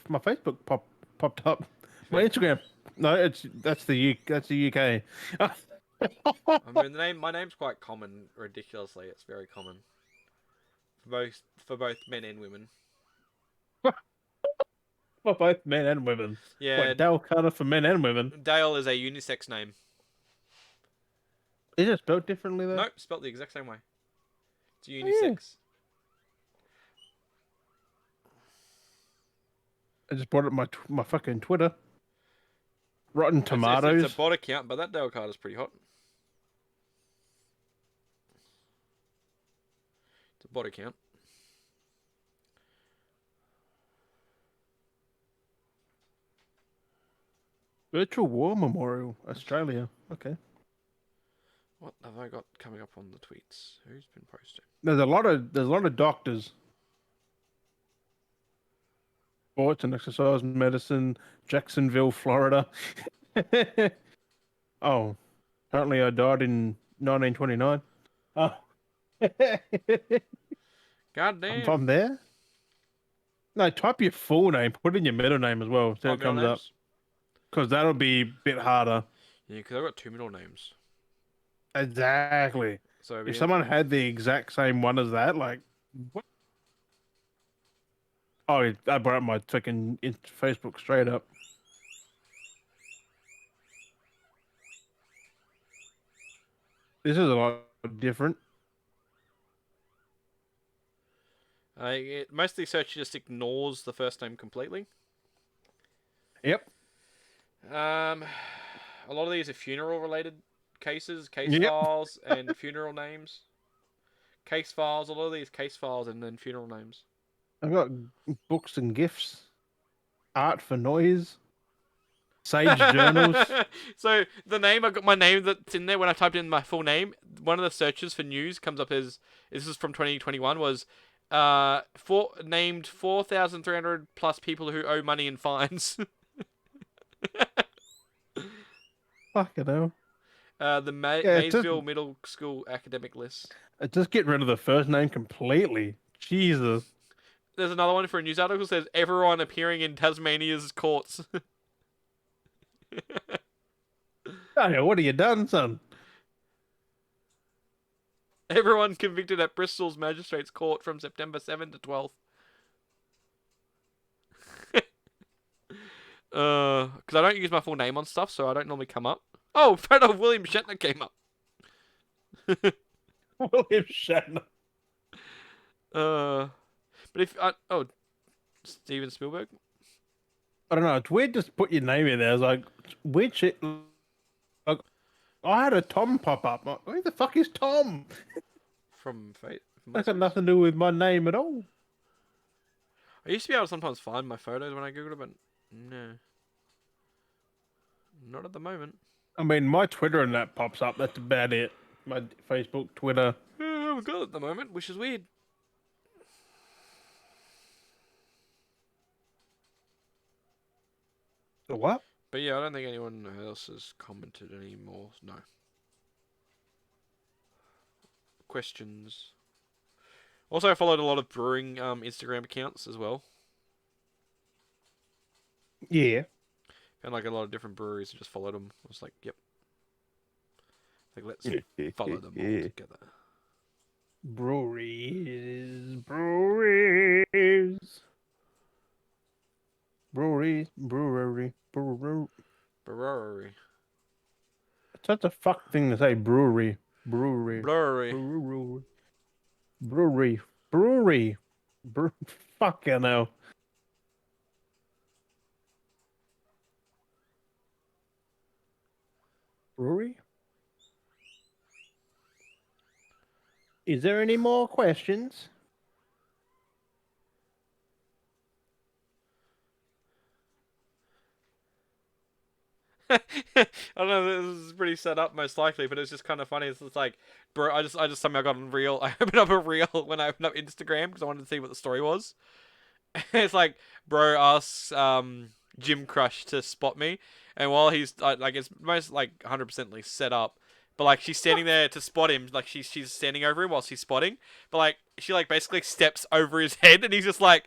Facebook popped up. My Instagram. No, that's the UK. I mean, my name's quite common. Ridiculously, it's very common for both men and women. For both men and women. Yeah, What Dale Carter for men and women? Dale is a unisex name. Is it spelled differently though? Nope, spelled the exact same way. It's Oh, yeah. unisex. I just brought up my fucking Twitter. Rotten It's a Tomatoes. bot account, but that Dale Carter's pretty hot. It's a bot account. Virtual War Memorial, Australia. Okay. What have I got coming up on the tweets? Who's been posting? There's a lot of doctors. Sports and exercise medicine, Jacksonville, Florida. Oh, apparently I died in 1929. Oh. God I'm damn. from there? No, type your full name, put in your middle name as well, so Oh, it middle comes up. names? Because that'll be a bit harder. Yeah, because I've got two middle names. Exactly. So If someone had the exact same one as that, like, what? Oh, I brought up my fucking Facebook straight up. This is a lot different. Mostly search just ignores the first name completely. Yep. A lot of these are funeral related cases, case Yep. files, and funeral names. Case files, a lot of these case files and then funeral names. I've got books and gifts, art for noise, sage journals. So the name I got my name that's in there when I typed in my full name. One of the searches for news comes up as this is from 2021 was named 4,300 plus people who owe money in fines. Fucking hell. The Yeah, Maysville Middle School academic list. just get rid of the first name completely. Jesus. There's another one for a news article that says everyone appearing in Tasmania's courts. Hey, what have you done, son? Everyone convicted at Bristol's magistrates court from September 7th to 12th. Because I don't use my full name on stuff, so I don't normally come up. Oh, photo of William Shatner came up. William Shatner. But Steven Spielberg. I don't know. It's weird just put your name in there. It's like, weird shit. Like, I had a Tom pop up. Like, who the fuck is Tom? From Fate. That's got nothing to do with my name at all. I used to be able to sometimes find my photos when I googled it, but no, not at the moment. I mean, my Twitter and that pops up. That's about it. My Facebook, Twitter. I haven't got it at the moment, which is weird. What? But yeah, I don't think anyone else has commented anymore. No. Questions. Also, I followed a lot of brewing Instagram accounts as well. Yeah. And like a lot of different breweries, and just followed them. I was like, yep. Like, let's follow them all together. Breweries. Brewery. It's such a fuck thing to say. Brewery. Brewery. Fucking hell. Brewery? Is there any more questions? I don't know. This is pretty set up, most likely, but it's just kind of funny. It's just like, bro, I just somehow got on reel. I opened up a reel when I opened up Instagram because I wanted to see what the story was. It's like, bro asks Jim Crush to spot me, and while he's like, it's most like 100% set up, but like she's standing there to spot him, like she's standing over him while she's spotting, but like she like basically steps over his head, and he's just like,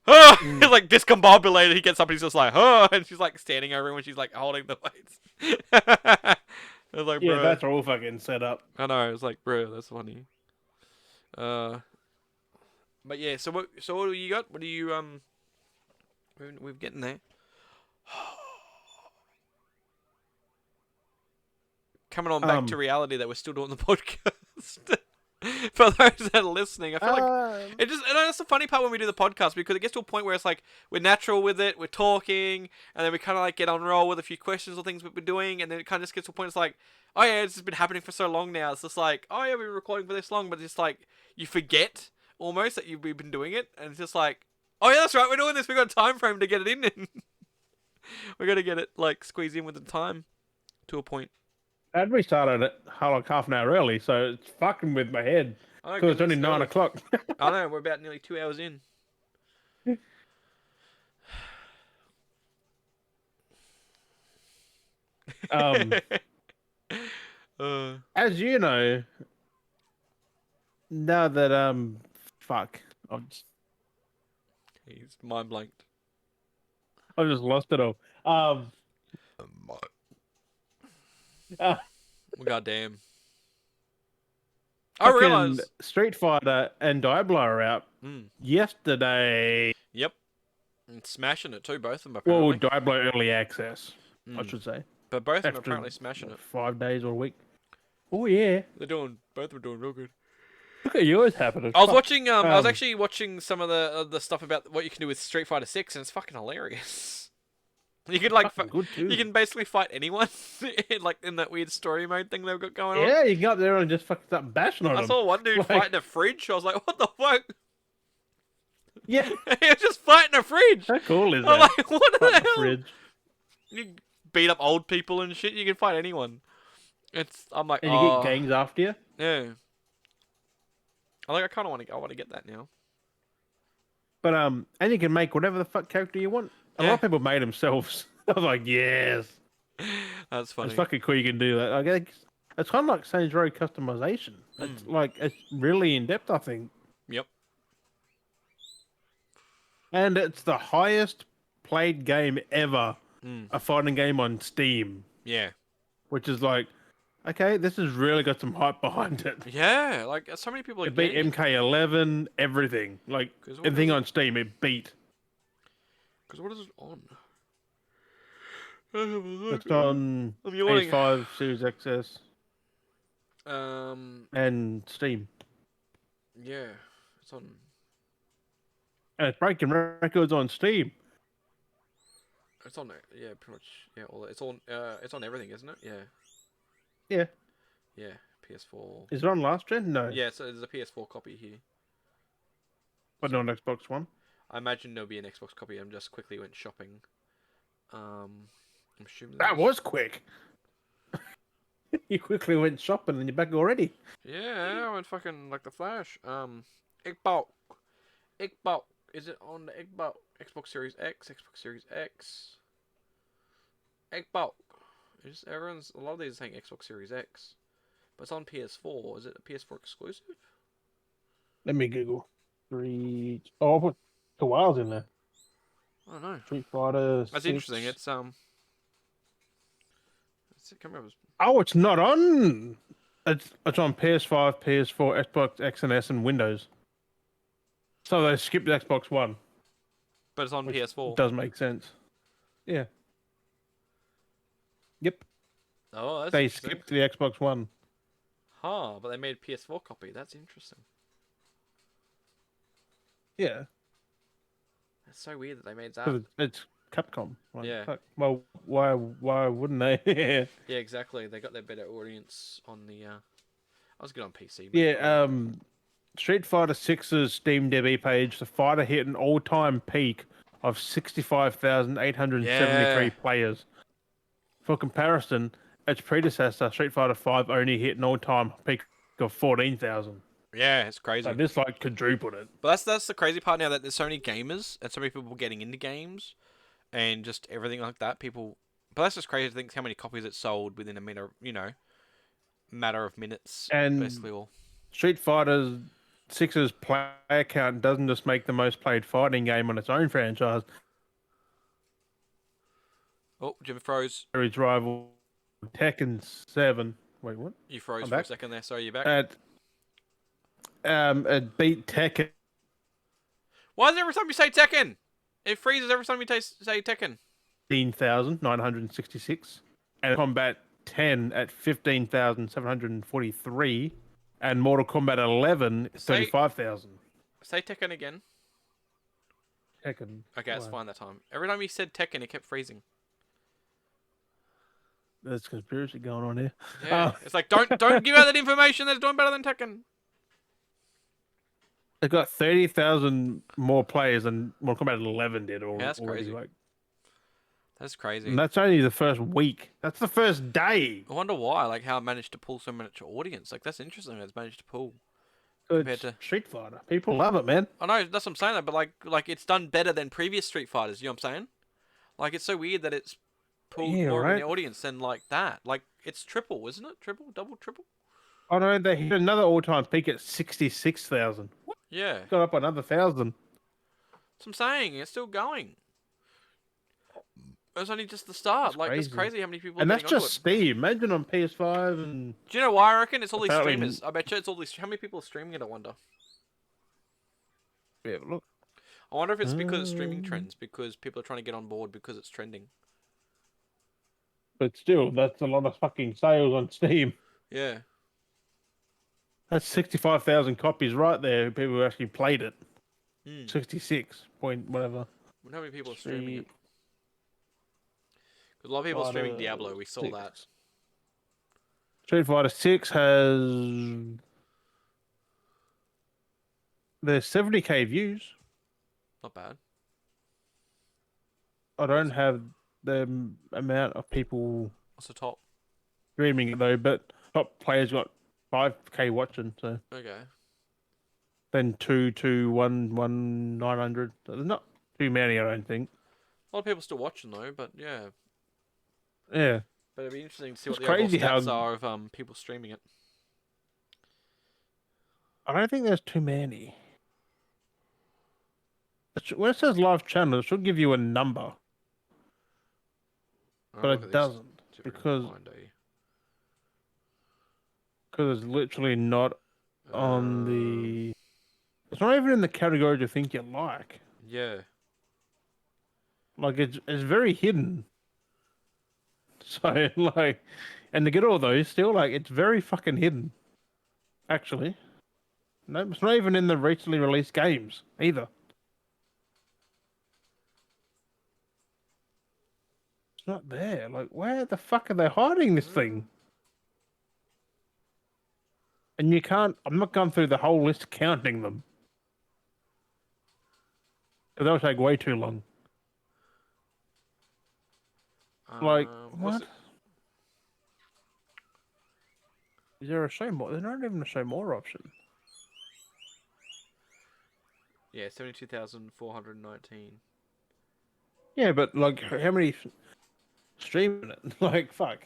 oh, Mm. like discombobulated. He gets up, and he's just like, oh, and she's like standing over him when she's like holding the weights. I was like, Yeah, bro, that's all fucking set up. I know. It's like, bro, that's funny. Uh, but yeah. So what do you got? What do you we're getting there. Coming on back to Um, reality that we're still doing the podcast. For those that are listening, I feel like um, it just, and that's the funny part when we do the podcast, because it gets to a point where it's like we're natural with it, we're talking, and then we kind of like get on roll with a few questions or things that we're doing, and then it kind of just gets to a point it's like, oh yeah, it's just been happening for so long now. It's just like, oh yeah, we've been recording for this long, but it's like you forget almost that we've been doing it, and it's just like, oh yeah, that's right, we're doing this. We got a time frame to get it in, and we got to get it like squeezed in with the time to a point. and we started it like half an hour early, so it's fucking with my head Oh because it's only goodness, 9 o'clock. I know we're about nearly 2 hours in. um, uh, as you know, now that fuck, he's mind blanked. I just lost it all. Uh, Goddamn. I fucking realize. Street Fighter and Diablo are out Mm, yesterday. yep. And smashing it too, both of them Well, apparently. Diablo early access, I Mm. should say. But both of them After apparently smashing it. 5 days or a week. Oh yeah, Both are doing real good. look at yours happening. I was Fuck. watching, I was actually watching some of the stuff about what you can do with Street Fighter 6, and it's fucking hilarious. You can like, fucking good too. you can basically fight anyone, like in that weird story mode thing they've got going on. Yeah, you can go up there and just fucking start bashing on I them. saw one dude Like- fighting a fridge. I was like, what the fuck? Yeah, He was just fighting a fridge. how cool is I'm that? like, what the Fucking hell? fridge. You beat up old people and shit. You can fight anyone. I'm like, And you oh, get gangs after you. yeah. I kind of want to. I want to get that now. But and you can make whatever the fuck character you want. A lot Yeah. of people made themselves. I was like, yes, That's funny. it's fucking cool. You can do that. Like, it's kind of like Saints Row customization. It's like it's really in depth, I think, Yep. and it's the highest played game ever. Mm. A fighting game on Steam, Yeah. which is like, okay, this has really got some hype behind it. Yeah. Like so many people are It beat getting. MK11, everything. Like 'Cause what everything is it? on Steam, it beat. Because what is it on? Let's have a look. It's on I'm yawning. PS5, Series XS, Um. and Steam. Yeah. It's on. And it's breaking records on Steam. It's on there. Yeah. Pretty much. Yeah. All. It's on. It's on everything, isn't it? Yeah. Yeah. Yeah. PS4. Is it on last gen? No. Yeah. So there's a PS4 copy here. But not on Xbox One. I imagine there'll be an Xbox copy. I'm just quickly went shopping. I'm assuming That was quick. You quickly went shopping and you're back already. Yeah, I went fucking like the Flash. Xbox. Xbox. Is it on the Xbox? Xbox Series X, Xbox Series X. Xbox. It's everyone's. A lot of these are saying Xbox Series X, but it's on PS4. Is it a PS4 exclusive? Let me Google. Oh, I put 2 hours in there. I don't know. Street Fighter. That's 6. interesting. It's can't remember. Oh, it's not on. It's on PS5, PS4, Xbox X and S, and Windows. So they skipped Xbox One. But it's on Which PS4. Does make sense. Yeah. Yep. Oh, that's They interesting. skipped the Xbox One. Huh, but they made a PS4 copy. That's interesting. Yeah. That's so weird that they made that. 'Cause it's Capcom. Like, Yeah. fuck. Well, why wouldn't they? Yeah, exactly. They got their better audience on the. I was good on PC. But Yeah. Street Fighter 6's Steam DB page, the fighter hit an all-time peak of 65,873 Yeah. players. For comparison, its predecessor, Street Fighter Five, only hit an all-time peak of 14,000. Yeah, it's So crazy. this like quadrupled it. But that's the crazy part now that there's so many gamers and so many people getting into games and just everything like that. People, but that's just crazy to think how many copies it sold within a minute. Matter of minutes, And basically. All. Street Fighter Six's player count doesn't just make the most played fighting game on its own franchise. Oh, Jim froze. Its rival Tekken 7. Wait, what? You froze I'm for a back. second there. Sorry, you back. It beat Tekken Why is it every time you say Tekken? It freezes every time you say Tekken. 15,966, and Combat 10 at 15,743, and Mortal Kombat 11 Say 35,000. say Tekken again. Tekken. Okay, that's fine that time. Every time you said Tekken, it kept freezing. There's conspiracy going on here. Yeah, it's like don't give out that information. That's doing better than Tekken. They've got 30,000 more players than Mortal Kombat 11 did Yeah, that's already. crazy. Like, That's crazy. and that's only the first week. That's the first day. I wonder why. Like how it managed to pull so much audience. Like that's interesting. It's managed to pull So compared it's to. Street Fighter. People love it, man. I know that's what I'm saying. Though, but like it's done better than previous Street Fighters. You know what I'm saying? Like it's so weird that it's pulled Yeah, more of right. an audience than like that. Like it's triple, isn't it? Triple, double, triple. Oh no, they hit another all-time peak at 66,000. Yeah, Got up another 1,000. that's what I'm saying. It's still going. It's only just the start. That's Like it's crazy. crazy how many people are And that's getting onto just it. Steam. Imagine on PS5 and Do you know why I reckon it's all these apparently- streamers? I bet you it's all these. How many people are streaming it? I wonder. yeah, look. I wonder if it's because it's streaming trends, because people are trying to get on board because it's trending. But still, that's a lot of fucking sales on Steam. Yeah. That's 65,000 copies right there. People who actually played it. Hmm. 66 point whatever. I wonder how many people are streaming it. Because a lot of people are streaming Diablo. We saw that. Street Fighter 6 has there's 70k views. Not bad. I don't have the amount of people What's the top? streaming it though, but top players got 5k watching, so Okay. then 900. So there's not too many, I don't think. A lot of people still watching though, but yeah. Yeah. But it'd be interesting to see It's what the overall crazy stats how- are of people streaming it. I don't think there's too many. When it says live channel, it should give you a number, but it doesn't because it's literally not on the. It's not even in the category you think you like. Yeah. Like it's very hidden. So like, and to get all those still like it's very fucking hidden. Actually, no, it's not even in the recently released games either. It's not there. Like, where the fuck are they hiding this thing? And you can't. I'm not going through the whole list counting them. 'Cause that'll take way too long. Like, what's what? Is there a show more? There's not even a show more option. Yeah, 72,419. Yeah, but like, how many streaming it? Like, fuck.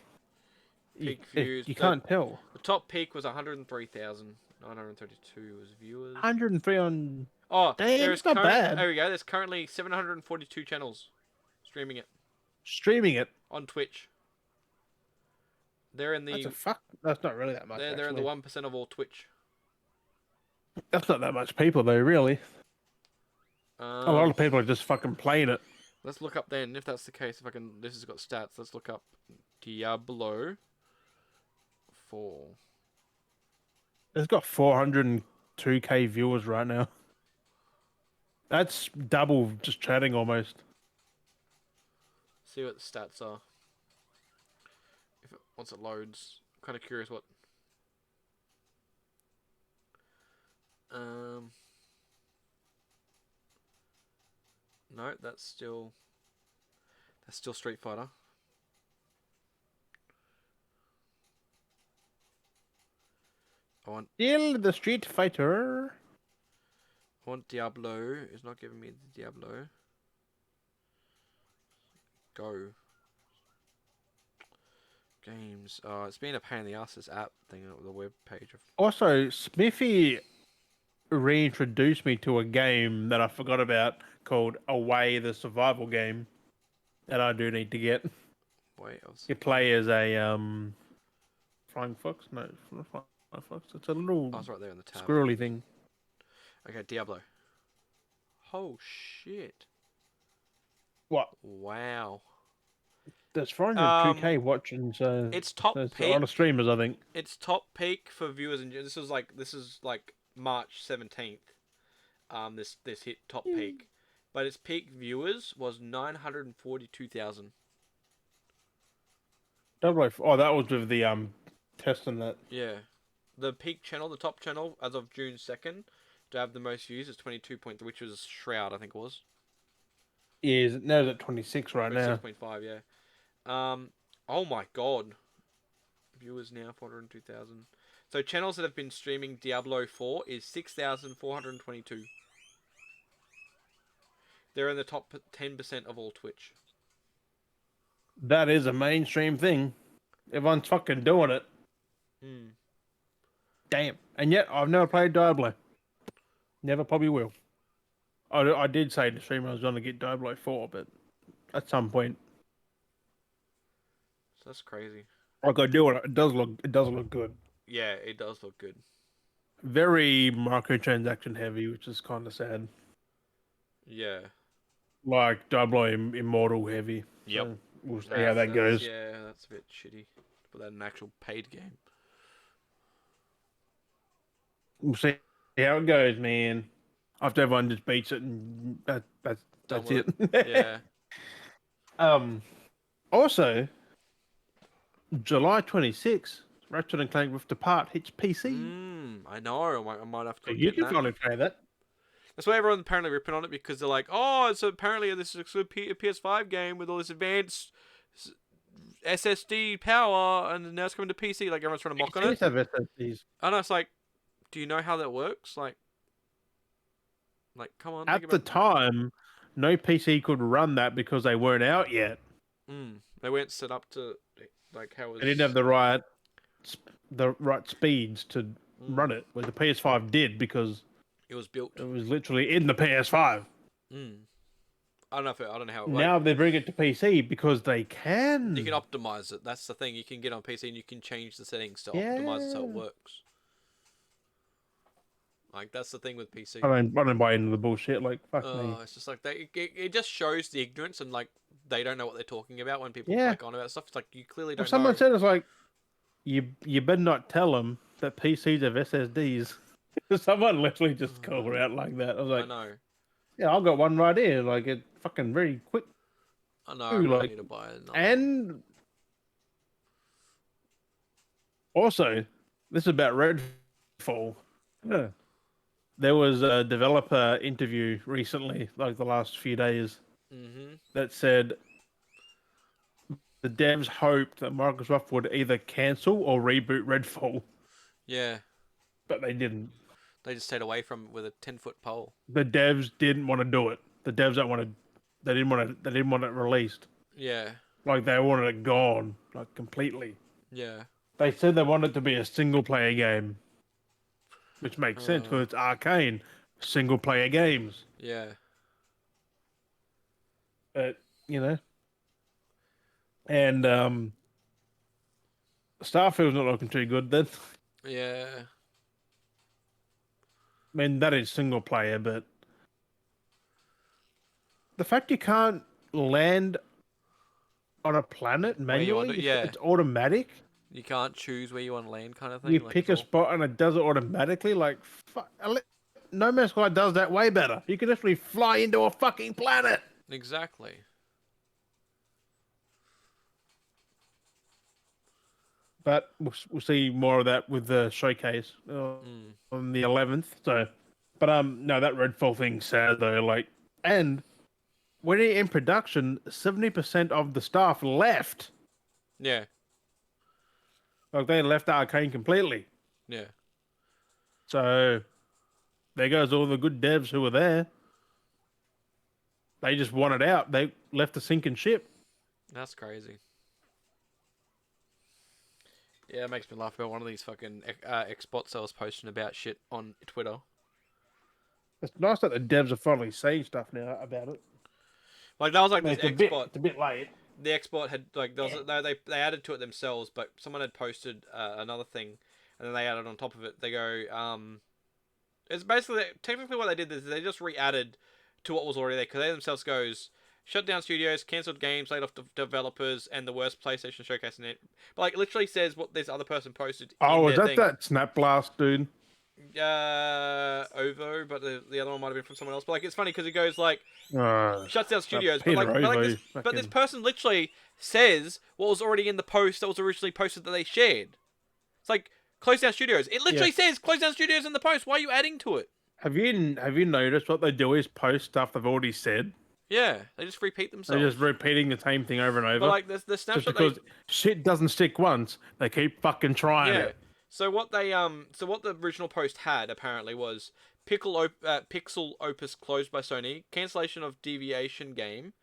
Peak views. You can't tell. The top peak was 103,932 was viewers. 103 on. Oh, Damn, there it's is not bad. There we go. There's currently 742 channels streaming it Streaming it. on Twitch. They're in the. That's not really that much. They're in the 1% of all Twitch. That's not that much people though, really. A lot of people are just fucking playing it. Let's look up then if that's the case. If I can, this has got stats. Let's look up Diablo 4. It's got 402k viewers right now. That's double just chatting almost. See what the stats are. Once it loads, I'm kind of curious what. No, that's still Street Fighter. I want Still the Street Fighter. Diablo. It's not giving me the Diablo. Go. Games. It's been a pain in the ass, this app thing, the web page. Also, Smithy reintroduced me to a game that I forgot about called Away, the survival game that I do need to get. Wait, You play as a flying fox? No, it's not a flying fox. It's a little I was right there on the tab. squirrely thing. Okay, Diablo. Oh shit! What? Wow. There's 402K Um, watching, so it's top there's a lot of peak. streamers, I think. It's top peak for viewers, and this is like March 17th. This hit top peak, but its peak viewers was 942,000. Oh, that was with the testing that. Yeah, the peak channel, the top channel, as of June 2nd, to have the most views is 22 point, which was Shroud, I think it was Is now it's at 26 right now. 26.5. Yeah. Oh my god, viewers now 402,000. So channels that have been streaming Diablo 4 is 6,422. They're in the top 10% of all Twitch. That is a mainstream thing. Everyone's fucking doing it. Hmm. Damn. And yet, I've never played Diablo. Never probably will. I did say to stream I was going to get Diablo 4, but at some point, So that's crazy. like I do it. It does look good. Yeah, it does look good. Very microtransaction heavy, which is kind of sad. Yeah. Like Diablo Immortal heavy. Yep. So we'll see how that goes. Yeah, that's a bit shitty. But that an actual paid game. We'll see how it goes, man. After everyone just beats it, and that's it. Yeah. Also, July 26th, Ratchet and Clank Rift Apart hits PC. I know. I might have to So you get can that. finally play that. That's why everyone's apparently ripping on it, because they're like, oh, so apparently this is a PS5 game with all this advanced SSD power, and now it's coming to PC. Like, everyone's trying to mock on it. Have SSDs. And it's like, do you know how that works? Like come on. At the time, no PC could run that because they weren't out yet. They weren't set up to, like, how it was... They didn't have the right speeds to run it, where the PS5 did because it was built. it was literally in the PS5. I don't know how. Now they bring it to PC because they can. You can optimize it. That's the thing. You can get on PC and you can change the settings to optimize it so it works. Like, that's the thing with PC. I don't buy into the bullshit. Like, fuck me. It's just like it just shows the ignorance, and like they don't know what they're talking about when people click on about stuff. It's like, you clearly don't know. Someone said, it's like, you better not tell them that PCs have SSDs. Someone literally just called out like that. I was like, I know. Yeah, I've got one right here. Like, it's fucking very quick. I know. I really need to buy it. And also, this is about Redfall. Yeah. There was a developer interview recently, like the last few days, that said the devs hoped that Microsoft would either cancel or reboot Redfall. Yeah. But they didn't. They just stayed away from it with a 10-foot pole. The devs didn't want to do it. The devs they didn't want it released. Yeah. Like, they wanted it gone, like, completely. Yeah. They said they wanted it to be a single player game. Which makes sense because it's Arcane, single player games. Yeah. But, and Starfield's not looking too good then. Yeah. I mean, that is single player, but the fact you can't land on a planet manually, it's automatic. You can't choose where you want to land, kind of thing. You pick a spot and it does it automatically. Like, No Man's Sky does that way better. You can literally fly into a fucking planet. Exactly. But we'll see more of that with the showcase on the 11th. So, but no, that Redfall thing's sad though. Like, and when it in production, 70% of the staff left. Yeah. Like, they left Arcane completely. Yeah. So there goes all the good devs who were there. They just wanted out. They left the sinking ship. That's crazy. Yeah, it makes me laugh about one of these fucking Xbox sellers posting about shit on Twitter. It's nice that the devs are finally saying stuff now about it. Like that was I like mean, this it's a bit late. The export had like there was they added to it themselves, but someone had posted another thing, and then they added on top of it. They go, it's basically technically what they did is they just re-added to what was already there because they themselves goes shut down studios, cancelled games, laid off developers, and the worst PlayStation showcase in it. But like literally says what this other person posted Oh, in was their that thing. that Snap Blast dude? Ovo, but the other one might have been from someone else. But like it's funny because it goes like Uh, shuts down studios, but Peter like Ovo. this Fucking... person literally says what was already in the post that was originally posted that they shared. It's like close down studios. It Yeah. literally says close down studios in the post. Why are you adding to it? Have you noticed what they do is post stuff they've already said? Yeah, they just repeat They're themselves. just repeating the same thing over and But over. like the Just snapshot they because shit doesn't stick once, they keep fucking trying yeah. it. So what the original post had apparently was Pixel Opus closed by Sony, cancellation of Deviation game,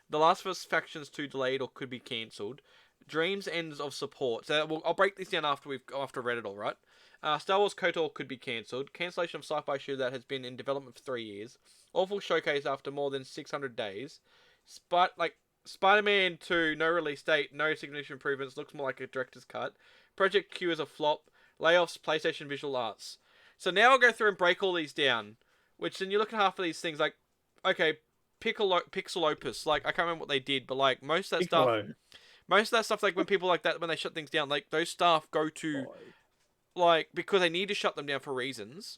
The Last of Us Factions 2 delayed or could be cancelled, Dreams ends of support. So I'll break this down after I've read it all, right? Star Wars KOTOR could be cancelled. Cancellation of sci-fi shooter that has been in development for 3 years. Awful showcase after more than 600 days. Spider-Man 2, no release date, no significant improvements, looks more like a director's cut. Project Q is a flop. Layoffs, PlayStation Visual Arts. So now I'll go through and break all these down. Which then you look at half of these things like, okay, Pixel Opus. Like I can't remember what they did, but like Piccolo. most of that stuff, like when people like that, when they shut things down, like those staff go to like because they need to shut them down for reasons.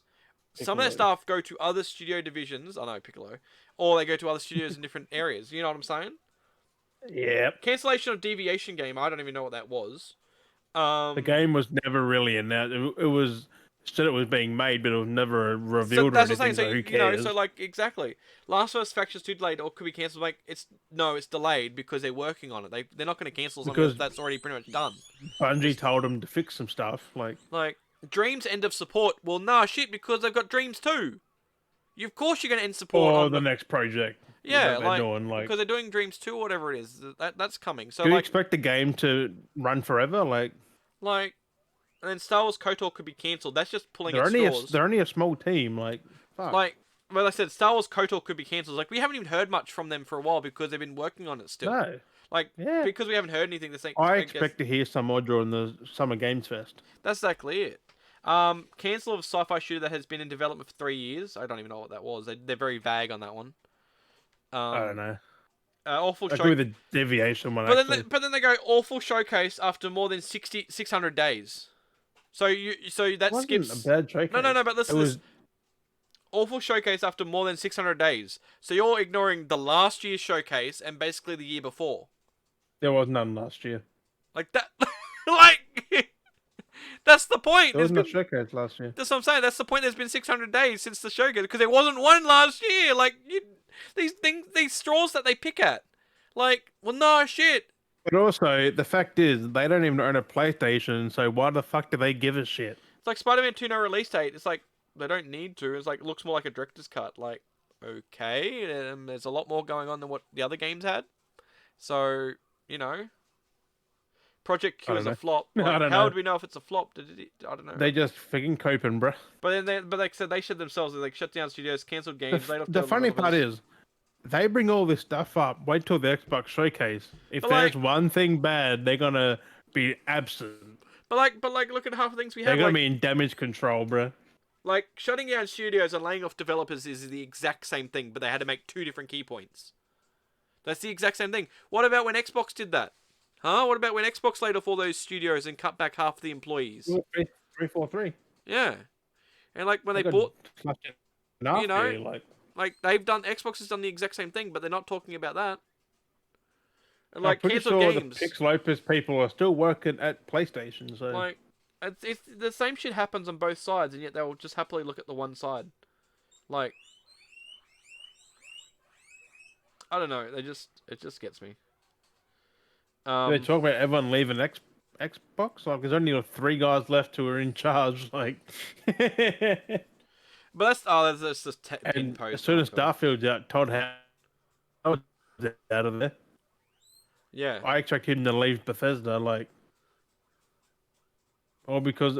Some of their Piccolo. staff go to other studio divisions. I know Piccolo, or they go to other studios in different areas. You know what I'm saying? Yep. Cancellation of Deviation game. I don't even know what that was. The game was never really announced. It was said it was being made, but it was never So revealed or that's what I'm saying. anything. So So who you know, so cares? like exactly, Last of Us Factions 2 delayed or could be cancelled. Like it's delayed because they're working on it. They're not going to cancel something Because that's already pretty much done. Bungie told them to fix some stuff. Like Dreams end of support. Well, nah, shit, because they've got Dreams too. Of course you're going to end support or on the next project yeah, that they're like doing. because they're doing Dreams 2 or whatever it is. That's coming. So do you like expect the game to run forever? like and then Star Wars KOTOR could be cancelled. That's just pulling at they're only straws. they're only a small team. Fuck. Like well, I said Star Wars KOTOR could be cancelled. Like we haven't even heard much from them for a while because they've been working on it still. No. Like Yeah. because we haven't heard anything. This thing, I I guess expect to hear some more during the Summer Games Fest. that's exactly it. Cancel of sci-fi shooter that has been in development for 3 years. I don't even know what that was. They're very vague on that one. I don't know. Awful I show. agree with the deviation one But actually. then they go awful showcase after more than 600 days. So that It wasn't skips. a bad showcase. No. But It listen, was awful showcase after more than 600 days. So you're ignoring the last year's showcase and basically the year before. there was none last year. Like that. Like that's the point. There was no showcase last year. That's what I'm saying. That's the point. There's been 600 days since the showcase because there wasn't one last year. Like these things, these straws that they pick at. Like, well, no shit. But also, the fact is, they don't even own a PlayStation, so why the fuck do they give a shit? It's like Spider-Man 2 no release date. It's like they don't need to. It's like looks more like a director's cut. Like, okay, there's a lot more going on than what the other games had. So you know, Project I Q don't is a know. flop. I Like, don't how know. would we know if it's a flop? I don't know. They just freaking coping, bruh. But then they said they shut themselves. They like shut down studios, cancelled The, games, laid off the funny part developers. is, they bring all this stuff up. Wait till the Xbox showcase. If But there's like, one thing bad, they're gonna be absent. but like, look at half the things we They're have. gonna Like, be in damage control, bruh. like shutting down studios and laying off developers is the exact same thing, but they had to make two different key points. That's the exact same thing. What about when Xbox did that? Huh? What about when Xbox laid off all those studios and cut back half the employees? 343. Yeah. And like when They they got bought, slashed in half you know, here, like Xbox has done the exact same thing, but they're not talking about that. And I'm like pretty cancelled sure games. the Pixel Opus people are still working at PlayStation, so Like it's the same shit happens on both sides, and yet they'll just happily look at the one side. Like I don't know. It just gets me. they talk about everyone leaving Xbox. Like, there's only like 3 guys left who are in charge. Like, But that's just pin and as post. soon Oh as god. Starfield's out, Todd Howard's out of there. Yeah. I expect him to leave Bethesda. Like, or because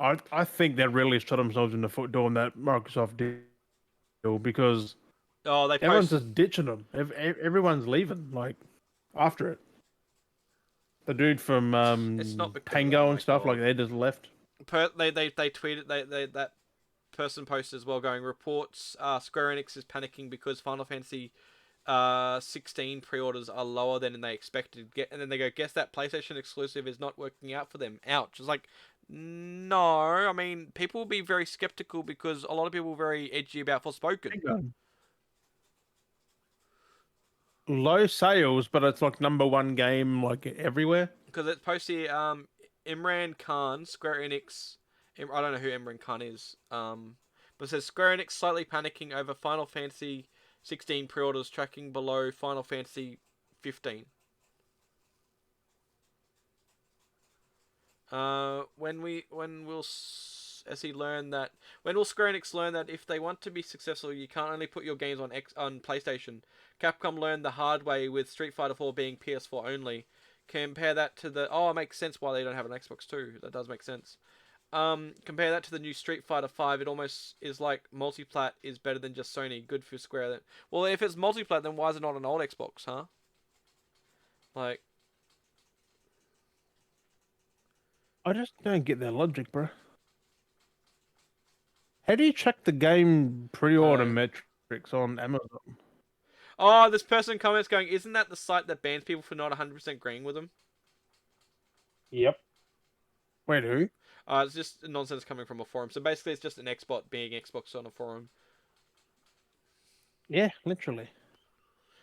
I think they really shot themselves in the foot doing that Microsoft deal because Oh, they everyone's posted. just ditching them. Everyone's leaving. Like after it, the dude from It's not because of that. Oh Tango and my stuff like god. they just left. They tweeted that person posted as well going reports. Square Enix is panicking because Final Fantasy 16 pre-orders are lower than they expected. And then they go, guess that PlayStation exclusive is not working out for them. Ouch. It's like, no. I mean, people will be very skeptical because a lot of people are very edgy about Forspoken. Tango. Low sales, but it's like #1 game like everywhere. Because it's posted Imran Khan, Square Enix. I don't know who Imran Khan is. But it says Square Enix slightly panicking over Final Fantasy 16 pre-orders tracking below Final Fantasy 15. When will SE learn that? When will Square Enix learn that if they want to be successful, you can't only put your games on PlayStation? Capcom learned the hard way with Street Fighter 4 being PS4 only. Compare that to the it makes sense why they don't have an Xbox too. That does make sense. Compare that to the new Street Fighter 5. It almost is like multiplat is better than just Sony. Good for Square. Then, well, if it's multiplat, then why is it not an old Xbox, huh? Like, I just don't get their logic, bro. How do you check the game I pre-order don't. metrics on Amazon? Oh, this person comments going, isn't that the site that bans people for not 100% agreeing with them? Yep. Wait, who? It's just nonsense coming from a forum. So basically, it's just an Xbot being Xbox on a forum. Yeah, literally.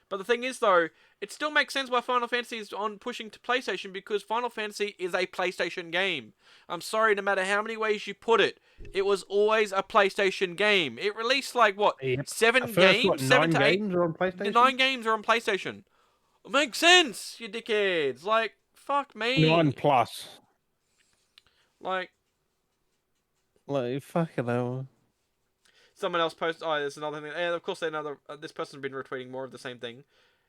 But the thing is, though, it still makes sense why Final Fantasy is on pushing to PlayStation because Final Fantasy is a PlayStation game. I'm sorry, no matter how many ways you put it, it was always a PlayStation game. It released like what Yep. The seven first what games, seven 9 to eight, games are on the PlayStation? 9 games are on PlayStation. It makes sense, you dickheads. Like fuck 9 me. plus. Like Like fucking hell. someone else posted. Oh, there's another thing. And of course, another. This person's been retweeting more of the same thing.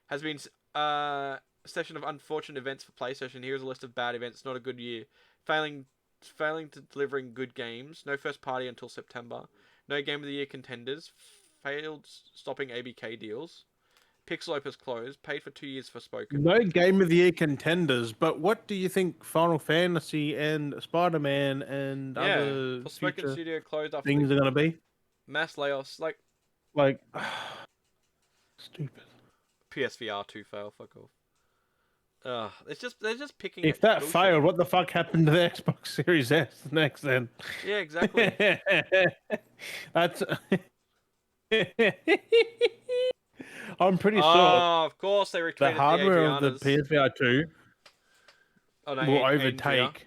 Has been session of unfortunate events for PlayStation. Here's a list of bad events. Not a good year. Failing, failing to delivering good games. No first party until September. No game of the year contenders. Failed stopping ABK deals. Pixel Opus closed. Paid for 2 years for Spoken. No Game of the Year contenders, but what do you think Final Fantasy and Spider-Man and Yeah, other for Spoken future Studio closed after the things are going to be? mass layoffs. Like Like, stupid. PSVR 2 fail. Fuck off. It's just they're just picking If that bullshit. failed, what the fuck happened to the Xbox Series S next then? Yeah, exactly. That's. I'm pretty sure Oh, of course they the retweeted the hardware of the Adriana's. PSVR 2 Oh no, will Andrea. overtake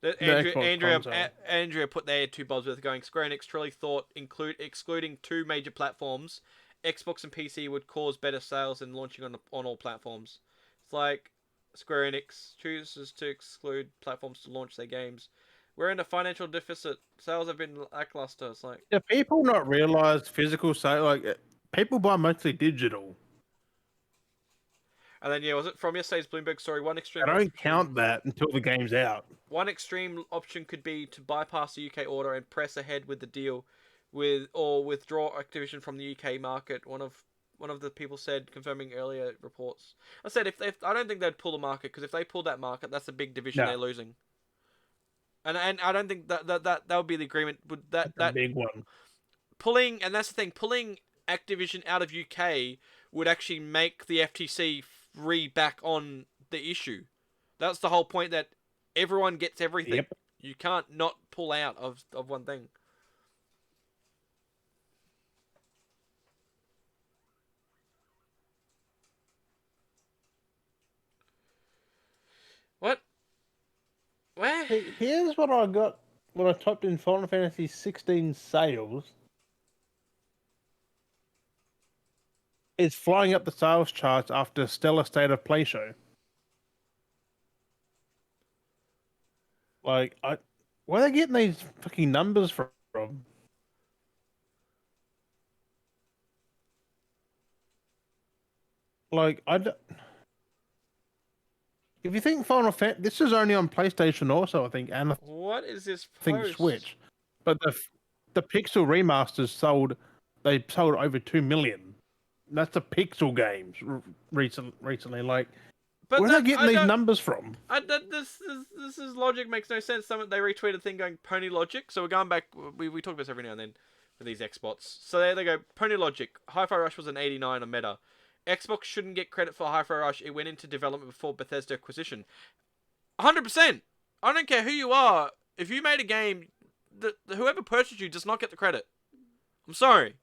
That the Xbox console. Andrea put their two bobs with going. Square Enix truly thought excluding two major platforms, Xbox and PC would cause better sales than launching on all platforms. It's like Square Enix chooses to exclude platforms to launch their games. We're in a financial deficit. Sales have been lackluster. It's like, Do people not realize physical sale? Like, people buy mostly digital. and then yeah, was it from yesterday's Bloomberg story? I don't count that until the game's out. One extreme option could be to bypass the UK order and press ahead with the deal, or withdraw Activision from the UK market. One of the people said, confirming earlier reports. I said if I don't think they'd pull the market because if they pull that market, that's a big division No, they're losing. And I don't think that would be the agreement. Would that that's a that big one. pulling and that's the thing pulling Activision out of UK would actually make the FTC back on the issue. That's the whole point that everyone gets everything. Yep. You can't not pull out of one thing. What? Where? Here's what I got when I typed in Final Fantasy 16 sales. It's flying up the sales charts after Stellar State of Play show. Like, where are they getting these fucking numbers from? Like, if you think Final Fantasy, this is only on PlayStation also, I think, and I What is this think post? Switch. But the Pixel remasters they sold over 2 million. That's the Pixel games recently. Like, But where are they that getting I these don't. numbers from? This is logic makes no sense. They retweeted a thing going Pony Logic. So we're going back. We talk about this every now and then with these Xbots. So there they go. Pony Logic. Hi-Fi Rush was an 89 on Meta. Xbox shouldn't get credit for Hi-Fi Rush. It went into development before Bethesda acquisition. 100%. I don't care who you are. If you made a game, whoever purchased you does not get the credit. I'm sorry,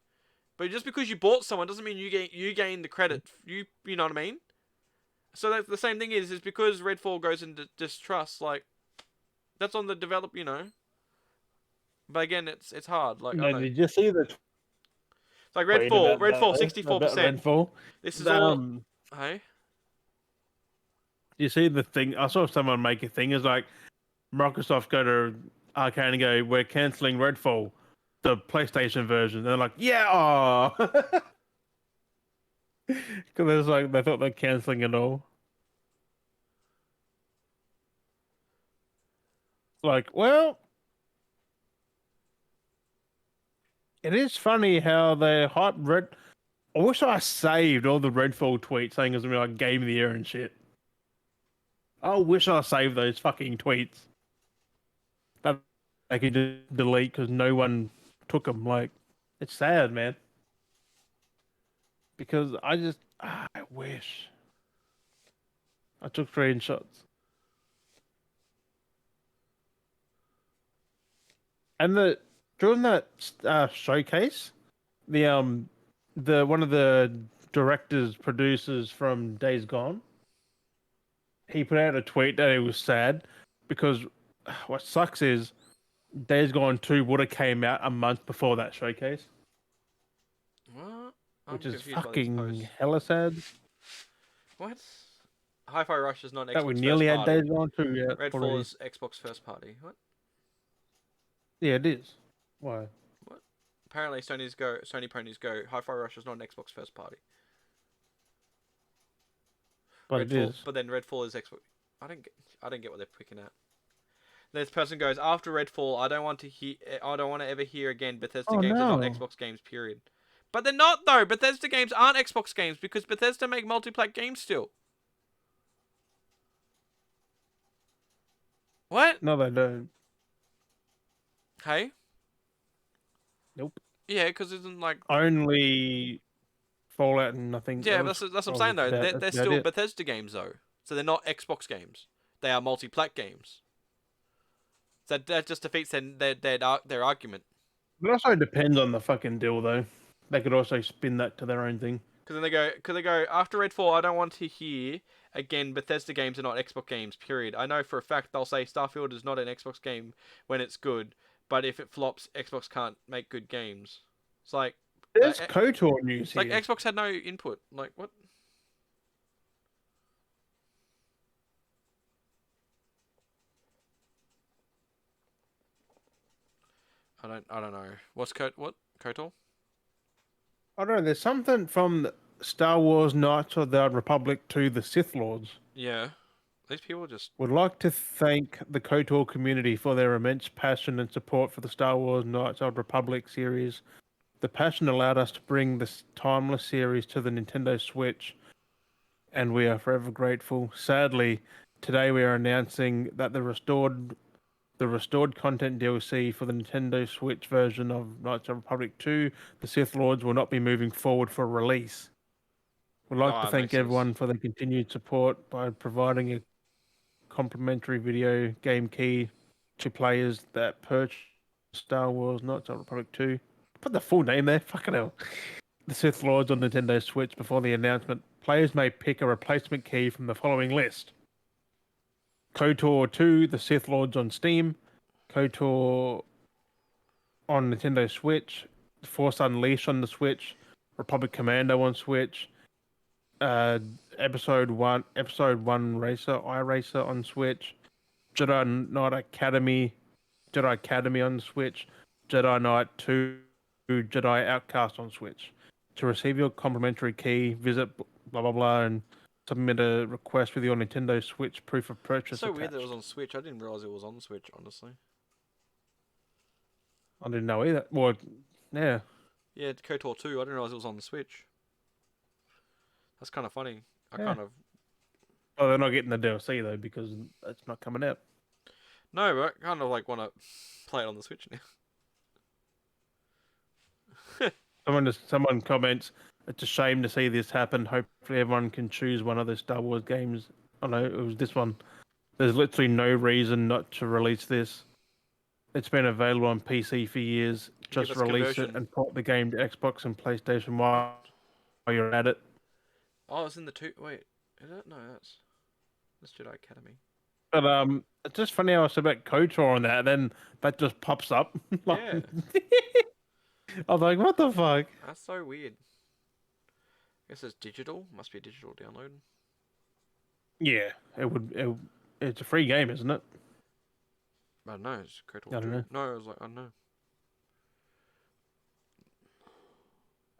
but just because you bought someone doesn't mean you gain the credit. You know what I mean? So that's the same thing is because Redfall goes into distrust. Like that's on the develop. But again, it's hard. Like I don't No, know. did you see the It's like tweet Redfall. about that Redfall though? About 64%. Redfall? This is all. Um, Hey. you see the thing? I saw someone make a thing. It's like Microsoft go to Arcane and go, "We're canceling Redfall, the PlayStation version." And they're like, "Yeah," because it's like they thought they're canceling it all. Like, well, it is funny how they hype Red. I wish I saved all the Redfall tweets saying it was gonna be like Game of the Year and shit. I wish I saved those fucking tweets that I could just delete because no one took them. Like, it's sad, man. Because I wish I took screenshots. And during that showcase, the the one of the directors producers from Days Gone, he put out a tweet that he was sad because what sucks is Days Gone 2 would have came out a month before that showcase, What? which I'm is confused by these fucking posts. hella sad What? Hi-Fi Rush is not that we Xbox first nearly had party. Days Gone 2 yet Redfall already. is Xbox first party. What? Yeah, it is. Why? What? Apparently, Sony Ponies Go. Hi-Fi Rush is not an Xbox first party. But it Redfall, is. but then Redfall is Xbox. I don't get what they're picking at. This person goes after Redfall. I don't want to ever hear again. Bethesda Oh games are not no. Xbox games. Period. But they're not though. Bethesda games aren't Xbox games because Bethesda make multiplayer games still. What? No, they don't. Hey. Nope. Yeah, because isn't like. Only Fallout and nothing Yeah, else. that's what I'm Oh, saying though. that's They're about still it. Bethesda games though, so they're not Xbox games. They are multi-plat games. So that just defeats their argument. It also depends on the fucking deal, though. They could also spin that to their own thing. Because they go after Redfall. I don't want to hear again. Bethesda games are not Xbox games. Period. I know for a fact they'll say Starfield is not an Xbox game when it's good, but if it flops, Xbox can't make good games. It's like, There's it's KOTOR news like here. Xbox had no input. Like what? I don't know. What Kotal? I don't know. There's something from Star Wars Knights of the Old Republic to the Sith Lords. Yeah, these people just Would like to thank the KOTOR community for their immense passion and support for the Star Wars Knights of the Old Republic series. The passion allowed us to bring this timeless series to the Nintendo Switch, and we are forever grateful. Sadly, today we are announcing that the restored content DLC for the Nintendo Switch version of Knights of the Republic 2, the Sith Lords will not be moving forward for release. We'd like to it makes thank sense. everyone for their continued support by providing a complimentary video game key to players that purchase Star Wars Knights of the Republic 2. Put the full name there, fucking hell. The Sith Lords on Nintendo Switch before the announcement. Players may pick a replacement key from the following list: KOTOR 2, The Sith Lords on Steam, KOTOR on Nintendo Switch, Force Unleashed on the Switch, Republic Commando on Switch, uh, Episode 1 Racer, iRacer on Switch, Jedi Academy on Switch, Jedi Knight 2, Jedi Outcast on Switch. To receive your complimentary key, visit blah blah blah and submit a request with your Nintendo Switch proof of It's purchase so weird that it was attached. on Switch. I didn't realize it was on Switch, honestly. I didn't know either. Well, yeah. Yeah, KOTOR 2. I didn't realize it was on the Switch. That's kind of funny. I Yeah. kind of Oh, they're not getting the DLC though because it's not coming out. no, but I kind of like want to play it on the Switch now. Someone comments, it's a shame to see this happen. Hopefully everyone can choose one of the Star Wars games. Oh no, it was this one. There's literally no reason not to release this. It's been available on PC for years. Give Just us release it conversion. and port the game to Xbox and PlayStation while you're at it. Oh, it's in the two. Wait, is it? No, that's Jedi Academy. But it's just funny how I said about KOTOR on that, and then that just pops up. Like, Yeah, I was like, what the fuck? that's so weird. I guess it's digital. Must be a digital download. Yeah, it's a free game, isn't it? I don't know. It's I KOTOR don't 2. know. No, I was like, I don't know.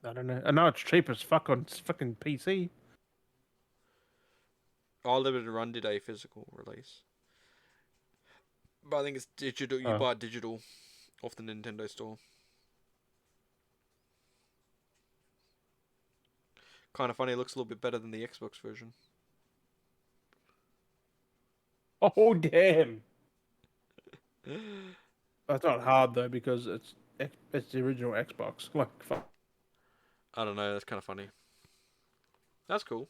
I don't know. I know it's cheap as fuck on fucking PC. Oh, Limited Run did a physical release, but I think it's digital. You Oh. buy it digital off the Nintendo store. Kind of funny. It looks a little bit better than the Xbox version. Oh damn! That's not hard though because it's the original Xbox. Like fuck. I don't know. That's kind of funny. That's cool.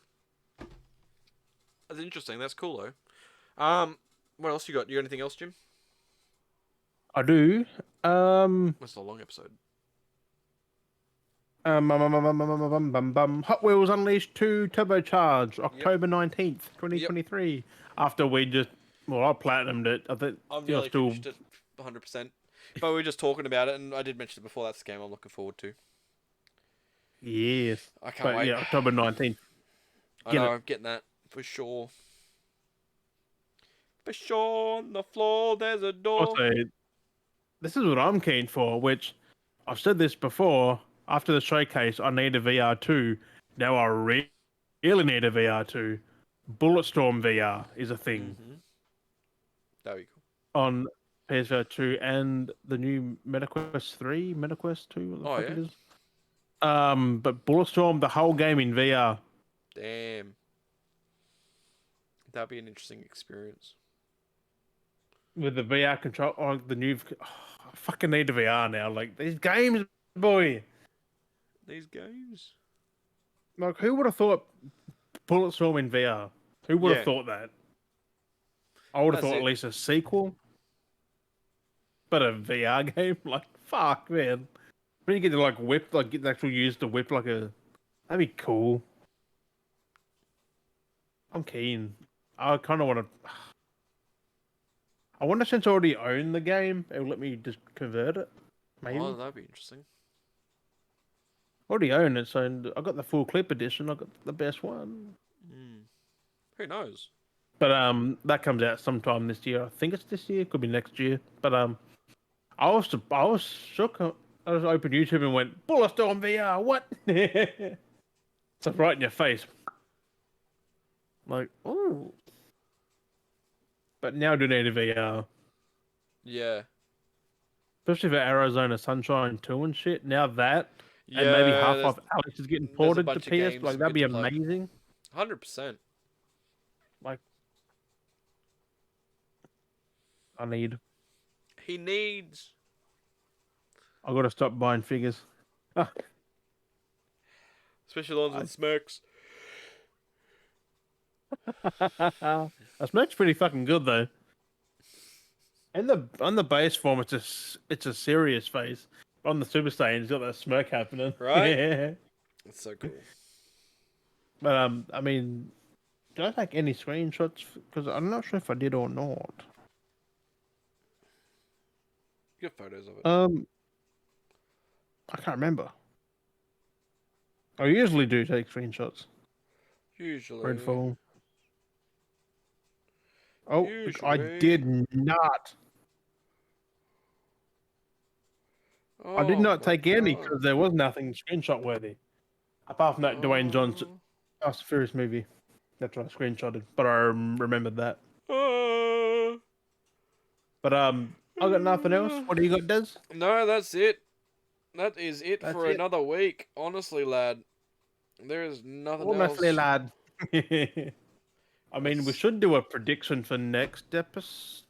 That's interesting. That's cool though. What else you got? You got anything else, Jim? I do. That's a long episode. Hot Wheels Unleashed 2 Turbocharged, Yep. October 19th, Yep. 2023. After we just, well, I platinumed it. I think I've you're nearly still, finished it, 100%. But we were just talking about it, and I did mention it before. That's the game I'm looking forward to. yes. I can't But wait. yeah, October 19th. I Get know. it. I'm getting that for sure. For sure, on the floor, there's a door. Also, this is what I'm keen for, which I've said this before. After the showcase, I need a VR2. Now I really need a VR2. Bulletstorm VR is a thing There we go. on PSVR 2 and the new MetaQuest 3, MetaQuest 2, what the Oh fuck yeah. it is. But Bulletstorm, the whole game in VR. Damn. That'd be an interesting experience. With the VR control, I fucking need a VR now. Like, these games, boy. These games. Like, who would have thought Bulletstorm in VR? Who would have Yeah. thought that? I would have That's thought at it. least a sequel, but a VR game? Like, fuck, man. When you get to, like, whip, like, get the actual use to whip, like, that'd be cool. I'm keen. I kind of want to. I wonder since I already own the game, it'll let me just convert it. Maybe. Oh, that'd be interesting. I already own it, so I got the full clip edition. I got the best one. Who knows? But that comes out sometime this year. I think it's this year. Could be next year. But I was shook. I just opened YouTube and went Bulletstorm VR. What? It's like right in your face. Like, oh. But now I do need a VR. Yeah. Especially for Arizona Sunshine 2 and shit. Now that, and maybe Yeah. half There's, of Alex is getting there's a ported to bunch of PS. games Like, we that'd be get to play. amazing. 100%. Like, I need. He needs. I gotta stop buying figures. Especially the ones with smirks. That smoke's pretty fucking good though. And on the base form, it's a serious face. On the Super Saiyan, it's got that smirk happening. Right? Yeah. It's so cool. But I mean, did I take any screenshots? Because I'm not sure if I did or not. You got photos of it. I can't remember. I usually do take screenshots. Usually. Redfall. Oh, I Usually. did not. I did Oh not my take any god. because there was nothing screenshot worthy. Apart from that Dwayne Johnson Oh. Fast and Furious movie. That's what I screenshotted, but I remembered that. Oh. But I got nothing else. What do you got, Des? No, that's it. That is it That's for it. another week. Honestly, lad. There is nothing Honestly, else. lad. I mean, we Let's should do a prediction for next episode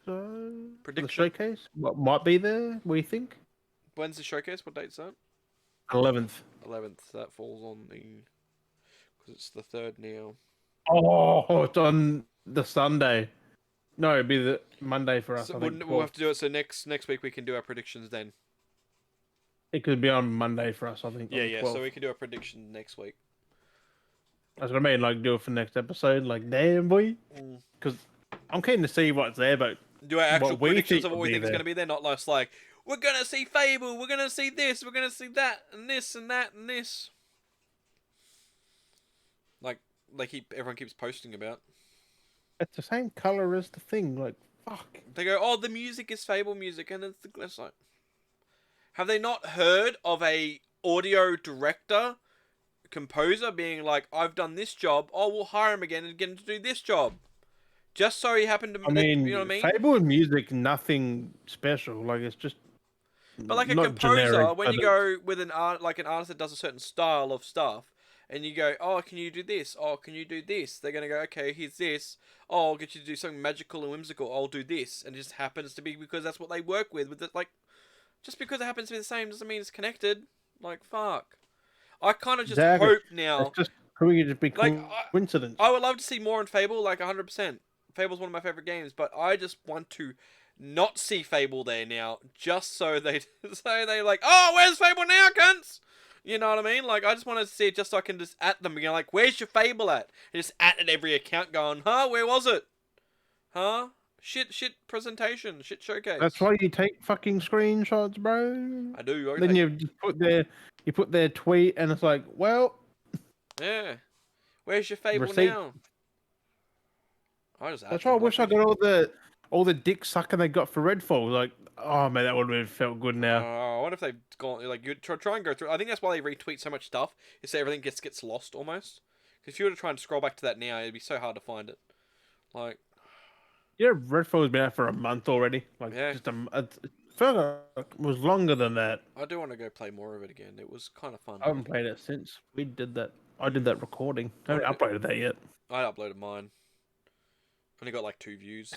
for the prediction. showcase. What might be there? What do you think? When's the showcase? What date's that? 11th. 11th. That falls on the. Because it's the 3rd now. Oh, it's on the Sunday. No, it'd be the Monday for us. So I think we'll 12th. have to do it. So next week we can do our predictions then. It could be on Monday for us. I think on Yeah, the yeah. So 12th. we can do a prediction next week. That's what I mean. Like, do it for next episode. Like, damn boy, Mm. because I'm keen to see what's there, but Do our actual what we predictions think of what would we be think is going there. to be there. Not just like we're gonna see Fable. We're gonna see this. We're gonna see that and this and that and this. Like everyone keeps posting about. It's the same color as the thing. Like, fuck. They go, oh, the music is Fable music, and it's like, have they not heard of a audio director, composer being like, I've done this job, oh, we'll hire him again and get him to do this job, just so he happened I to, you know what I mean, mean? Fable and music, nothing special. Like, it's just But like a not generic, composer, when but you it's go with an art, like an artist that does a certain style of stuff, and you go, oh, can you do this? Oh, can you do this? They're gonna go, okay, here's this. Oh, I'll get you to do something magical and whimsical. I'll do this, and it just happens to be because that's what they work with. With it, like, just because it happens to be the same doesn't mean it's connected. Like, fuck. I kind of just exactly. hope It's now. just could just be Like, coincidence. I would love to see more in Fable, like 100%. Fable's one of my favorite games, but I just want to not see Fable there now, just so they like, oh, where's Fable now, cunts? You know what I mean? Like, I just want to see it just so I can just at them again, like, where's your Fable at? And just at every account going, huh, where was it? Huh? Shit presentation, shit That's showcase. why you take fucking screenshots, bro. I do, I Then take, you just put their tweet, and it's like, well, yeah. Where's your Fable receipt. now? I just at That's why I them, like, wish I where's your... got all the dick sucking they got for Redfall. Like, oh man, that would have felt good now. I wonder if they've gone like you try and go through. I think that's why they retweet so much stuff. Is that everything gets lost almost. Because if you were to try and scroll back to that now, it'd be so hard to find it. Like, Yeah, Redfall's been out for a month already. Like, yeah, just it felt like it was longer than that. I do want to go play more of it again. It was kind of fun. I haven't played it since we did that. I did Mm. that recording. I I haven't did. uploaded that yet. I uploaded mine. Only got like 2 views.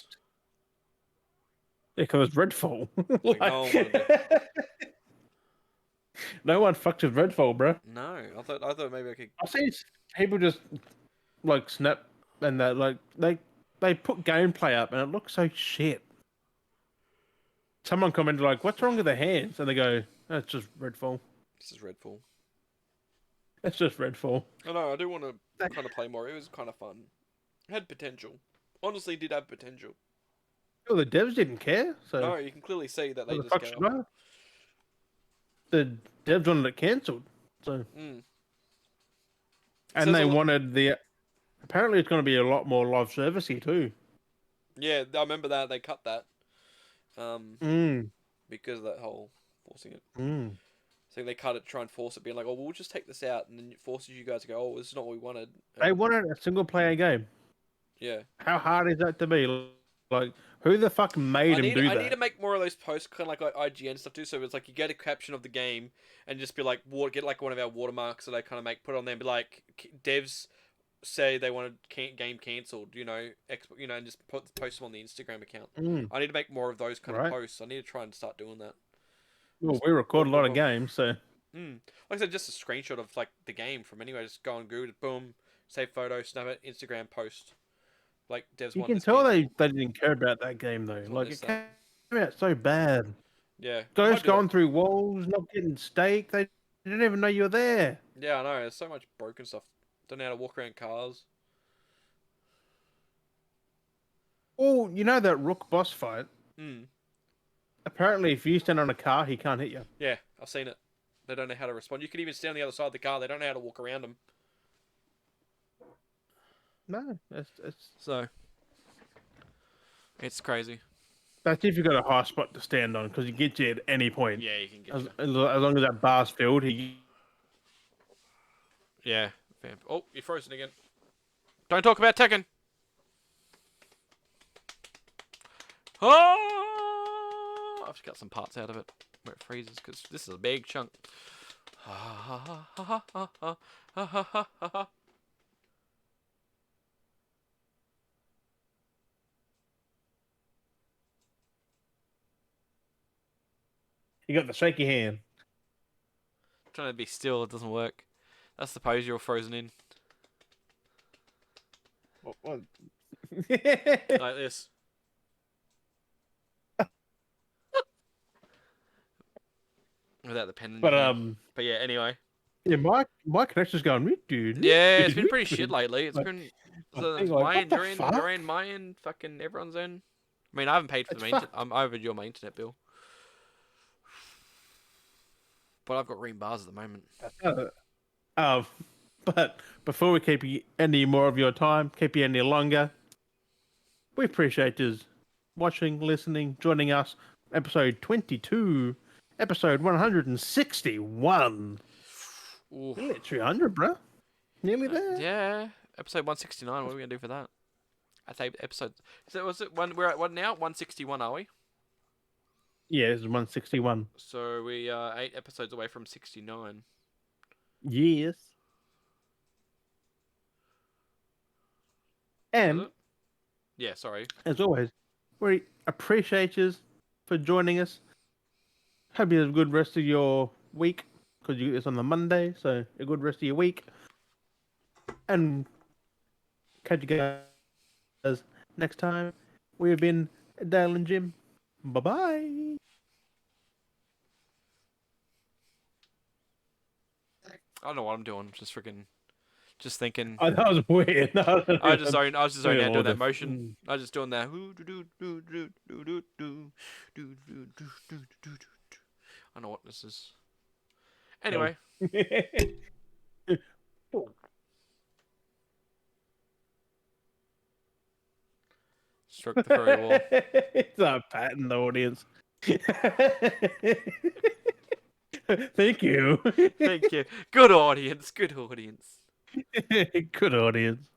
Yeah, because it's Redfall. Like no one wanted to. No one fucks with Redfall, bro. No, I thought maybe I could. I see people just like snap and that like they put gameplay up and it looks so shit. Someone commented like, "What's wrong with the hands?" And they go, "Oh, it's just Redfall. This is Redfall. It's just Redfall." I know. I do want to kind of play more. It was kind of fun. It had potential. Honestly, did have potential. Well, the devs didn't care, so No, you can clearly see that they what the just fuck go. should I? The devs wanted it cancelled, so Mm. and Says a they lot. wanted the. Apparently, it's going to be a lot more live servicey too. Yeah, I remember that they cut that. Um, Mm, because of that whole forcing it. mm. So they cut it, try and force it, being like, "Oh, we'll just take this out," and then it forces you guys to go, "Oh, this is not what we wanted." They And wanted a single player game. yeah, How hard is that to be? Like, who the fuck made him do I need that? to make more of those posts, kind of like IGN stuff too. So it's like you get a caption of the game and just be like, get like one of our watermarks that I kind of put on there, and be like, devs say they wanted game cancelled, and just post them on the Instagram account. Mm, I need to make more of those kind of right. posts. I need to try and start doing that. Well, Just we record a boom, boom, lot of boom. games, so Like I said, just a screenshot of like the game from anywhere. Just go on Google, boom, save photo, snap it, Instagram post. Like devs you want can this tell cancelled. they didn't care about that game though. Devs want Like, this it that. came out so bad. Yeah, I might Ghosts do that. going through walls, not getting staked. They didn't even know you were there. Yeah, I know. There's so much broken stuff. Don't know how to walk around cars. Oh, you know that Rook boss fight? Hmm. Apparently, if you stand on a car, he can't hit you. Yeah, I've seen it. They don't know how to respond. You can even stand on the other side of the car. They don't know how to walk around them. No, it's So It's crazy. That's if you've got a high spot to stand on, because he gets you at any point. Yeah, you can get As, you. as long as that bar's filled, he. Yeah. Oh, you're frozen again. Don't talk about Tekken. Oh! I've just got some parts out of it where it freezes because this is a big chunk. You got the shaky hand. Trying to be still, it doesn't work. That's the pose you're frozen in. What? Like this. Without the pen in But your hand. But yeah, anyway. yeah, my connection's going weird, dude. Yeah, it's been pretty shit lately. It's Like, been I so think, like, my what end, the your end, fuck? your end, my end, fucking everyone's end. I mean, I haven't paid for It's the fucked. internet. I'm overdue on my internet bill, but I've got green bars at the moment. Um, but before we keep you any more of your time, keep you any longer, we appreciate you watching, listening, joining us. Episode 22, episode 161. Ooh. Nearly at 300, bro. Nearly there. Yeah, episode 169. What are we gonna do for that? I think episode. So was it one? We're at what now? 161, are we? Yeah, this is 161. So we are 8 episodes away from 69. Yes. Was And it? Yeah. Sorry. as always, we appreciate you for joining us. Hope you have a good rest of your week, because you get this on the Monday, so a good rest of your week. And catch you guys next time. We have been Dale and Jim. Bye bye. I don't know what I'm doing. Just thinking. Oh, that was weird. No, I was just zoning out doing that Order. motion. I was just doing that. I know what this is. Anyway, stroke the furry wall. It's a pat in the audience. Thank you. Thank you. Good audience. Good audience. Good audience.